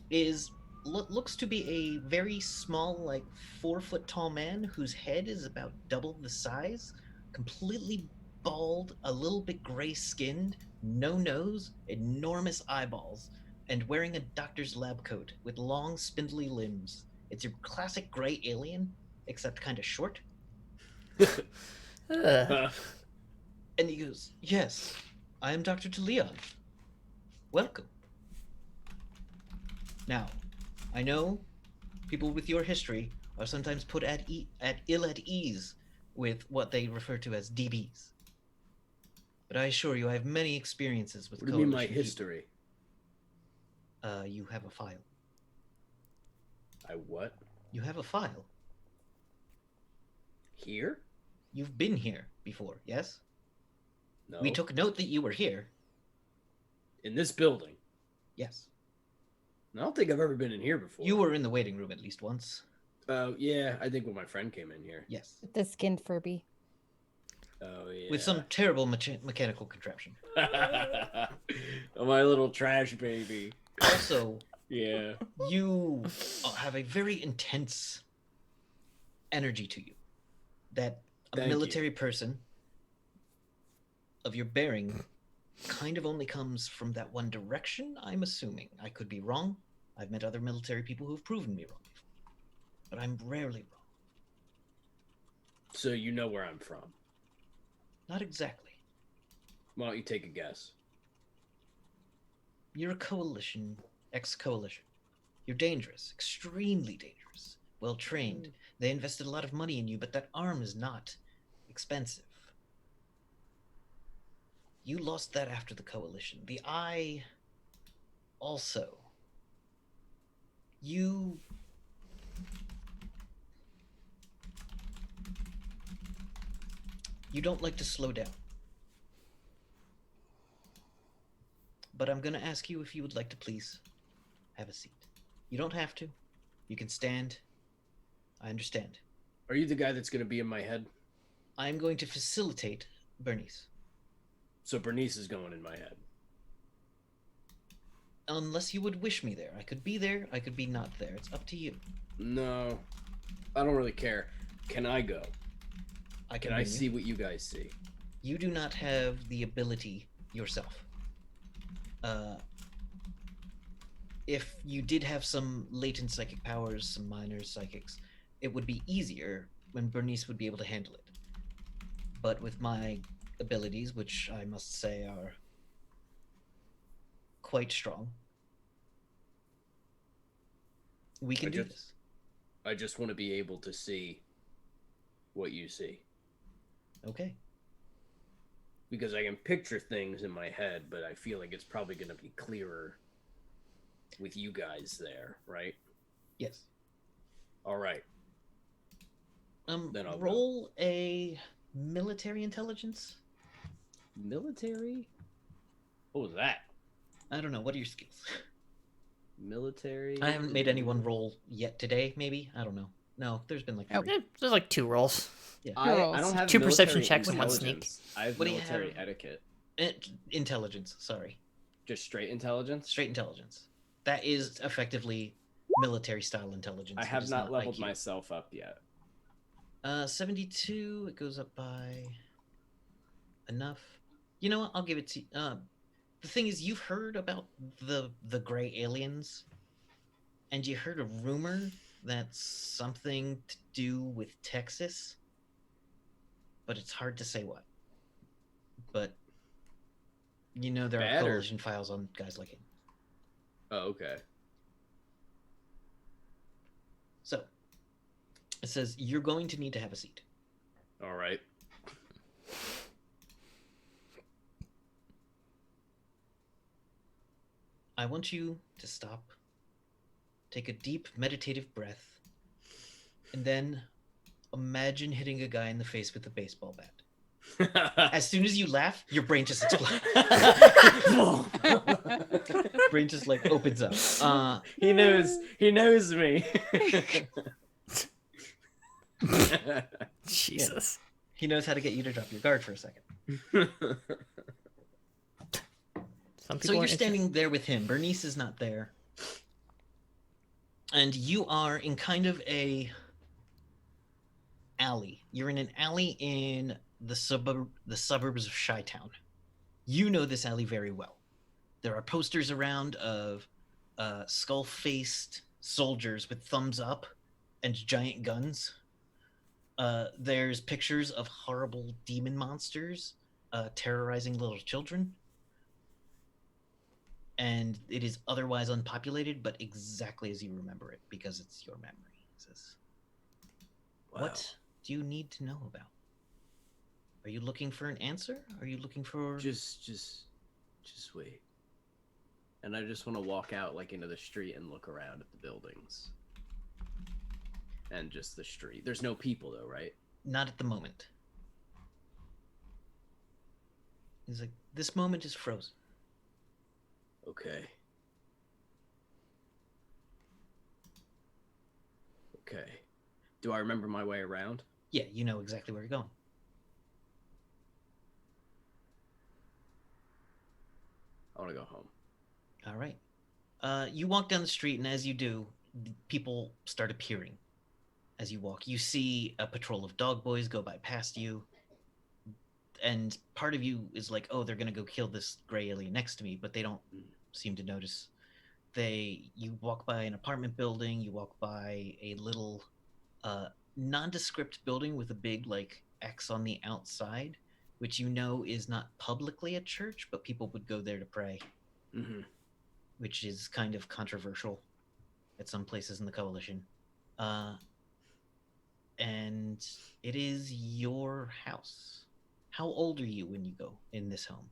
is looks to be a very small, like 4-foot tall man whose head is about double the size, completely bald, a little bit gray skinned, no nose, enormous eyeballs, and wearing a doctor's lab coat with long, spindly limbs. It's your classic gray alien, except kind of short. Ugh. And he goes, "Yes, I am Dr. DeLeon. Welcome." Now, I know people with your history are sometimes put at ill at ease with what they refer to as DBs. But I assure you, I have many experiences with What do you mean my Coalition people. history? You have a file. I what? You have a file. Here? You've been here before, yes? No. We took note that you were here. In this building. Yes. I don't think I've ever been in here before. You were in the waiting room at least once. Oh, yeah, I think when my friend came in here. Yes. The skinned Furby. Oh, yeah. With some terrible mechanical contraption. Oh, my little trash baby. Also, Yeah. you have a very intense energy to you that a Thank you. military person of your bearing kind of only comes from that one direction, I'm assuming. I could be wrong. I've met other military people who've proven me wrong before. But I'm rarely wrong. So you know where I'm from. Not exactly. Why don't you take a guess? You're a coalition, ex-coalition. You're dangerous, extremely dangerous, well trained. They invested a lot of money in you, but that arm is not expensive. You lost that after the coalition. The eye also. You don't like to slow down. But I'm going to ask you if you would like to please have a seat. You don't have to. You can stand. I understand. Are you the guy that's going to be in my head? I'm going to facilitate Bernice. So Bernice is going in my head. Unless you would wish me there. I could be there, I could be not there. It's up to you. No, I don't really care. Can I go? I Can I bring you. see what you guys see? You do not have the ability yourself. If you did have some latent psychic powers, some minor psychics, it would be easier when Bernice would be able to handle it. But with my abilities, which I must say are quite strong, we can do this. I just want to be able to see what you see. Okay. Because I can picture things in my head, but I feel like it's probably going to be clearer with you guys there, right? Yes. All right. Then I'll roll a military intelligence. Military? What was that? I don't know. What are your skills? Military? I haven't made anyone roll yet today, maybe? I don't know. No, there's been like 3. There's like 2 rolls. Yeah. I don't have 2 perception military checks and 1 sneak. intelligence. I have What do you military have? etiquette. Intelligence, sorry. Just straight intelligence? Straight intelligence. That is effectively military style intelligence. I It have is not leveled IQ. myself up yet. 72, it goes up by enough. You know what? I'll give it to you. The thing is, you've heard about the gray aliens, and you heard a rumor that's something to do with Texas, but it's hard to say what. But you know there are coalition files on guys like him. Oh, okay. So it says you're going to need to have a seat. All right. I want you to stop, take a deep meditative breath, and then imagine hitting a guy in the face with a baseball bat. As soon as you laugh, your brain just explodes. Brain just like opens up. He knows me. Jesus. Yeah. He knows how to get you to drop your guard for a second. So you're standing there with him. Bernice is not there. And you are in kind of a alley. You're in an alley in the suburbs of Chi-Town. You know this alley very well. There are posters around of skull-faced soldiers with thumbs up and giant guns. There's pictures of horrible demon monsters terrorizing little children. And it is otherwise unpopulated, but exactly as you remember it, because it's your memory. It says, Wow. What do you need to know about? Are you looking for an answer? Are you looking for... Just wait. And I just want to walk out like into the street and look around at the buildings. And just the street. There's no people though, right? Not at the moment. He's like, this moment is frozen. Okay. Okay. Do I remember my way around? Yeah, you know exactly where you're going. I want to go home. All right. You walk down the street, and as you do, people start appearing. As you walk, you see a patrol of dog boys go by past you. And part of you is like, oh, they're going to go kill this gray alien next to me, but they don't seem to notice. You walk by an apartment building, you walk by a little nondescript building with a big like X on the outside, which you know is not publicly a church, but people would go there to pray, which is kind of controversial at some places in the coalition. And it is your house. How old are you when you go in this home?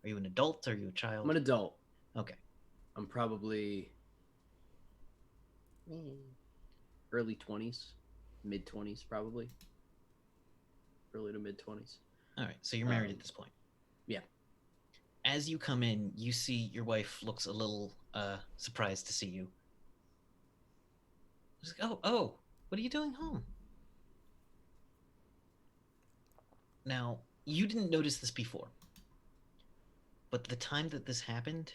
Are you an adult? Are you a child? I'm an adult. Okay. I'm probably early 20s, mid 20s probably. Early to mid 20s. All right, so you're married at this point. Yeah. As you come in, you see your wife looks a little surprised to see you. She's like, oh, what are you doing home? Now, you didn't notice this before, but the time that this happened,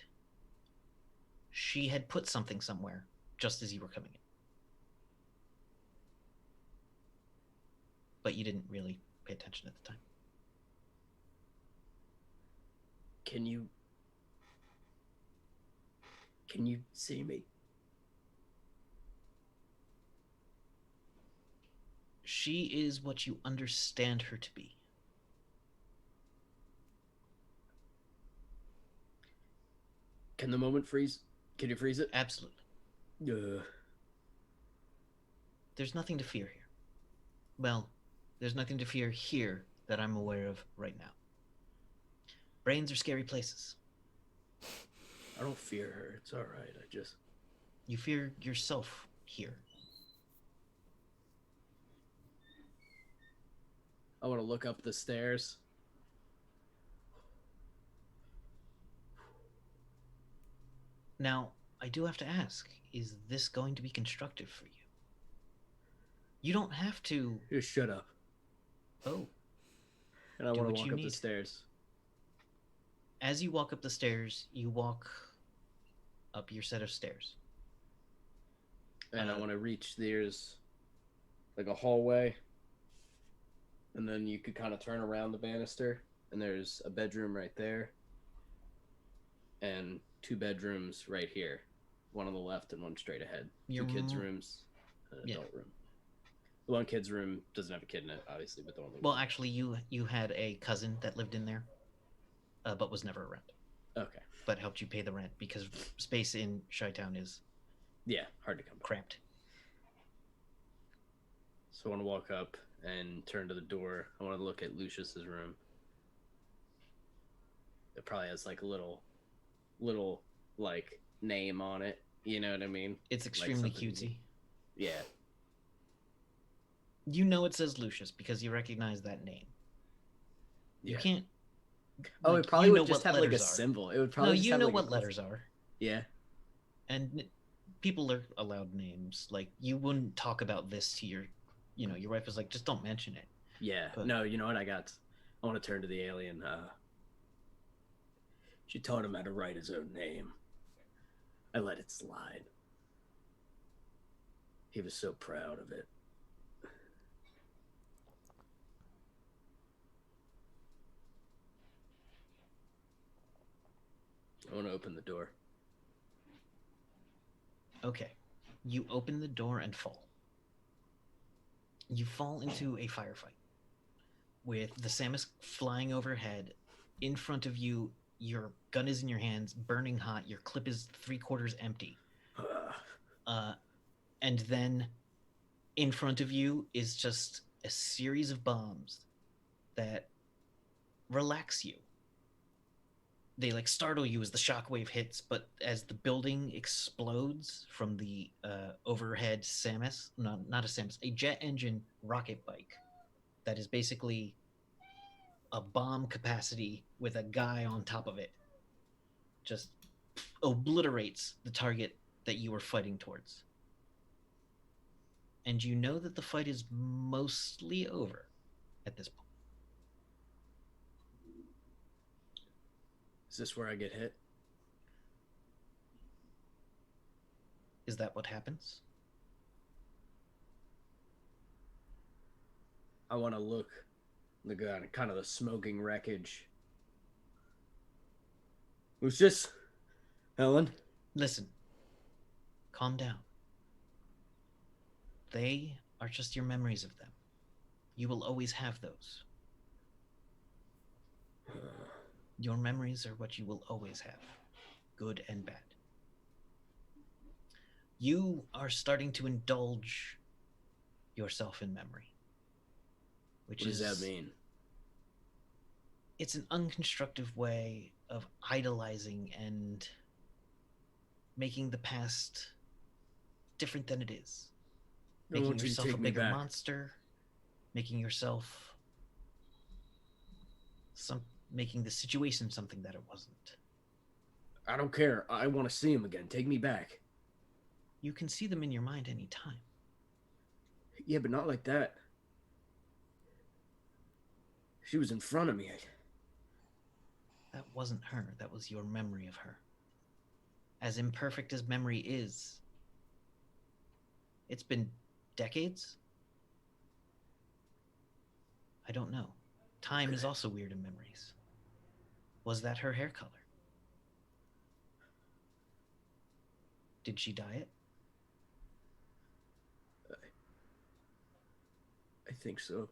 she had put something somewhere just as you were coming in. But you didn't really pay attention at the time. Can you see me? She is what you understand her to be. Can the moment freeze? Can you freeze it? Absolutely. Uh, There's nothing to fear here. Well, there's nothing to fear here that I'm aware of right now. Brains are scary places. I don't fear her. It's all right. You fear yourself here. I want to look up the stairs. Now, I do have to ask, is this going to be constructive for you? You don't have to. Just shut up. Oh. And I Do want to what walk you up the need. stairs. As you walk up the stairs, you walk up your set of stairs. And I want to reach, there's like a hallway. And then you could kind of turn around the banister. And there's a bedroom right there. And 2 bedrooms right here. One on the left and one straight ahead. Your 2 kids' m- rooms, an Yeah. adult room. The one kid's room doesn't have a kid in it, obviously, but the one. Well, actually, you had a cousin that lived in there, but was never around. Okay. But helped you pay the rent because space in Chi-Town is Yeah, hard to come by. cramped. So I want to walk up and turn to the door. I want to look at Lucius's room. It probably has like a little like name on it. You know what I mean? It's extremely something- cutesy. Yeah. You know it says Lucius because you recognize that name. You Yeah. can't. Oh, like, it probably you would know just what have like a letters are. symbol. It would No, probably just you have know like what a letters are, Yeah. and people are allowed names. Like you wouldn't talk about this to your wife was like, just don't mention it. Yeah. But- No, you know what I got? I want to turn to the alien. She taught him how to write his own name. I let it slide. He was so proud of it. I want to open the door. Okay. You open the door and fall. You fall into a firefight with the Samus flying overhead. In front of you, your gun is in your hands, burning hot. Your clip is 3/4 empty. And then in front of you is just a series of bombs that relax you. They like startle you as the shockwave hits, but as the building explodes from the overhead Samus, not a Samus, a jet engine rocket bike that is basically a bomb capacity with a guy on top of it, just obliterates the target that you were fighting towards. And you know that the fight is mostly over at this point. Is this where I get hit? Is that what happens? I want to look the kind of the smoking wreckage. Lucius, Helen, Listen, calm down. They are just your memories of them. You will always have those. Your memories are what you will always have, good and bad. You are starting to indulge yourself in memory. what does that mean? It's an unconstructive way of idolizing and making the past different than it is. I Making want you to yourself a take me bigger back. monster, making yourself making the situation something that it wasn't. I don't care. I want to see him again. Take me back. You can see them in your mind anytime. Yeah, but not like that. She was in front of me. That wasn't her, that was your memory of her. As imperfect as memory is, it's been decades? I don't know. Time is also weird in memories. Was that her hair color? Did she dye it? I think so.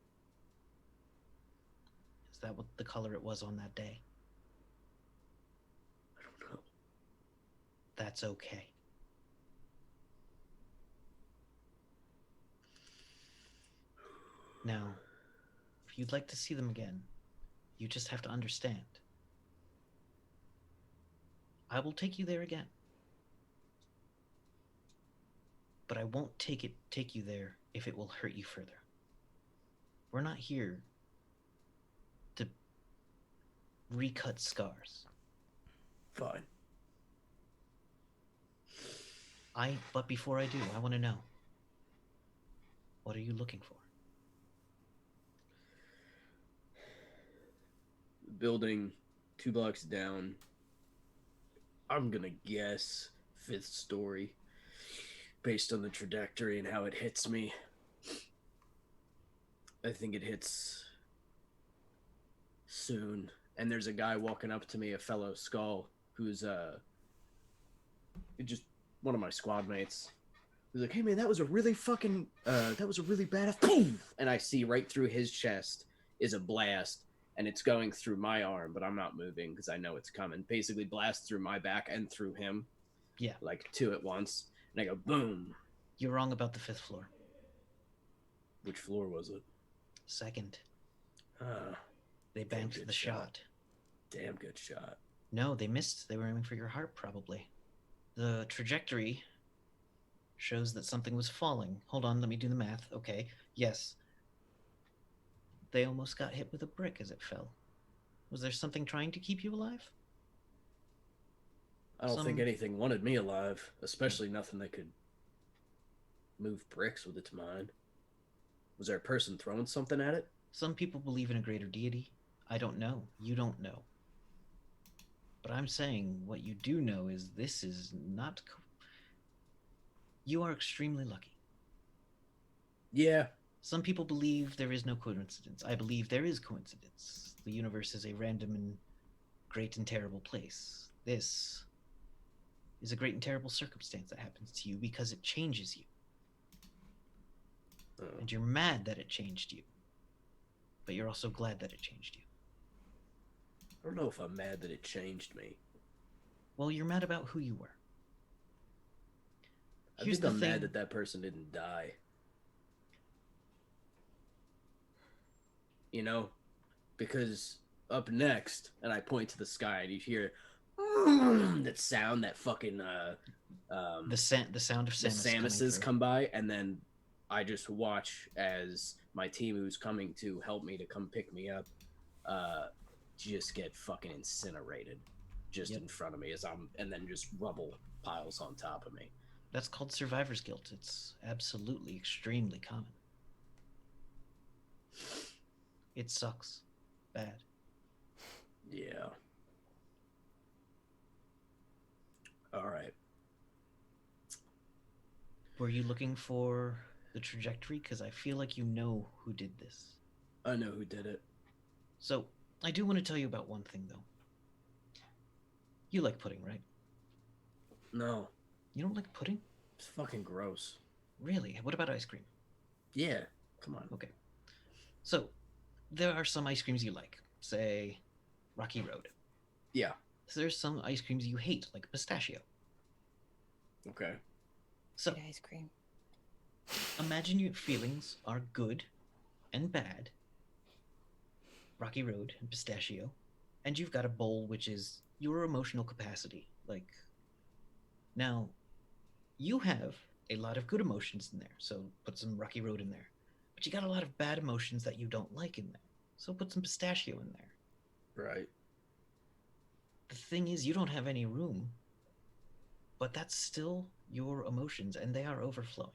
Is that what the color it was on that day? I don't know. that's okay. Now, if you'd like to see them again, you just have to understand. I will take you there again. But I won't take you there if it will hurt you further. We're not here to recut scars. Fine. But before I do, I want to know. What are you looking for? Building 2 blocks down. I'm gonna guess 5th story based on the trajectory and how it hits me. I think it hits soon. And there's a guy walking up to me, a fellow Skull, who's just one of my squad mates. He's like, "Hey man, that was a really badass boom!" And I see right through his chest is a blast, and it's going through my arm, but I'm not moving because I know it's coming. Basically, blast through my back and through him. Yeah. Like 2 at once. And I go, boom. You're wrong about the 5th floor. Which floor was it? 2nd. Ah, They banked good the shot. damn good shot. No, they missed. They were aiming for your heart, probably. The trajectory shows that something was falling. Hold on, let me do the math. Okay, yes. They almost got hit with a brick as it fell. Was there something trying to keep you alive? I don't think anything wanted me alive, especially nothing that could move bricks with its mind. Was there a person throwing something at it? Some people believe in a greater deity. I don't know. You don't know. But I'm saying what you do know is this is not... You are extremely lucky. Yeah. Some people believe there is no coincidence. I believe there is coincidence. The universe is a random and great and terrible place. This is a great and terrible circumstance that happens to you because it changes you. Oh. And you're mad that it changed you. But you're also glad that it changed you. I don't know if I'm mad that it changed me. Well, you're mad about who you were. I think I'm mad that that person didn't die. You know? Because up next, and I point to the sky, and you hear that sound, that fucking the sound of the Samus Samuses come by, and then I just watch as my team who's coming to help me to come pick me up just get fucking incinerated just in front of me and then just rubble piles on top of me. That's called survivor's guilt. It's absolutely extremely common. It sucks. Bad. Yeah. All right. Were you looking for the trajectory? Because I feel like you know who did this. I know who did it. So, I do want to tell you about one thing, though. You like pudding, right? No. You don't like pudding? It's fucking gross. Really? What about ice cream? Yeah. Come on. Okay. So, there are some ice creams you like. Say, Rocky Road. Yeah. So there's some ice creams you hate, like pistachio. Okay. So, Good ice cream. imagine your feelings are good and bad. Rocky Road and pistachio. And you've got a bowl which is your emotional capacity. Like, now, you have a lot of good emotions in there, so put some Rocky Road in there. But you got a lot of bad emotions that you don't like in there, so put some pistachio in there. Right. The thing is, you don't have any room, but that's still your emotions, and they are overflowing.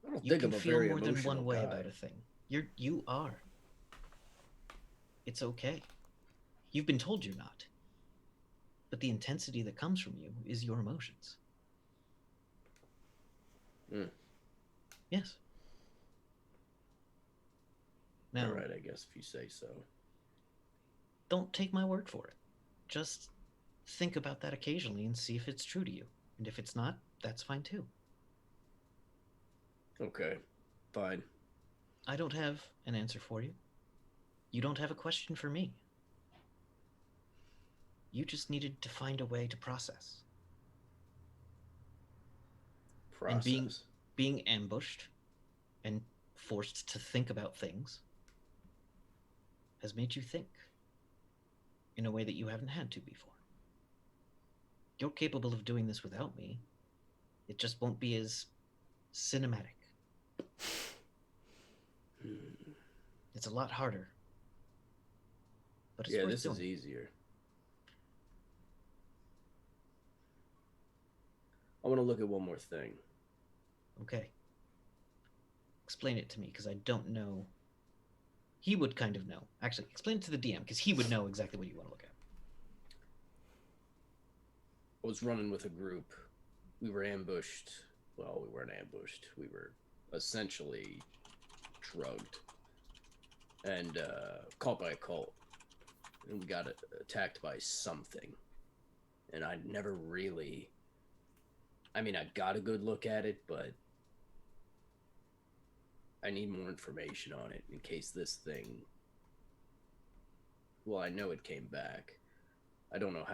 I don't You think can I'm a feel very more than emotional one way guy. about a thing. You are. It's okay. You've been told you're not. But the intensity that comes from you is your emotions. Mm. Yes. Now, All right, I guess if you say so. don't take my word for it. Just think about that occasionally and see if it's true to you. And if it's not, that's fine too. Okay. Fine. I don't have an answer for you. You don't have a question for me. You just needed to find a way to process. And being ambushed and forced to think about things has made you think in a way that you haven't had to before. You're capable of doing this without me. It just won't be as cinematic. It's a lot harder. But it's Yeah, worth this is doing. easier. I want to look at one more thing. Okay. Explain it to me, because I don't know. He would kind of know. Actually, explain it to the DM, because he would know exactly what you want to look at. I was running with a group. We were ambushed. Well, we weren't ambushed. We were essentially drugged and caught by a cult. And we got attacked by something. And I never really... I mean, I got a good look at it, but I need more information on it in case this thing... Well, I know it came back. I don't know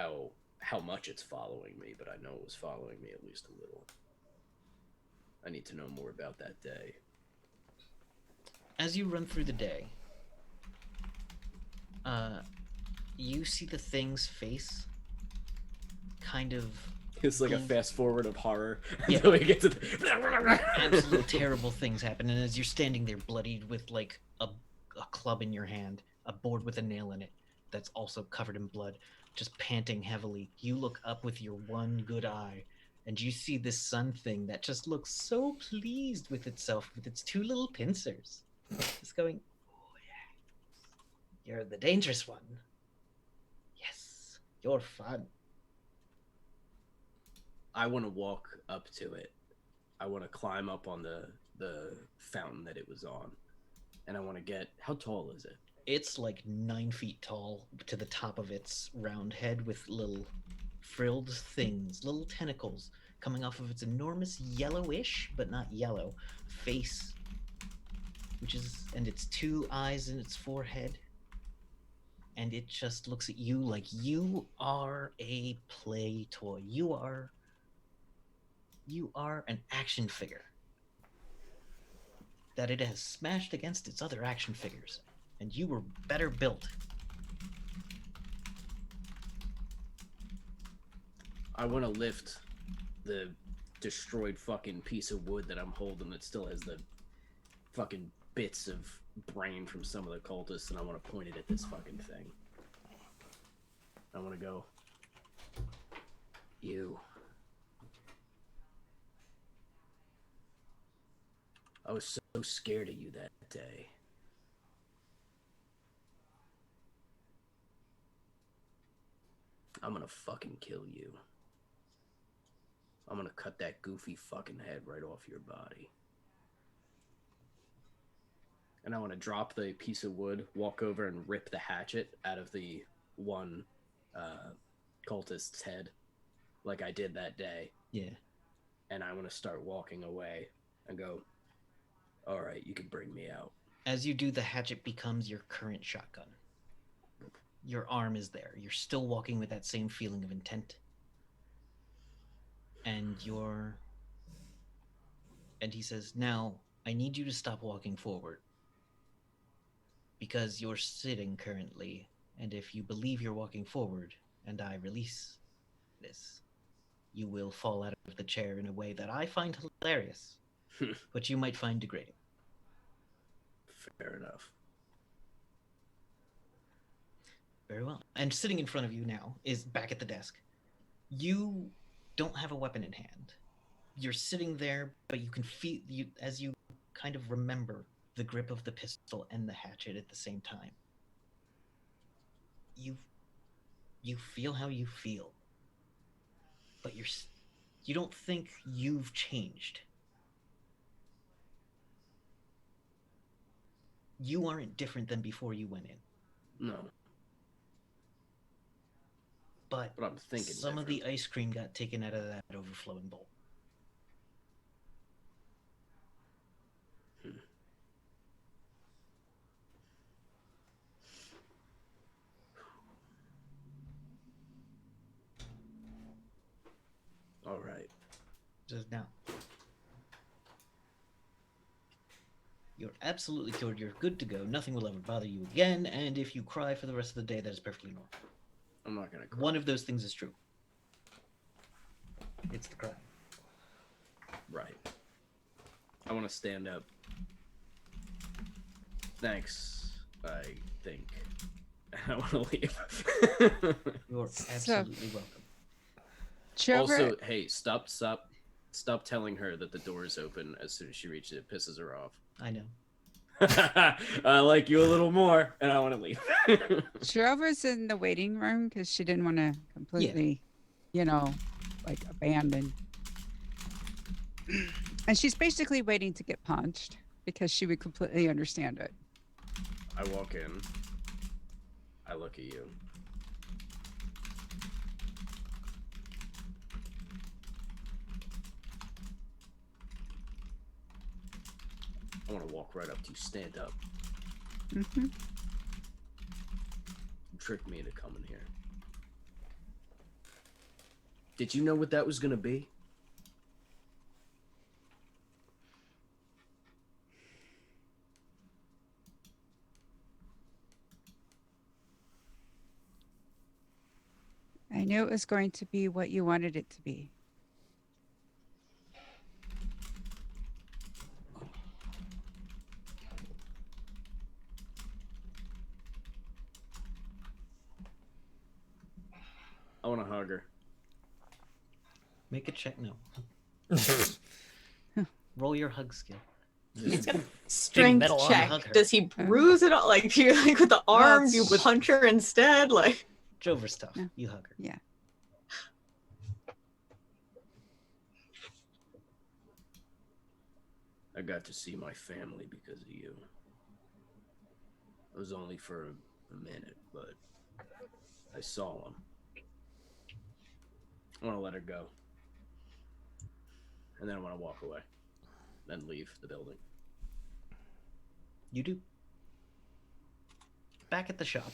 how much it's following me, but I know it was following me at least a little. I need to know more about that day. As you run through the day, you see the thing's face kind of... It's like a fast forward of horror Yeah. until we get to the... Absolute terrible things happen, and as you're standing there bloodied with like a club in your hand, a board with a nail in it that's also covered in blood, just panting heavily, you look up with your one good eye, and you see this sun thing that just looks so pleased with itself, with its two little pincers, just going, "Oh yeah, you're the dangerous one. Yes, you're fun." I want to walk up to it. I want to climb up on the fountain that it was on. And I want to get... How tall is it? It's like 9 feet tall to the top of its round head, with little frilled things, little tentacles coming off of its enormous yellowish, but not yellow, face, and its 2 eyes in its forehead. And it just looks at you like you are a play toy. You are an action figure that it has smashed against its other action figures, and you were better built. I want to lift the destroyed fucking piece of wood that I'm holding that still has the fucking bits of brain from some of the cultists, and I want to point it at this fucking thing. I want to go, you. I was so scared of you that day. I'm gonna fucking kill you. I'm gonna cut that goofy fucking head right off your body. And I want to drop the piece of wood, walk over and rip the hatchet out of the one cultist's head, like I did that day. Yeah. And I want to start walking away and go, all right, you can bring me out. As you do, the hatchet becomes your current shotgun. Your arm is there. You're still walking with that same feeling of intent. And he says, now, I need you to stop walking forward. Because you're sitting currently, and if you believe you're walking forward, and I release this, you will fall out of the chair in a way that I find hilarious, but you might find degrading. Fair enough. Very well. And sitting in front of you now is back at the desk. You don't have a weapon in hand. You're sitting there, but you can feel, as you kind of remember the grip of the pistol and the hatchet at the same time. You feel how you feel, but you don't think you've changed. You aren't different than before you went in. No. But I'm thinking some of different. the ice cream got taken out of that overflowing bowl. All right. Just now. You're absolutely cured. You're good to go. Nothing will ever bother you again. And if you cry for the rest of the day, that is perfectly normal. I'm not gonna cry. One of those things is true. It's the cry. Right. I want to stand up. Thanks, I think. I want to leave. You're absolutely welcome. Jover, Also, hey, stop telling her that the door is open as soon as she reaches it. It pisses her off. I know. I like you a little more, and I want to leave. Jover's in the waiting room because she didn't want to completely, like abandon. And she's basically waiting to get punched because she would completely understand it. I walk in. I look at you. I want to walk right up to you. Stand up. Mm-hmm. You tricked me into coming here. Did you know what that was going to be? I knew it was going to be what you wanted it to be. I want to hug her. Make a check. No. Roll your hug skill. Strength metal arm. Hug check. her. Does he bruise it all? Like, do you like with the arm? Do you it's- punch her instead? Like, Jover's tough. Yeah. You hug her. Yeah. I got to see my family because of you. It was only for a minute, but I saw them. I want to let her go. And then I want to walk away. Then leave the building. You do. Back at the shop.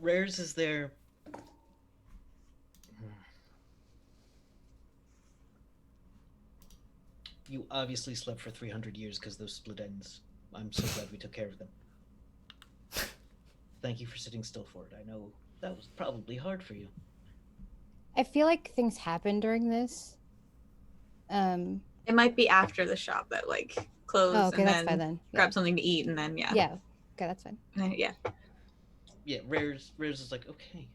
Rares is there. You obviously slept for 300 years because those split ends. I'm so glad we took care of them. Thank you for sitting still for it. I know that was probably hard for you. I feel like things happen during this. it might be after the shop that like closed Oh, okay, and that's then fine then. grab something to eat and then yeah. Yeah. Okay, that's fine. And then, yeah. Yeah, Rares is like, okay.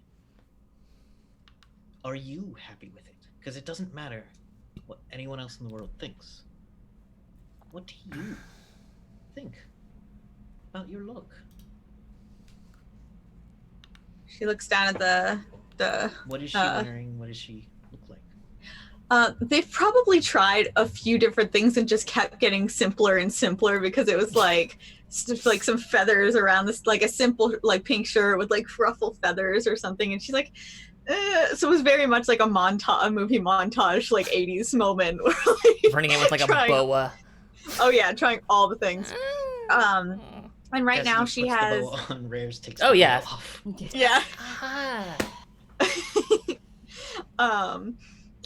Are you happy with it? Because it doesn't matter what anyone else in the world thinks. What do you think about your look? She looks down at the What is she wearing? What does she look like? they've probably tried a few different things and just kept getting simpler and simpler because it was like like some feathers around this, like a simple like pink shirt with like ruffle feathers or something, and she's like so it was very much like a movie montage, like 80s moment where, like, Running in with like a trying- boa. oh yeah, trying all the things. And right now Cassidy she puts the has bow on. Rares takes Oh, the yeah. bow off. yeah. Ah.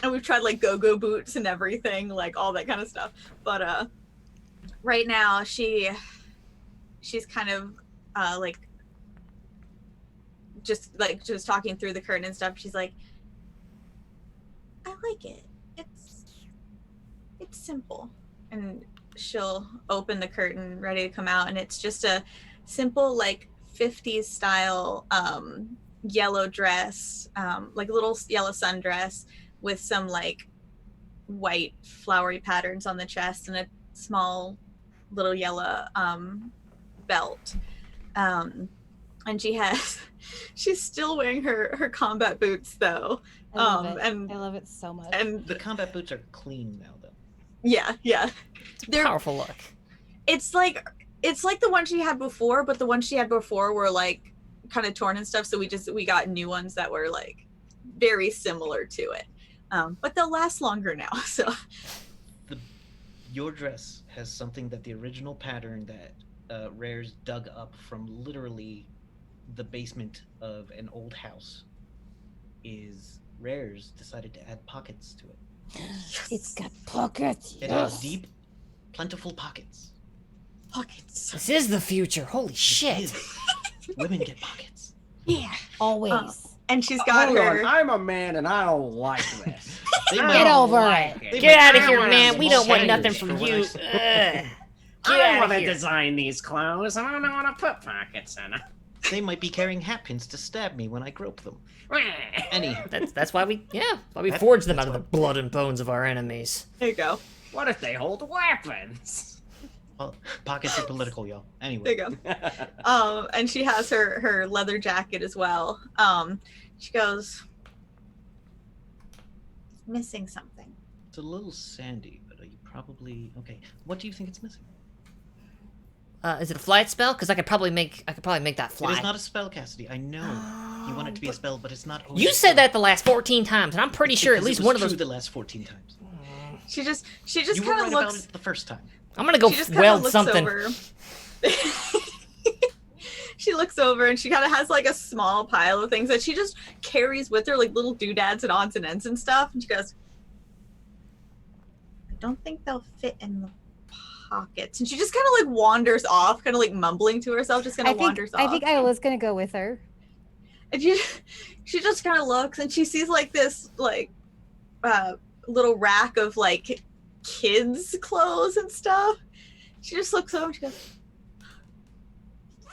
And we've tried like go-go boots and everything, like all that kind of stuff. But right now she's kind of like just talking through the curtain and stuff. She's like, I like it. It's simple. And she'll open the curtain ready to come out, and it's just a simple like 50s style yellow dress, like a little yellow sundress with some like white flowery patterns on the chest and a small little yellow belt. And she's still wearing her combat boots though. I love it. And I love it so much. and The combat boots are clean now, though. yeah. It's a They're- powerful look. It's like the one she had before, but the ones she had before were like kind of torn and stuff, so we got new ones that were like very similar to it. But they'll last longer now. So Your dress has something that the original pattern that Rares dug up from literally the basement of an old house is Rares decided to add pockets to it. It's got pockets. It has deep, plentiful pockets. Pockets. This is the future. Holy It shit. is. Women get pockets. Yeah. Always. And she's got Hold her. on, I'm a man and I don't like this. They I might- Get don't over like it. They Get might out of call here, it man. We don't want small nothing change from for what I you. said. Ugh. I Get don't out want of to here. design these clothes. I don't know how to put pockets in them. They might be carrying hat pins to stab me when I grope them. Anyhow, That's why we That- forged them that's out of the why- blood and bones of our enemies. There you go. What if they hold weapons? well, pockets are political, y'all. There Anyway, you go. And she has her leather jacket as well. She goes, missing something. it's a little sandy, but you probably okay. What do you think it's missing? Is it a flight spell? Because I could probably make that fly. It is not a spell, Cassidy. I know you want it to be a spell, but it's not. always You a said spell. that the last 14 times, and I'm pretty It's sure at because it least was one of true those. the last 14 times. She just You were kind right of about looks. it the first time. I'm gonna go She just kind of weld looks something. over. She looks over and she kind of has like a small pile of things that she just carries with her, like little doodads and odds and ends and stuff. And she goes, I don't think they'll fit in the pockets. And she just kind of like wanders off, kind of like mumbling to herself, just kind of wanders off. I think Iola's gonna go with her. And she just kind of looks and she sees like this like little rack of like kids' clothes and stuff. She just looks over and she goes,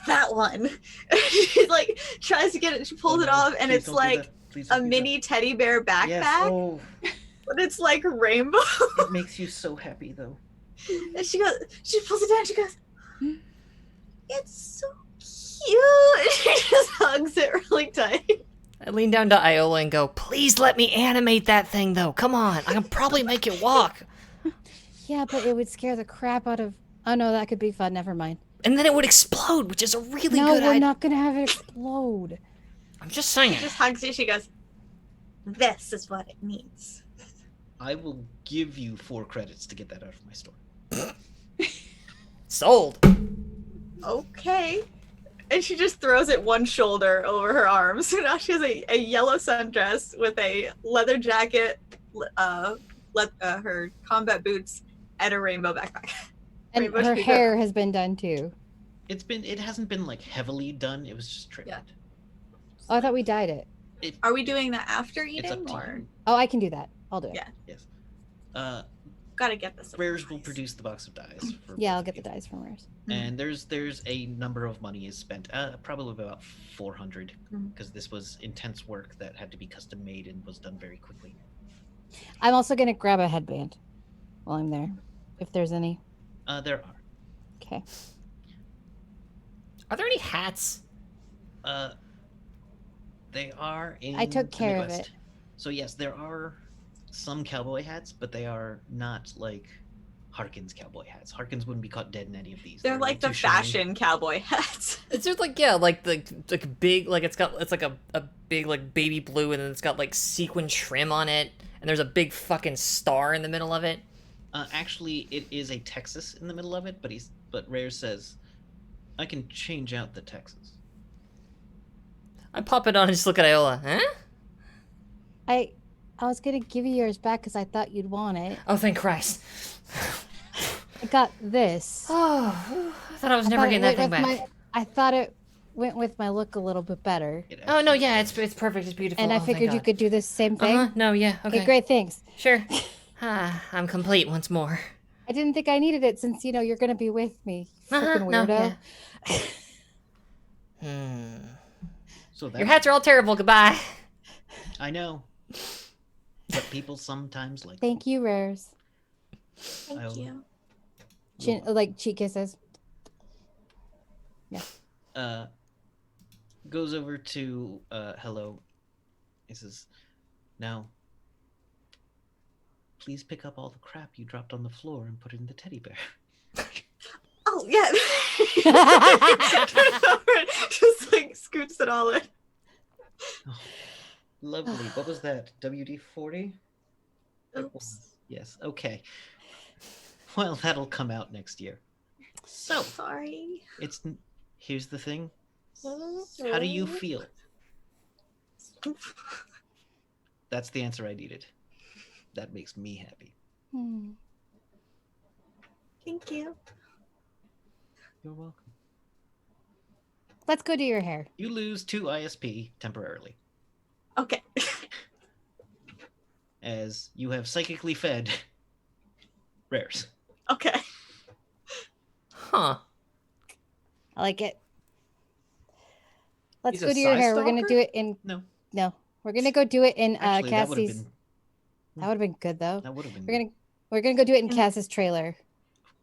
that one. And she like tries to get it. She pulls it off and Please it's don't do like that. Please a don't do mini teddy bear that. backpack, Yes. Oh, but it's like rainbow. it makes you so happy, though. And she pulls it down. And she goes, it's so cute. And she just hugs it really tight. I lean down to Iola and go, please let me animate that thing, though. Come on, I can probably make it walk. Yeah, but it would scare the crap out of. Oh no, that could be fun. Never mind. And then it would explode, which is a really No, good we're idea. not gonna have it explode. I'm just saying. She just hugs you. She goes, this is what it needs. I will give you 4 credits to get that out of my store. Sold. Okay. And she just throws it one shoulder over her arm. So now she has a yellow sundress with a leather jacket, her combat boots, and a rainbow backpack. And Rainbow her speaker. hair has been done too. It hasn't been like heavily done. It was just trimmed. Yeah. Oh, I thought we dyed it. Are we doing that after It's up eating, to or you. Oh, I can do that. I'll do it. Yeah. Yes. gotta get this? Rares will produce the box of dice. For Yeah, both I'll of get the you. dice from Rares. And there's a number of money is spent, probably about 400, Mhm. because this was intense work that had to be custom made and was done very quickly. I'm also gonna grab a headband while I'm there, if there's any. There are. Okay. Are there any hats? They are in. I took the care of Midwest. it. So yes, there are some cowboy hats, but they are not like Harkin's cowboy hats. Harkins wouldn't be caught dead in any of these. They're like the too shiny. fashion cowboy hats. It's just like, yeah, like the like big, like it's like a big like baby blue, and then it's got like sequin trim on it, and there's a big fucking star in the middle of it. Actually, it is a Texas in the middle of it, but Rare says, I can change out the Texas. I pop it on and just look at Iola. Huh? I was gonna give you yours back because I thought you'd want it. Oh, thank Christ. I got this. Oh, I thought I was I never thought it getting that went thing with back. I thought it went with my look a little bit better. It Oh no, actually yeah, does. it's perfect, it's beautiful. And I Oh, thank figured you God. could do this same thing. Uh-huh. No, yeah, okay. Okay, great, thanks. Sure. I'm complete once more. I didn't think I needed it since you're gonna be with me. Uh-huh, Freaking no, weirdo. yeah. So Your that's, hats are all terrible. Goodbye. I know. But people sometimes like. Thank you, Rares. Thank I'll- you. Like cheek kisses. Goes over to Hello. He says, now, please pick up all the crap you dropped on the floor and put it in the teddy bear. Oh yeah. Just like scoots it all in. Lovely. What was that? WD-40? Oops. Yes. Okay. Well, that'll come out next year. So, Sorry. here's the thing. How do you feel? That's the answer I needed. That makes me happy. Hmm. Thank you. You're welcome. Let's go do your hair. You lose 2 ISP temporarily, Okay. as you have psychically fed rares. Okay. Huh. I like it. Let's He's a go do your size hair. We're gonna stalker? do it in. No. No, we're gonna go do it in Actually, that would have Cassie's. been. That would have been good though. That would have been. We're gonna go do it in And- Cass's trailer.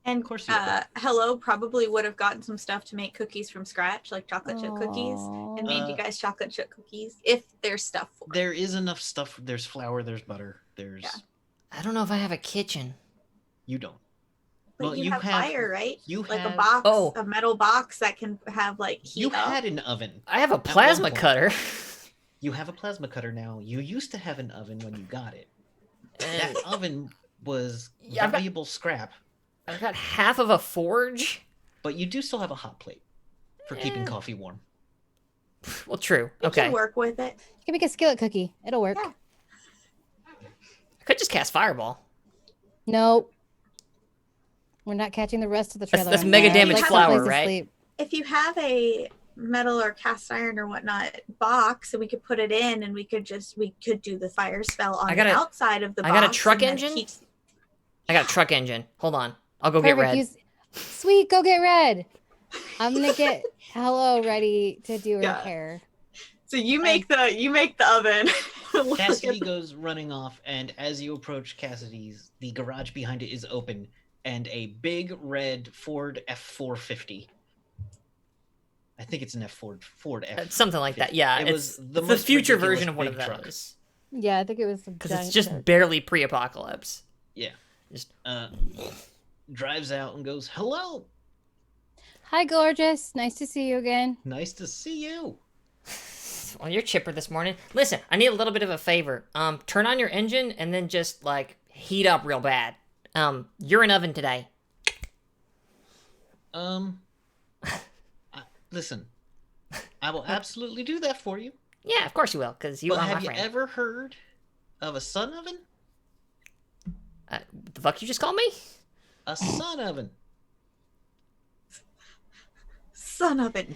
And Of course you would. Hello probably would have gotten some stuff to make cookies from scratch, like chocolate chip cookies, Aw. and made you Uh, guys chocolate chip cookies if there's stuff for it. There is enough stuff. There's flour. There's butter. There's. Yeah. I don't know if I have a kitchen. You don't. But well, you, you have have- fire, right? you like have- a box, Oh. a metal box that can have like heat You up. had an oven. I have a one plasma point. cutter. You have a plasma cutter now. You used to have an oven when you got it. And That oven was Yeah, I've got- valuable scrap, I've got half of a forge. but you do still have a hot plate for keeping Eh. coffee warm. Well, true. You Okay. can work with it. You can make a skillet cookie. It'll work. Yeah. I could just cast fireball. No. We're not catching the rest of the trailer. That's on mega that. damage Like flour, someplace to right? sleep. If you have a metal or cast iron or whatnot box, and we could put it in, and we could do the fire spell on I got the a- outside of the I box. got a truck and then it engine? keeps- I got a truck engine. Hold on. I'll go get Perfect. red. Sweet, go get red. I'm gonna get Hello ready to do her Yeah. hair. So you make the oven. Look at Cassidy the- goes running off, and as you approach Cassidy's, the garage behind it is open, and a big red Ford F450. I think it's an Ford F. Something like that. Yeah. It was it's the it's the most future ridiculous version of one of big truck. those. Yeah, I think it was Because it's just barely pre-apocalypse. Yeah. Just- Drives out and goes, "Hello, Hi, gorgeous. Nice to see you again. nice to see you." Well, you're chipper this morning. Listen, I need a little bit of a favor. Turn on your engine and then just like heat up real bad. You're in oven today. Listen, I will absolutely do that for you. Yeah, of course you will, because you But are my have you friend. ever heard of a sun oven? The fuck you just called me? A sun oven. Son of it.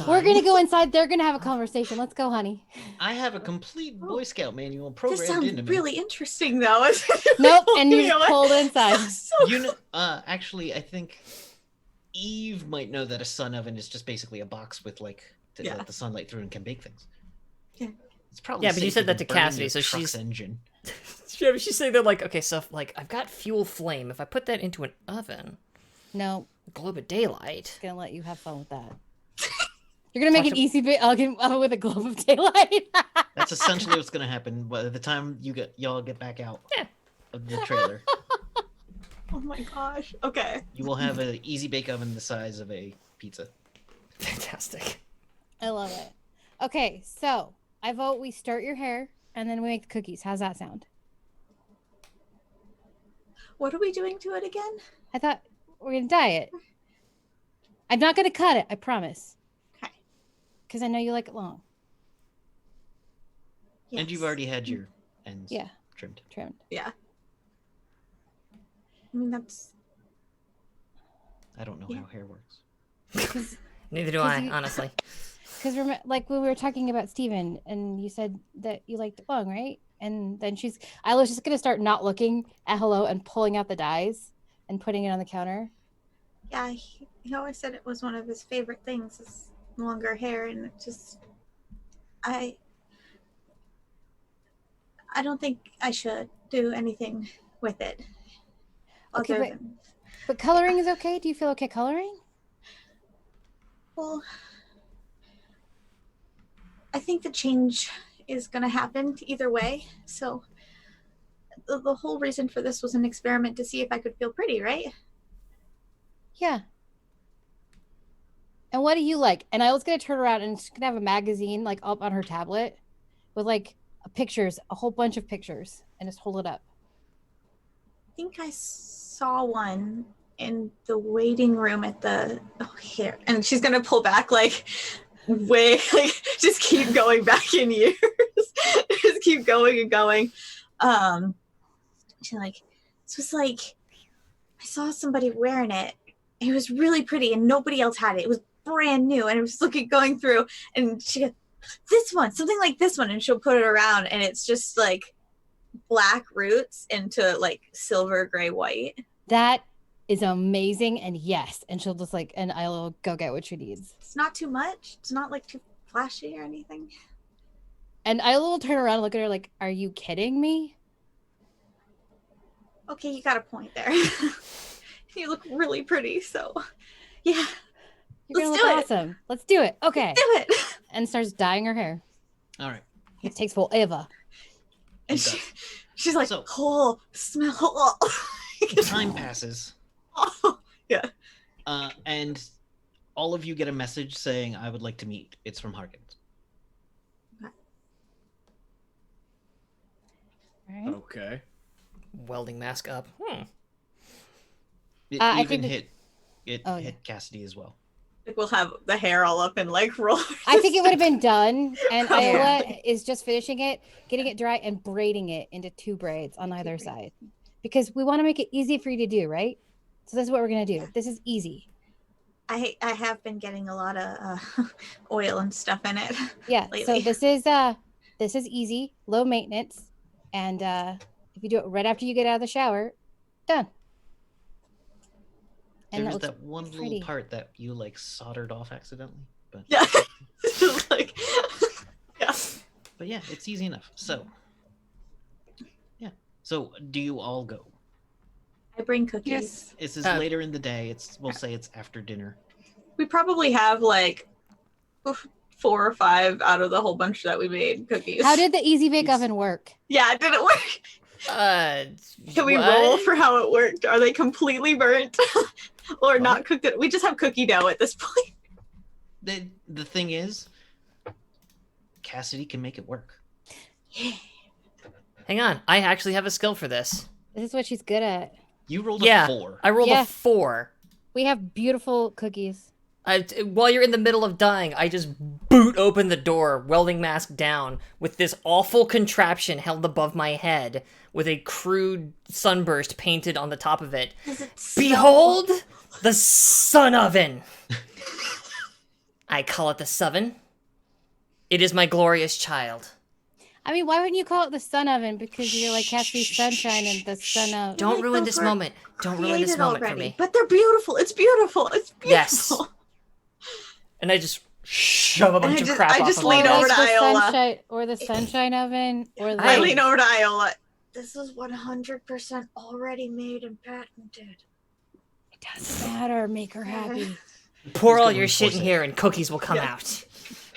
We're gonna go inside. They're gonna have a conversation. Let's go, honey. I have a complete Boy Scout manual This programmed sounds into me. really interesting, though. Nope, and you You know just what? pulled inside. So You know, actually, I think Eve might know that a sun oven is just basically a box with like to Yeah. let the sunlight through and can bake things. Yeah. It's probably Yeah, but you safer said that than to burning Cassidy, your so truck's she's- engine. Yeah, but she's saying that like, okay, so like I've got fuel flame. If I put that into an oven, No, globe of daylight. gonna let you have fun with that. You're gonna make Talk an to- easy bit. I'll get with a globe of daylight. That's essentially what's going to happen by the time y'all get back out Yeah. of the trailer. oh my gosh. Okay. You will have an easy bake oven the size of a pizza. Fantastic. I love it. Okay, so I vote we start your hair and then we make the cookies. How's that sound? What are we doing to it again? I thought we're gonna dye it. I'm not gonna cut it. I promise. Okay. Because I know you like it long, And you've Yes. already had your ends Yeah. trimmed. trimmed. Yeah. I mean, that's. I don't know Yeah. how hair works. Neither do 'Cause I, you- honestly. Because like when we were talking about Steven and you said that you liked it long, right? And then I was just gonna start not looking at Hello and pulling out the dyes and putting it on the counter. Yeah, he always said it was one of his favorite things is longer hair, and it just. I don't think I should do anything with it. Okay, other but- than- But coloring is okay. Do you feel okay coloring? Well, I think the change is going to happen either way. So the whole reason for this was an experiment to see if I could feel pretty, right? Yeah. And what do you like? And I was gonna turn around and she's gonna have a magazine like up on her tablet with like pictures, a whole bunch of pictures, and just hold it up. I think I saw one in the waiting room at the here, and she's going to pull back like way like just keep going back in years. Just keep going and going. She's like, this was like, I saw somebody wearing it. It was really pretty and nobody else had it. It was brand new and it was going through and she goes, this one, something like this one, and she'll put it around and it's just like black roots into like silver gray white. That is amazing, and yes, and she'll just like, and I'll go get what she needs. It's not too much. It's not like too flashy or anything. And I will turn around and look at her like, are you kidding me? Okay, you got a point there. You look really pretty, so yeah. You're gonna Let's look do it. awesome. Let's do it. Okay. Do it. And starts dyeing her hair. All right. It takes forever. And It she's like, So- oh, smell. Time passes, Oh, yeah. and all of you get a message saying, "I would like to meet." It's from Harkins. Right? Okay. Welding mask up. It I even think hit Oh, hit Cassidy as well. Like we'll have the hair all up and like roll. I think it would have been done, and Yeah. Iola is just finishing it, getting it dry, and braiding it into 2 braids on either braids. side. Because we want to make it easy for you to do, right? So this is what we're going to do. This is easy. I have been getting a lot of oil and stuff in it. Yeah, Lately. so this is easy, low maintenance, and if you do it right after you get out of the shower, done. And There was it looks that one pretty. little part that you like soldered off accidentally, but Yeah. Just like yeah. but yeah, it's easy enough. So yeah. So do you all go? I bring cookies. Yes. This is Uh, later in the day. We'll say it's after dinner. We probably have like 4 or 5 out of the whole bunch that we made cookies. How did the easy bake Yes. oven work? Yeah, did it work? Can we what? roll for how it worked? Are they completely burnt or What? not cooked? We just have cookie dough at this point. The thing is, Cassidy can make it work. Hang on, I actually have a skill for this. This is what she's good at. You rolled Yeah, a 4. I rolled Yeah. a 4. We have beautiful cookies. While you're in the middle of dying, I just boot open the door, welding mask down, with this awful contraption held above my head, with a crude sunburst painted on the top of it. Does it smell- Behold, the sun oven! I call it the Soven. It is my glorious child. I mean, why wouldn't you call it the sun oven? Because you're like Cassidy Sunshine and the sun of. Don't Like ruin those this were moment. Don't ruin this created moment for already, me. But they're beautiful. It's beautiful. It's beautiful. Yes. And I just shove a bunch of crap I off just of lean my over desk. to Iola. sunshine, or the sunshine oven, or the. I Hey. lean over to Iola. This is 100% already made and patented. It doesn't matter. Make her happy. Pour Who's all gonna your shit enforce in it? here and cookies will come Yeah. out.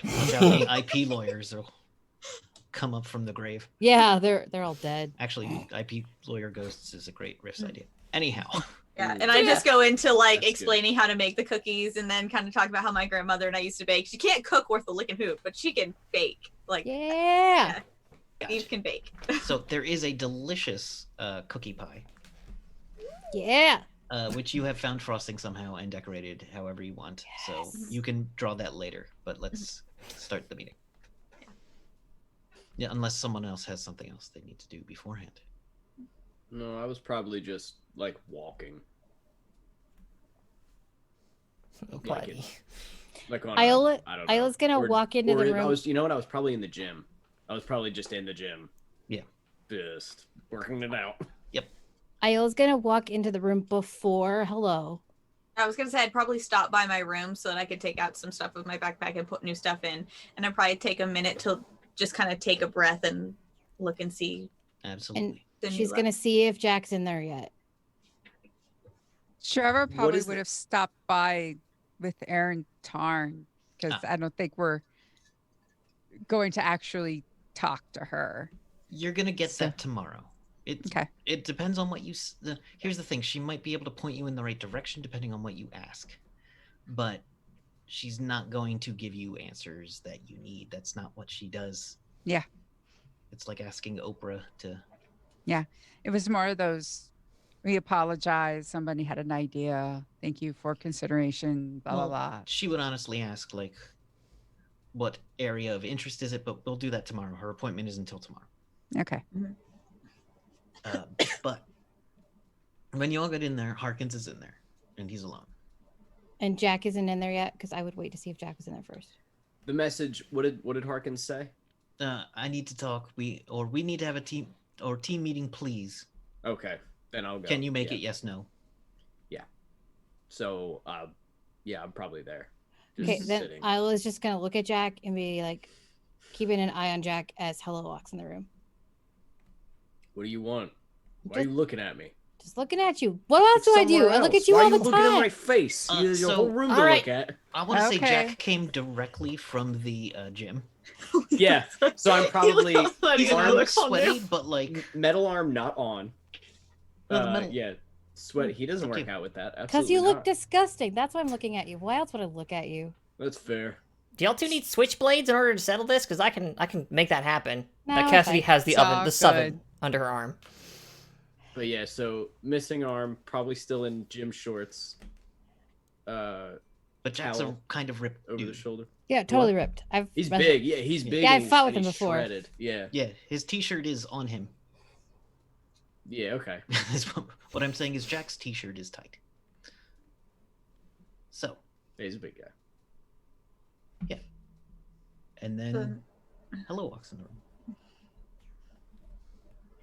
Watch out, the IP lawyers will come up from the grave. Yeah, they're all dead. Actually, IP lawyer ghosts is a great Rifts idea. Anyhow, Yeah, and I just go into like That's good. explaining how to make the cookies and then kind of talk about how my grandmother and I used to bake. She can't cook worth a lick and hoop, but she can bake. Like Yeah. Eve can bake. so there is a delicious cookie pie, Yeah. which you have found frosting somehow and decorated however you want. So Yes. you can draw that later. But let's start the meeting. Yeah, unless someone else has something else they need to do beforehand. No, I was probably just like walking. Buddy. Like on Iola- I don't know. Iola's gonna walk into the I room. was, you know what? I was probably in the gym. I was probably just in the gym. Yeah. Just working it out. Iola's gonna walk into the room before hello. I was gonna say I'd probably stop by my room so that I could take out some stuff with my backpack and put new stuff in, and I'd probably take a minute to just kind of take a breath and look and see Absolutely. the new She's look. gonna see if Jack's in there yet. Trevor probably is would the- have stopped by with Aaron Tarn because Ah. I don't think we're going to actually talk to her. You're gonna get So- that tomorrow. Okay. It depends on what you. Here's the thing: she might be able to point you in the right direction depending on what you ask, but she's not going to give you answers that you need. That's not what she does. Yeah. It's like asking Oprah to. It was more of those. We apologize. Somebody had an idea. Thank you for consideration. Blah Well, blah blah. She would honestly ask like, what area of interest is it, but we'll do that tomorrow. Her appointment is until tomorrow. Okay. But when you all get in there, Harkins is in there, and he's alone. And Jack isn't in there yet because I would wait to see if Jack was in there first. The message. What did Harkins say? I need to talk. We need to have a team meeting, please. Okay, then I'll go. Can you make it? Yes, no. Yeah. So, yeah, I'm probably there. Okay, Just then sitting. I was just gonna look at Jack and be like, keeping an eye on Jack as Hello walks in the room. What do you want? Why are you looking at me? Just looking at you. What else do I do? Somewhere I look else. at you Why all are you the looking time. at my face? There's a so- whole room to all right. look at. I want to say Okay. Jack came directly from the gym. Yeah. So I'm probably He's arm a little sweaty, but like metal arm not on. No, the metal- Yeah. Sweat. He doesn't Okay. work out with that. Because Absolutely you look not. disgusting. That's why I'm looking at you. Why else would I look at you? That's fair. Do y'all two need switchblades in order to settle this? Because I can make that happen. No, That it's Cassidy fine. has the It's oven, all the oven good. under her arm. But yeah, so missing arm, probably still in gym shorts. but Jack's a Towel kind of ripped Over the dude. shoulder. Yeah, totally ripped. He's big. Yeah, he's big. Yeah, and I've he's- fought with and him he's before. Shredded. Yeah. Yeah, his T-shirt is on him. Yeah. Okay. What I'm saying is Jack's T-shirt is tight. So, Yeah, he's a big guy. and then Hello walks in the room.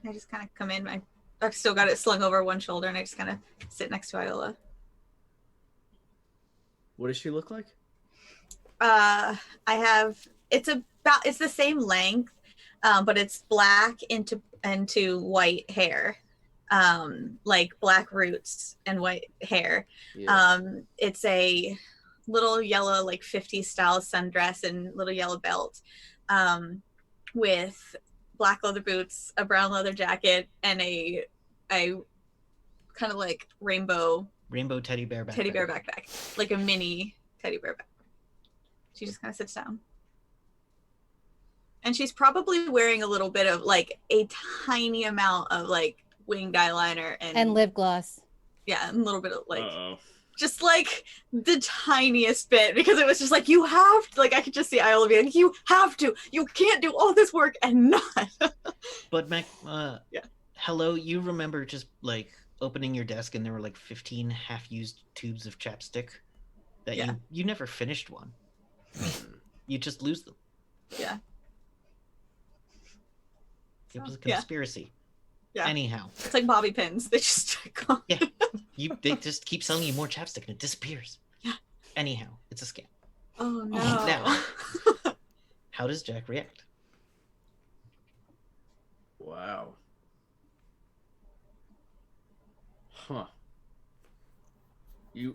I just kind of come in. I've still got it slung over one shoulder, and I just kind of sit next to Iola. What does she look like? I have it's the same length, but it's black into white hair, like black roots and white hair. Yeah. It's a little yellow like 50s style sundress and little yellow belt, with black leather boots, a brown leather jacket, and a kind of like rainbow Teddy bear backpack. backpack, like a mini teddy bear backpack. She just kind of sits down. And she's probably wearing a little bit of like a tiny amount of like winged eyeliner And lip gloss. yeah, and a little bit of like Uh-oh. just like the tiniest bit, because it was just like, you have to, like, I could just see Iola being like, you can't do all this work and not. But Mac, Yeah. Hello, you remember just like opening your desk and there were like 15 half-used tubes of chapstick that Yeah. you never finished one. You just lose them. Yeah. It was a Yeah. conspiracy. Yeah. Anyhow, It's like bobby pins. They just go. they just keep selling you more chapstick and it disappears. Yeah. Anyhow, it's a scam. Oh no. Now. How does Jack react? Wow. Huh. You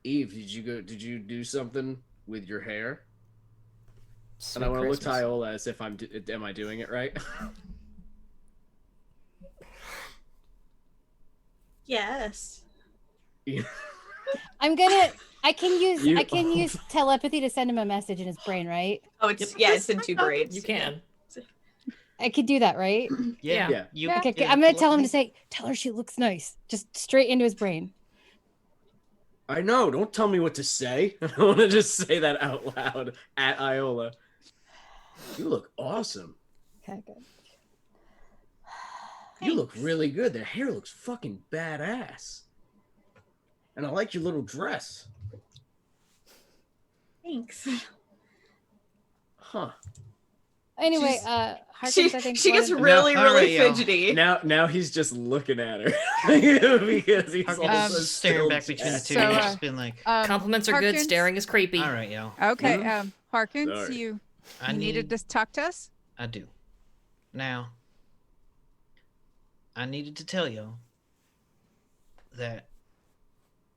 Eve, did you do something with your hair? And I want to look to Iola as if am I doing it right? Yes. I can You- use telepathy to send him a message in his brain, right? Oh, it's in two grades. You can. I could do that, right? Yeah. Yeah. You, Okay, okay, I'm gonna tell him to say, tell her she looks nice. Just straight into his brain. I know, don't tell me what to say. I want to just say that out loud at Iola. You look awesome. Okay, good. You look really good. The hair looks fucking badass. And I like your little dress. Thanks. Huh. Anyway, She's- Harkins, I think She gets wanted- really, all really right, yo. fidgety. Now he's just looking at her because he's Harkins also is staring still back between the Jack. two, So, and just been like, Compliments are good. Harkins? Staring is creepy. "All right, yo, Okay, Mhm. Harkins, Sorry. you I needed need, to talk to us? I do. Now, I needed to tell you that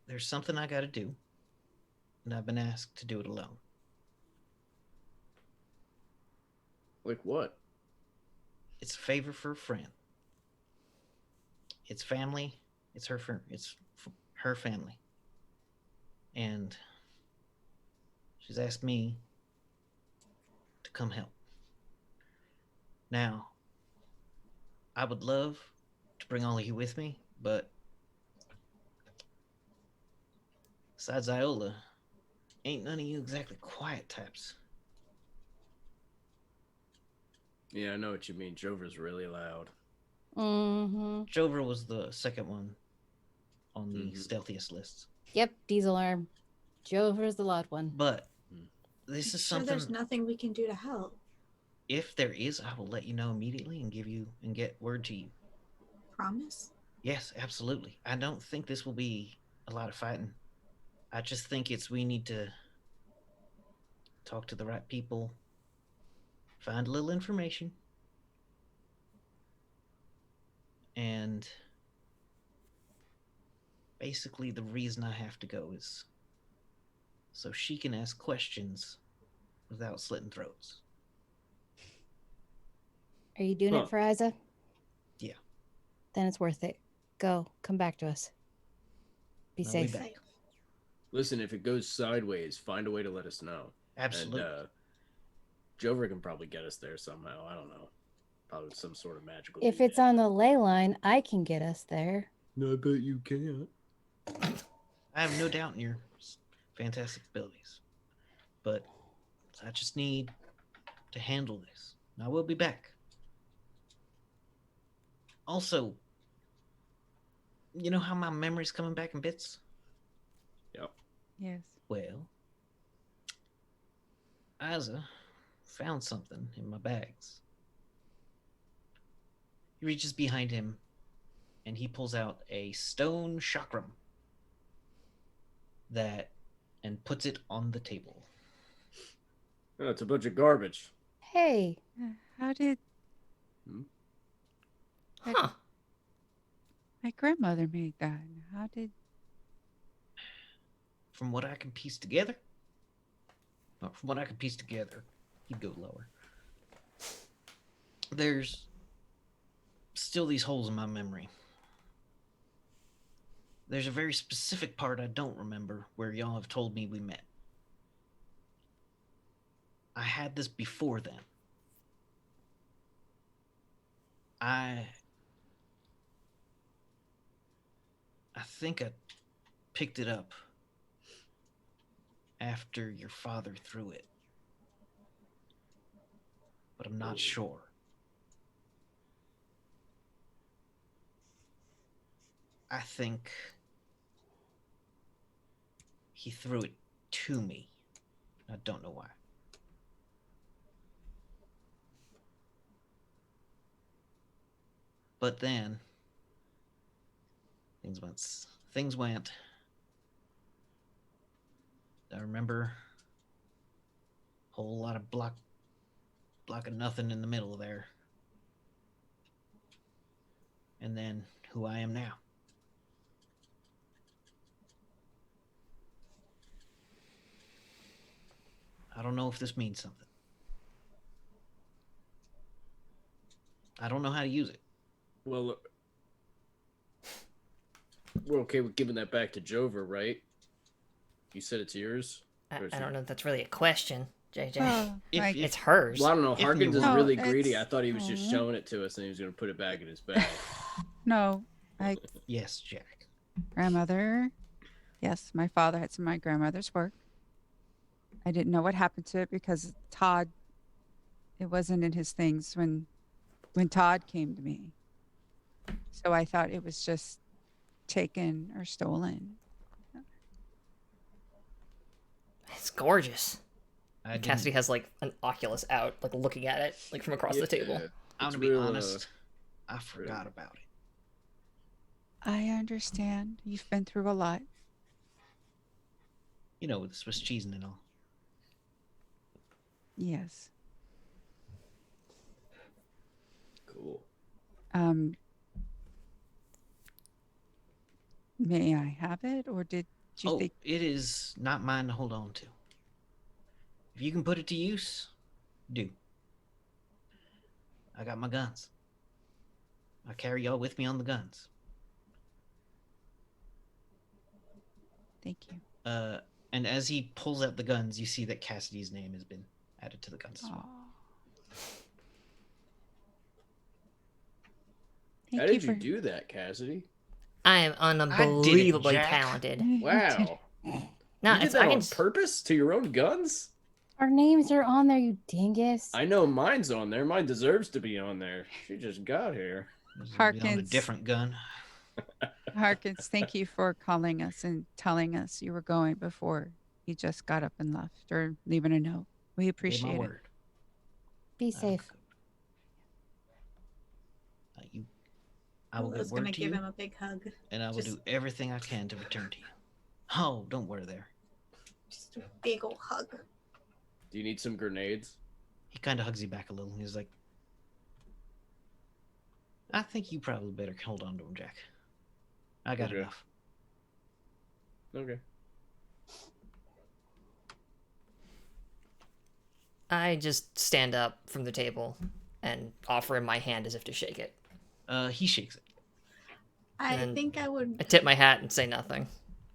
there's something I got to do, and I've been asked to do it alone. Like what? It's a favor for a friend. It's family. It's her family, and she's asked me to come help. Now, I would love to bring all of you with me, but besides Iola, ain't none of you exactly quiet types. Yeah, I know what you mean. Jover's really loud. Mm-hmm. Jover was the second one on the Mhm. stealthiest lists. Yep, diesel arm. Jover's the loud one. But Hmm. this is Sure, something. there's nothing we can do to help. If there is, I will let you know immediately and get word to you. Promise? Yes, absolutely. I don't think this will be a lot of fighting. I just think we need to talk to the right people, find a little information, and basically the reason I have to go is so she can ask questions without slitting throats. Are you doing Huh. it for Isa? Yeah. Then it's worth it. Go. Come back to us. Be I'll safe. be back. Listen, if it goes sideways, find a way to let us know. Absolutely. And Jover can probably get us there somehow. I don't know. Probably with some sort of magical. If it's device. on the ley line, I can get us there. No, I bet you can't. I have no doubt in your fantastic abilities, but I just need to handle this. I will be back. Also, you know how my memory's coming back in bits? Yep. Yes. Well, Isa found something in my bags. He reaches behind him and he pulls out a stone chakram and puts it on the table. Oh, it's a bunch of garbage. Hey, How did Huh. my grandmother made that? How did? From what I can piece together, he'd go lower. There's still these holes in my memory. There's a very specific part I don't remember where y'all have told me we met. I had this before then. I think I picked it up after your father threw it. But I'm not sure. I think he threw it to me. I don't know why. But then things went. I remember a whole lot of block of nothing in the middle there. And then who I am now. I don't know if this means something. I don't know how to use it. Well, we're okay with giving that back to Jover, right? You said it's yours? I Or is don't it- know if that's really a question, JJ. Oh, If- like, It's hers. Well, I don't know. If you Harkins is were- really Oh, greedy. it's- I thought he was just Aw. showing it to us and he was going to put it back in his bag. no, Yes, Jack. grandmother. Yes, my father had some of my grandmother's work. I didn't know what happened to it because Todd. It wasn't in his things when Todd came to me. So I thought it was just taken or stolen. It's gorgeous. I Cassidy didn't- has like an Oculus out, like looking at it, like from across the table. I'm It's gonna be real, honest. I forgot about it. I understand. You've been through a lot. You know, with the Swiss cheese and all. Yes. Cool. May I have it, or did you think? It is not mine to hold on to. If you can put it to use, do. I got my guns. I carry y'all with me on the guns. Thank you. And as he pulls out the guns, you see that Cassidy's name has been added to the guns as well. Aw. Thank How did for... you do that, Cassidy? I am unbelievably Jack. talented. Wow. No, You did it's that I can. on purpose to your own guns? Our names are on there, you dingus. I know mine's on there. Mine deserves to be on there. She just got here. This is on a Harkins. different gun. Harkins, thank you for calling us and telling us you were going before he just got up and left, or leaving a note. We Gave my appreciate it. word. Be I will safe. go. I will I give was word gonna to give you, him a big hug. and I will just- do everything I can to return to you. Oh, don't worry there. Just a big old hug. Do you need some grenades? He kind of hugs you back a little. He's like, I think you probably better hold on to him, Jack. I got Okay. enough. Okay. I just stand up from the table and offer him my hand as if to shake it. He shakes it. I And think I would. I tip my hat and say nothing.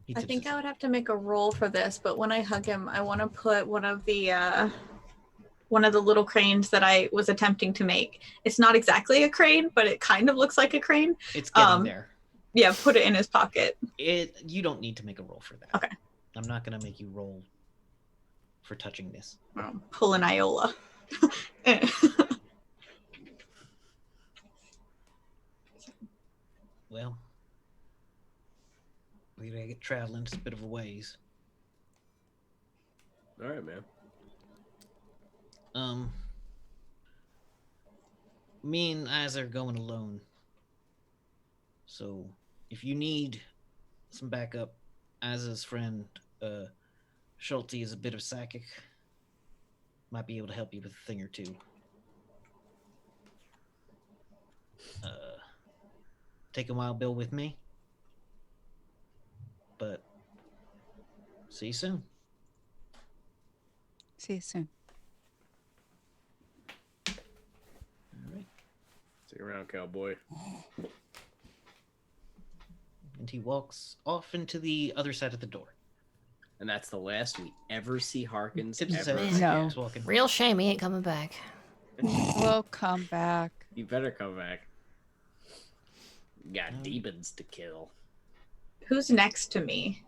He I tips think his I would have to make a roll for this, but when I hug him, I want to put one of the little cranes that I was attempting to make. It's not exactly a crane, but it kind of looks like a crane. It's getting there. Yeah, put it in his pocket. You don't need to make a roll for that. Okay. I'm not gonna make you roll for touching this. Pull an Iola. Well, we gotta get traveling. It's a bit of a ways. All right, man. Me and Az are going alone. So, if you need some backup, Az's friend, Schulte is a bit of psychic. Might be able to help you with a thing or two. Take a Wild Bill with me. But, see you soon. See you soon. All right. See you around, cowboy. And he walks off into the other side of the door. And that's the last we ever see Harkins Tips his ever. head. No. Keeps walking. Real shame he ain't coming back. We'll come back. You better come back. Got demons to kill. Who's next to me?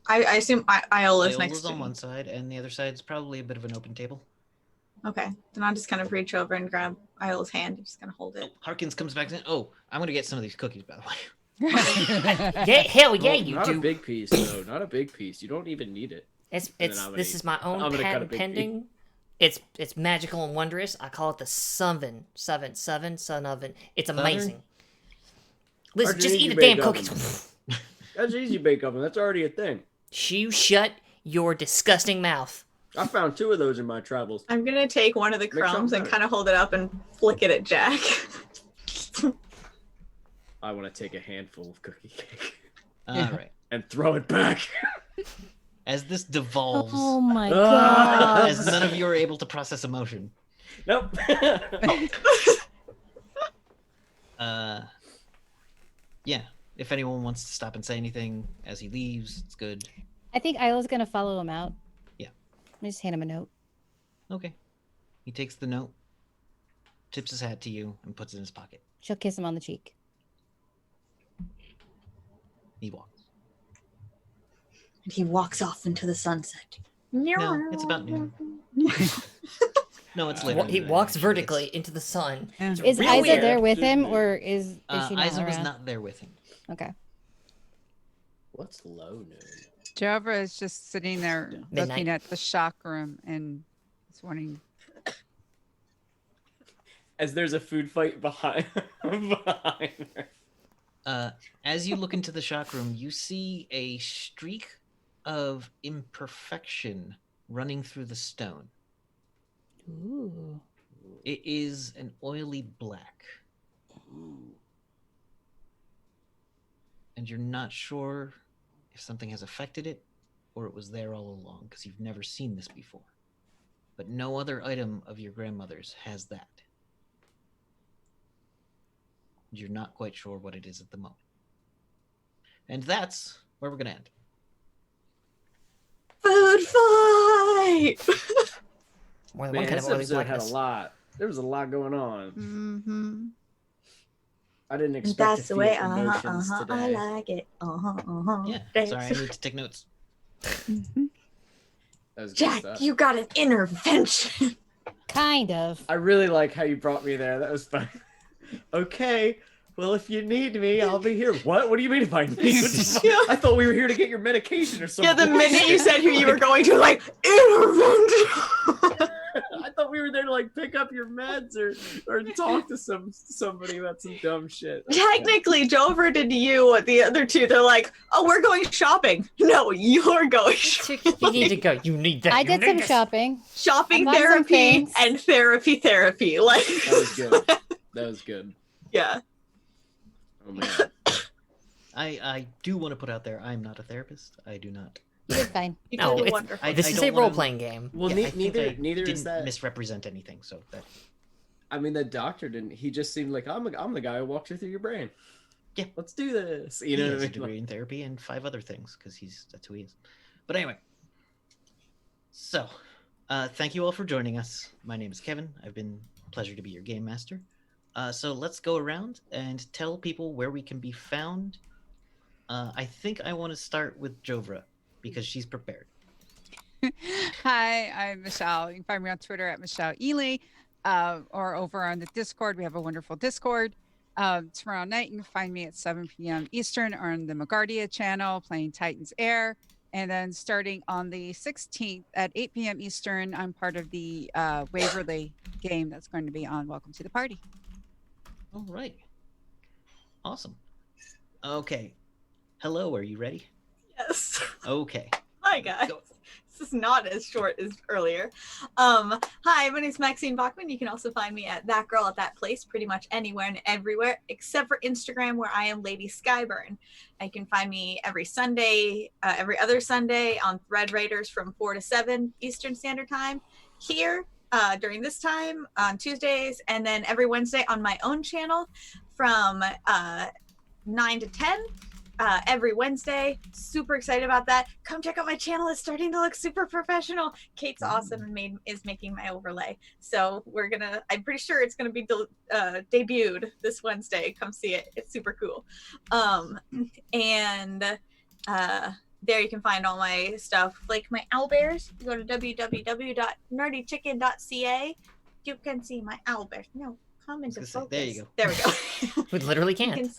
I assume Iola's next Iola's to on me. one side, and the other side's probably a bit of an open table. Okay, then I'll just kind of reach over and grab Iola's hand and just kind of hold Oh, it. Harkins comes back in. Oh, I'm gonna get some of these cookies, by the way. Yeah, hell yeah, Well, you not do. a big piece, though. Not a big piece. You don't even need it. It's then I'm gonna this eat- is my own I'm gonna cut a patent big pending. It's magical and wondrous. I call it the Sun Oven. It's amazing. Listen, How'd just you eat the bake damn oven? cookies. That's easy bake oven. That's already a thing. You shut your disgusting mouth. I found 2 of those in my travels. I'm gonna take one of the something crumbs and better. kind of hold it up and flick it at Jack. I want to take a handful of cookie cake All right. and throw it back. As this devolves, Oh my Ah. god. as none of you are able to process emotion, Nope. yeah. If anyone wants to stop and say anything as he leaves, it's good. I think Isla's gonna follow him out. Yeah. Let me just hand him a note. Okay. He takes the note, tips his hat to you, and puts it in his pocket. She'll kiss him on the cheek. He walks. And he walks off into the sunset. No, it's about noon. No, it's later. He than that, walks actually. vertically into the sun. Yeah. Is real Isa weird. there with him, or is she not Isa was around? not there with him. Okay. What's low noon? Jova is just sitting there Midnight. looking at the shock room and is wanting. As there's a food fight behind her. As you look into the shock room, you see a streak of imperfection running through the stone. Ooh. It is an oily black, and you're not sure if something has affected it or it was there all along because you've never seen this before. But no other item of your grandmother's has that. You're not quite sure what it is at the moment. And that's where we're going to end. Food fight! More than Man, one kind this of oily episode had a blackness. lot. There was a lot going on. Mm-hmm. I didn't expect That's to the feel way, emotions I today. like it. Yeah, Dance. sorry, I need to take notes. Mhm. That was good Jack, stuff. you got an intervention. Kind of. I really like how you brought me there. That was fun. Okay. Well, if you need me, I'll be here. What? What do you mean if I need you? I thought we were here to get your medication or something. Yeah, the minute you said who you were going to, like, intervention. I thought we were there to like pick up your meds or talk to somebody about some dumb shit. Technically, Jover did to you what the other two. They're like, oh, we're going shopping. No, you're going shopping. You need to go. You need that. I You did need some this. shopping. Shopping I bought some therapy things. and therapy. Like, That was good. That was good. yeah. Oh man. I do want to put out there, I'm not a therapist. I do not. You did fine. You No, did it's- wonderful. This I is don't a wanna- role playing game. Well, Yeah, I think I neither is didn't that. misrepresent anything. So that I mean, the doctor didn't. He just seemed like I'm the guy who walks you through your brain. Yeah. Let's do this. You he know has what a I mean? degree in therapy and 5 other things because that's who he is. But anyway, so thank you all for joining us. My name is Kevin. I've been a pleasure to be your game master. So let's go around and tell people where we can be found. I think I want to start with Jovra because she's prepared. Hi, I'm Michelle. You can find me on Twitter at Michelle Ely, or over on the Discord. We have a wonderful Discord. Tomorrow night, you can find me at 7 p.m. Eastern on the Magardia channel playing Titans Air. And then starting on the 16th at 8 p.m. Eastern, I'm part of the Waverly game that's going to be on Welcome to the Party. All right. Awesome. Okay. Hello, are you ready? Yes. Okay. Hi, guys. Go. This is not as short as earlier. Hi, my name is Maxine Bachman. You can also find me at That Girl at That Place pretty much anywhere and everywhere except for Instagram, where I am Lady Skyburn. You can find me every Sunday, every other Sunday on Thread Raiders from 4 to 7 Eastern Standard Time here during this time on Tuesdays, and then every Wednesday on my own channel from 9 to 10. Every Wednesday. Super excited about that. Come check out my channel. It's starting to look super professional. Kate's awesome and is making my overlay. So I'm pretty sure it's gonna be debuted this Wednesday. Come see it. It's super cool. And there you can find all my stuff, like my owlbears. You go to www.nerdychicken.ca. You can see my owlbears. No, come into focus. There you go. There we go. We literally You can't. can-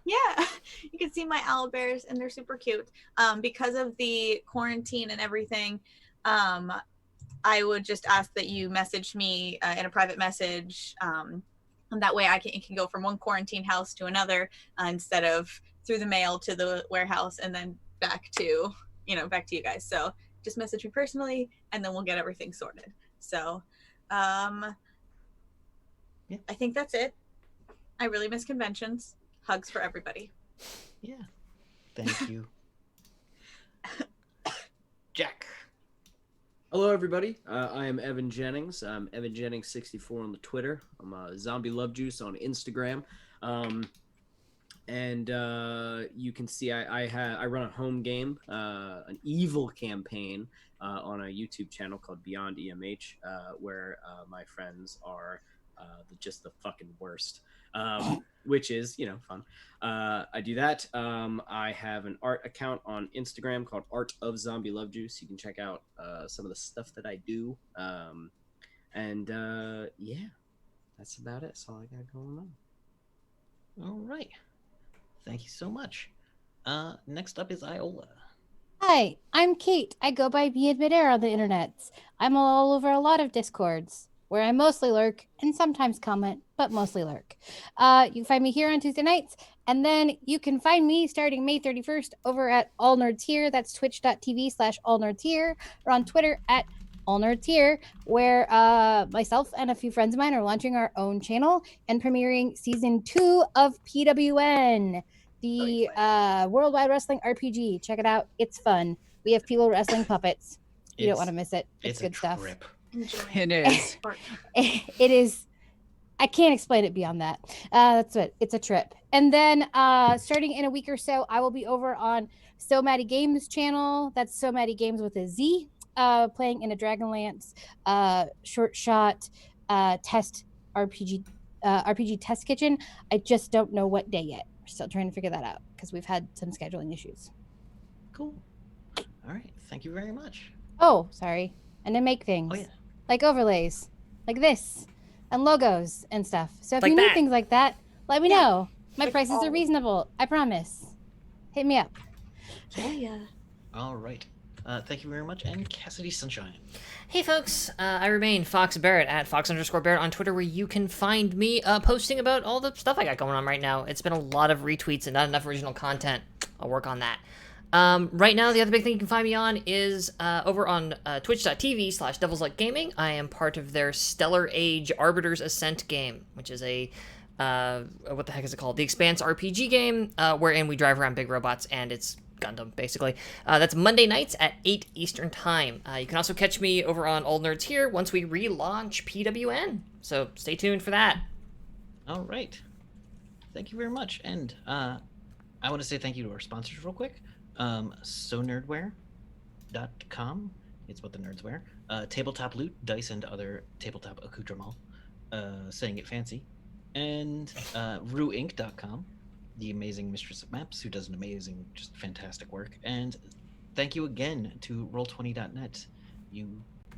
Yeah, you can see my owlbears and they're super cute. Because of the quarantine and everything, I would just ask that you message me in a private message. And that way it can go from one quarantine house to another instead of through the mail to the warehouse and then back to you guys. So just message me personally and then we'll get everything sorted. So yeah. I think that's it. I really miss conventions. Hugs for everybody. Yeah. Thank you. Jack. Hello, everybody. I am Evan Jennings. I'm Evan Jennings 64 on the Twitter. I'm Zombie Love Juice on Instagram. And you can see I run a home game, an evil campaign on a YouTube channel called Beyond EMH, where my friends are just the fucking worst. Which is, fun. I do that. I have an art account on Instagram called Art of Zombie Love Juice. You can check out some of the stuff that I do. Yeah, that's about it. That's all I got going on. All right. Thank you so much. Next up is Iola. Hi, I'm Kate. I go by Be Midair on the internets. I'm all over a lot of Discords, where I mostly lurk and sometimes comment, but mostly lurk. You can find me here on Tuesday nights, and then you can find me starting May 31st over at All Nerds Here. That's twitch.tv/All Nerds Here, or on Twitter at All Nerds Here, where myself and a few friends of mine are launching our own channel and premiering season 2 of PWN, the Worldwide Wrestling RPG. Check it out. It's fun. We have people wrestling puppets. You don't want to miss it. It's good a stuff. trip. Enjoy. It is. It is. I can't explain it beyond that. That's it. It's a trip. And then starting in a week or so, I will be over on So Maddie Games channel. That's So Maddie Games with a Z, playing in a Dragonlance short shot test RPG test kitchen. I just don't know what day yet. We're still trying to figure that out because we've had some scheduling issues. Cool. All right. Thank you very much. Oh, sorry. And to make things. Oh yeah. Like overlays. Like this. And logos and stuff. So if Like you need that. things like that, let me Yeah. know. My Like prices all- are reasonable. I promise. Hit me up. Yeah. All right. Thank you very much. And Cassidy Sunshine. Hey folks, I remain Fox Barrett at Fox_Barrett on Twitter, where you can find me posting about all the stuff I got going on right now. It's been a lot of retweets and not enough original content. I'll work on that. Right now, the other big thing you can find me on is over on twitch.tv/DevilsLikeGaming. I am part of their Stellar Age Arbiter's Ascent game, which is a what the heck is it called? The Expanse RPG game, wherein we drive around big robots, and it's Gundam, basically. That's Monday nights at 8 Eastern Time. You can also catch me over on Old Nerds Here once we relaunch PWN. So stay tuned for that. All right. Thank you very much. And I want to say thank you to our sponsors real quick. SoNerdwear.com. It's what the nerds wear. Tabletop Loot, dice, and other tabletop accoutrements. Saying it fancy. And RueInc.com, the amazing mistress of maps, who does an amazing, just fantastic work. And thank you again to Roll20.net.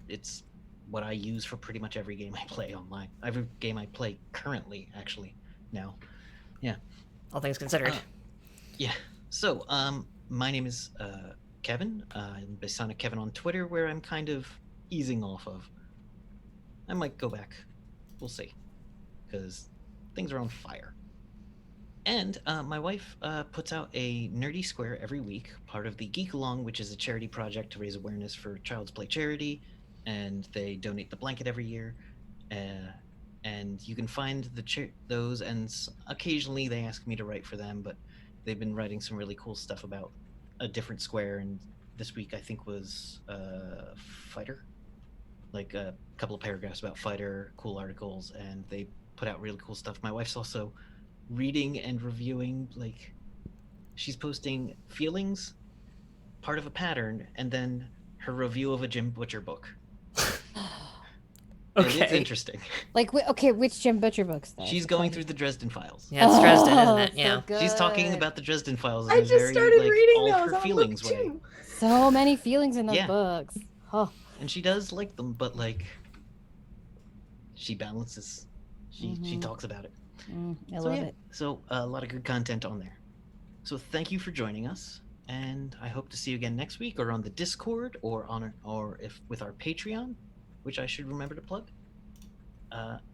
It's what I use for pretty much every game I play online. Every game I play currently, actually, now. Yeah. All things considered. Yeah. So, my name is Kevin. I'm Basonic Kevin on Twitter, where I'm kind of easing off of. I might go back. We'll see. Because things are on fire. And my wife puts out a Nerdy Square every week, part of the Geek Along, which is a charity project to raise awareness for Child's Play charity. And they donate the blanket every year. And you can find those, and occasionally they ask me to write for them, but they've been writing some really cool stuff about a different square. And this week, I think, was Fighter. Like a couple of paragraphs about Fighter, cool articles, and they put out really cool stuff. My wife's also reading and reviewing, like, she's posting feelings, part of a pattern, and then her review of a Jim Butcher book. And it's Okay. interesting. Like, okay, which Jim Butcher books, though? She's going through the Dresden Files. Yeah, it's Dresden, isn't it? so Yeah. She's talking good. about the Dresden Files in I a just very, started like, reading all those. her I'm feelings like, way. too. So many feelings in those Yeah. books. Oh. And she does like them, but, like, she balances. She Mhm. talks about it. I So, love yeah. it. So a lot of good content on there. So thank you for joining us, and I hope to see you again next week, or on the Discord, or if with our Patreon, which I should remember to plug.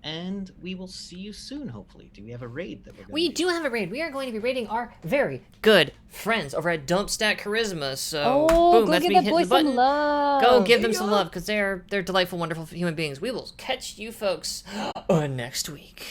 And we will see you soon, hopefully. Do we have a raid that we're going We to do have a raid. We are going to be raiding our very good friends over at Don't Stack Charisma. So, Oh, boom, go that's give me that hitting boy the button. some love. Go give them Yeah. some love, because they're delightful, wonderful human beings. We will catch you folks next week.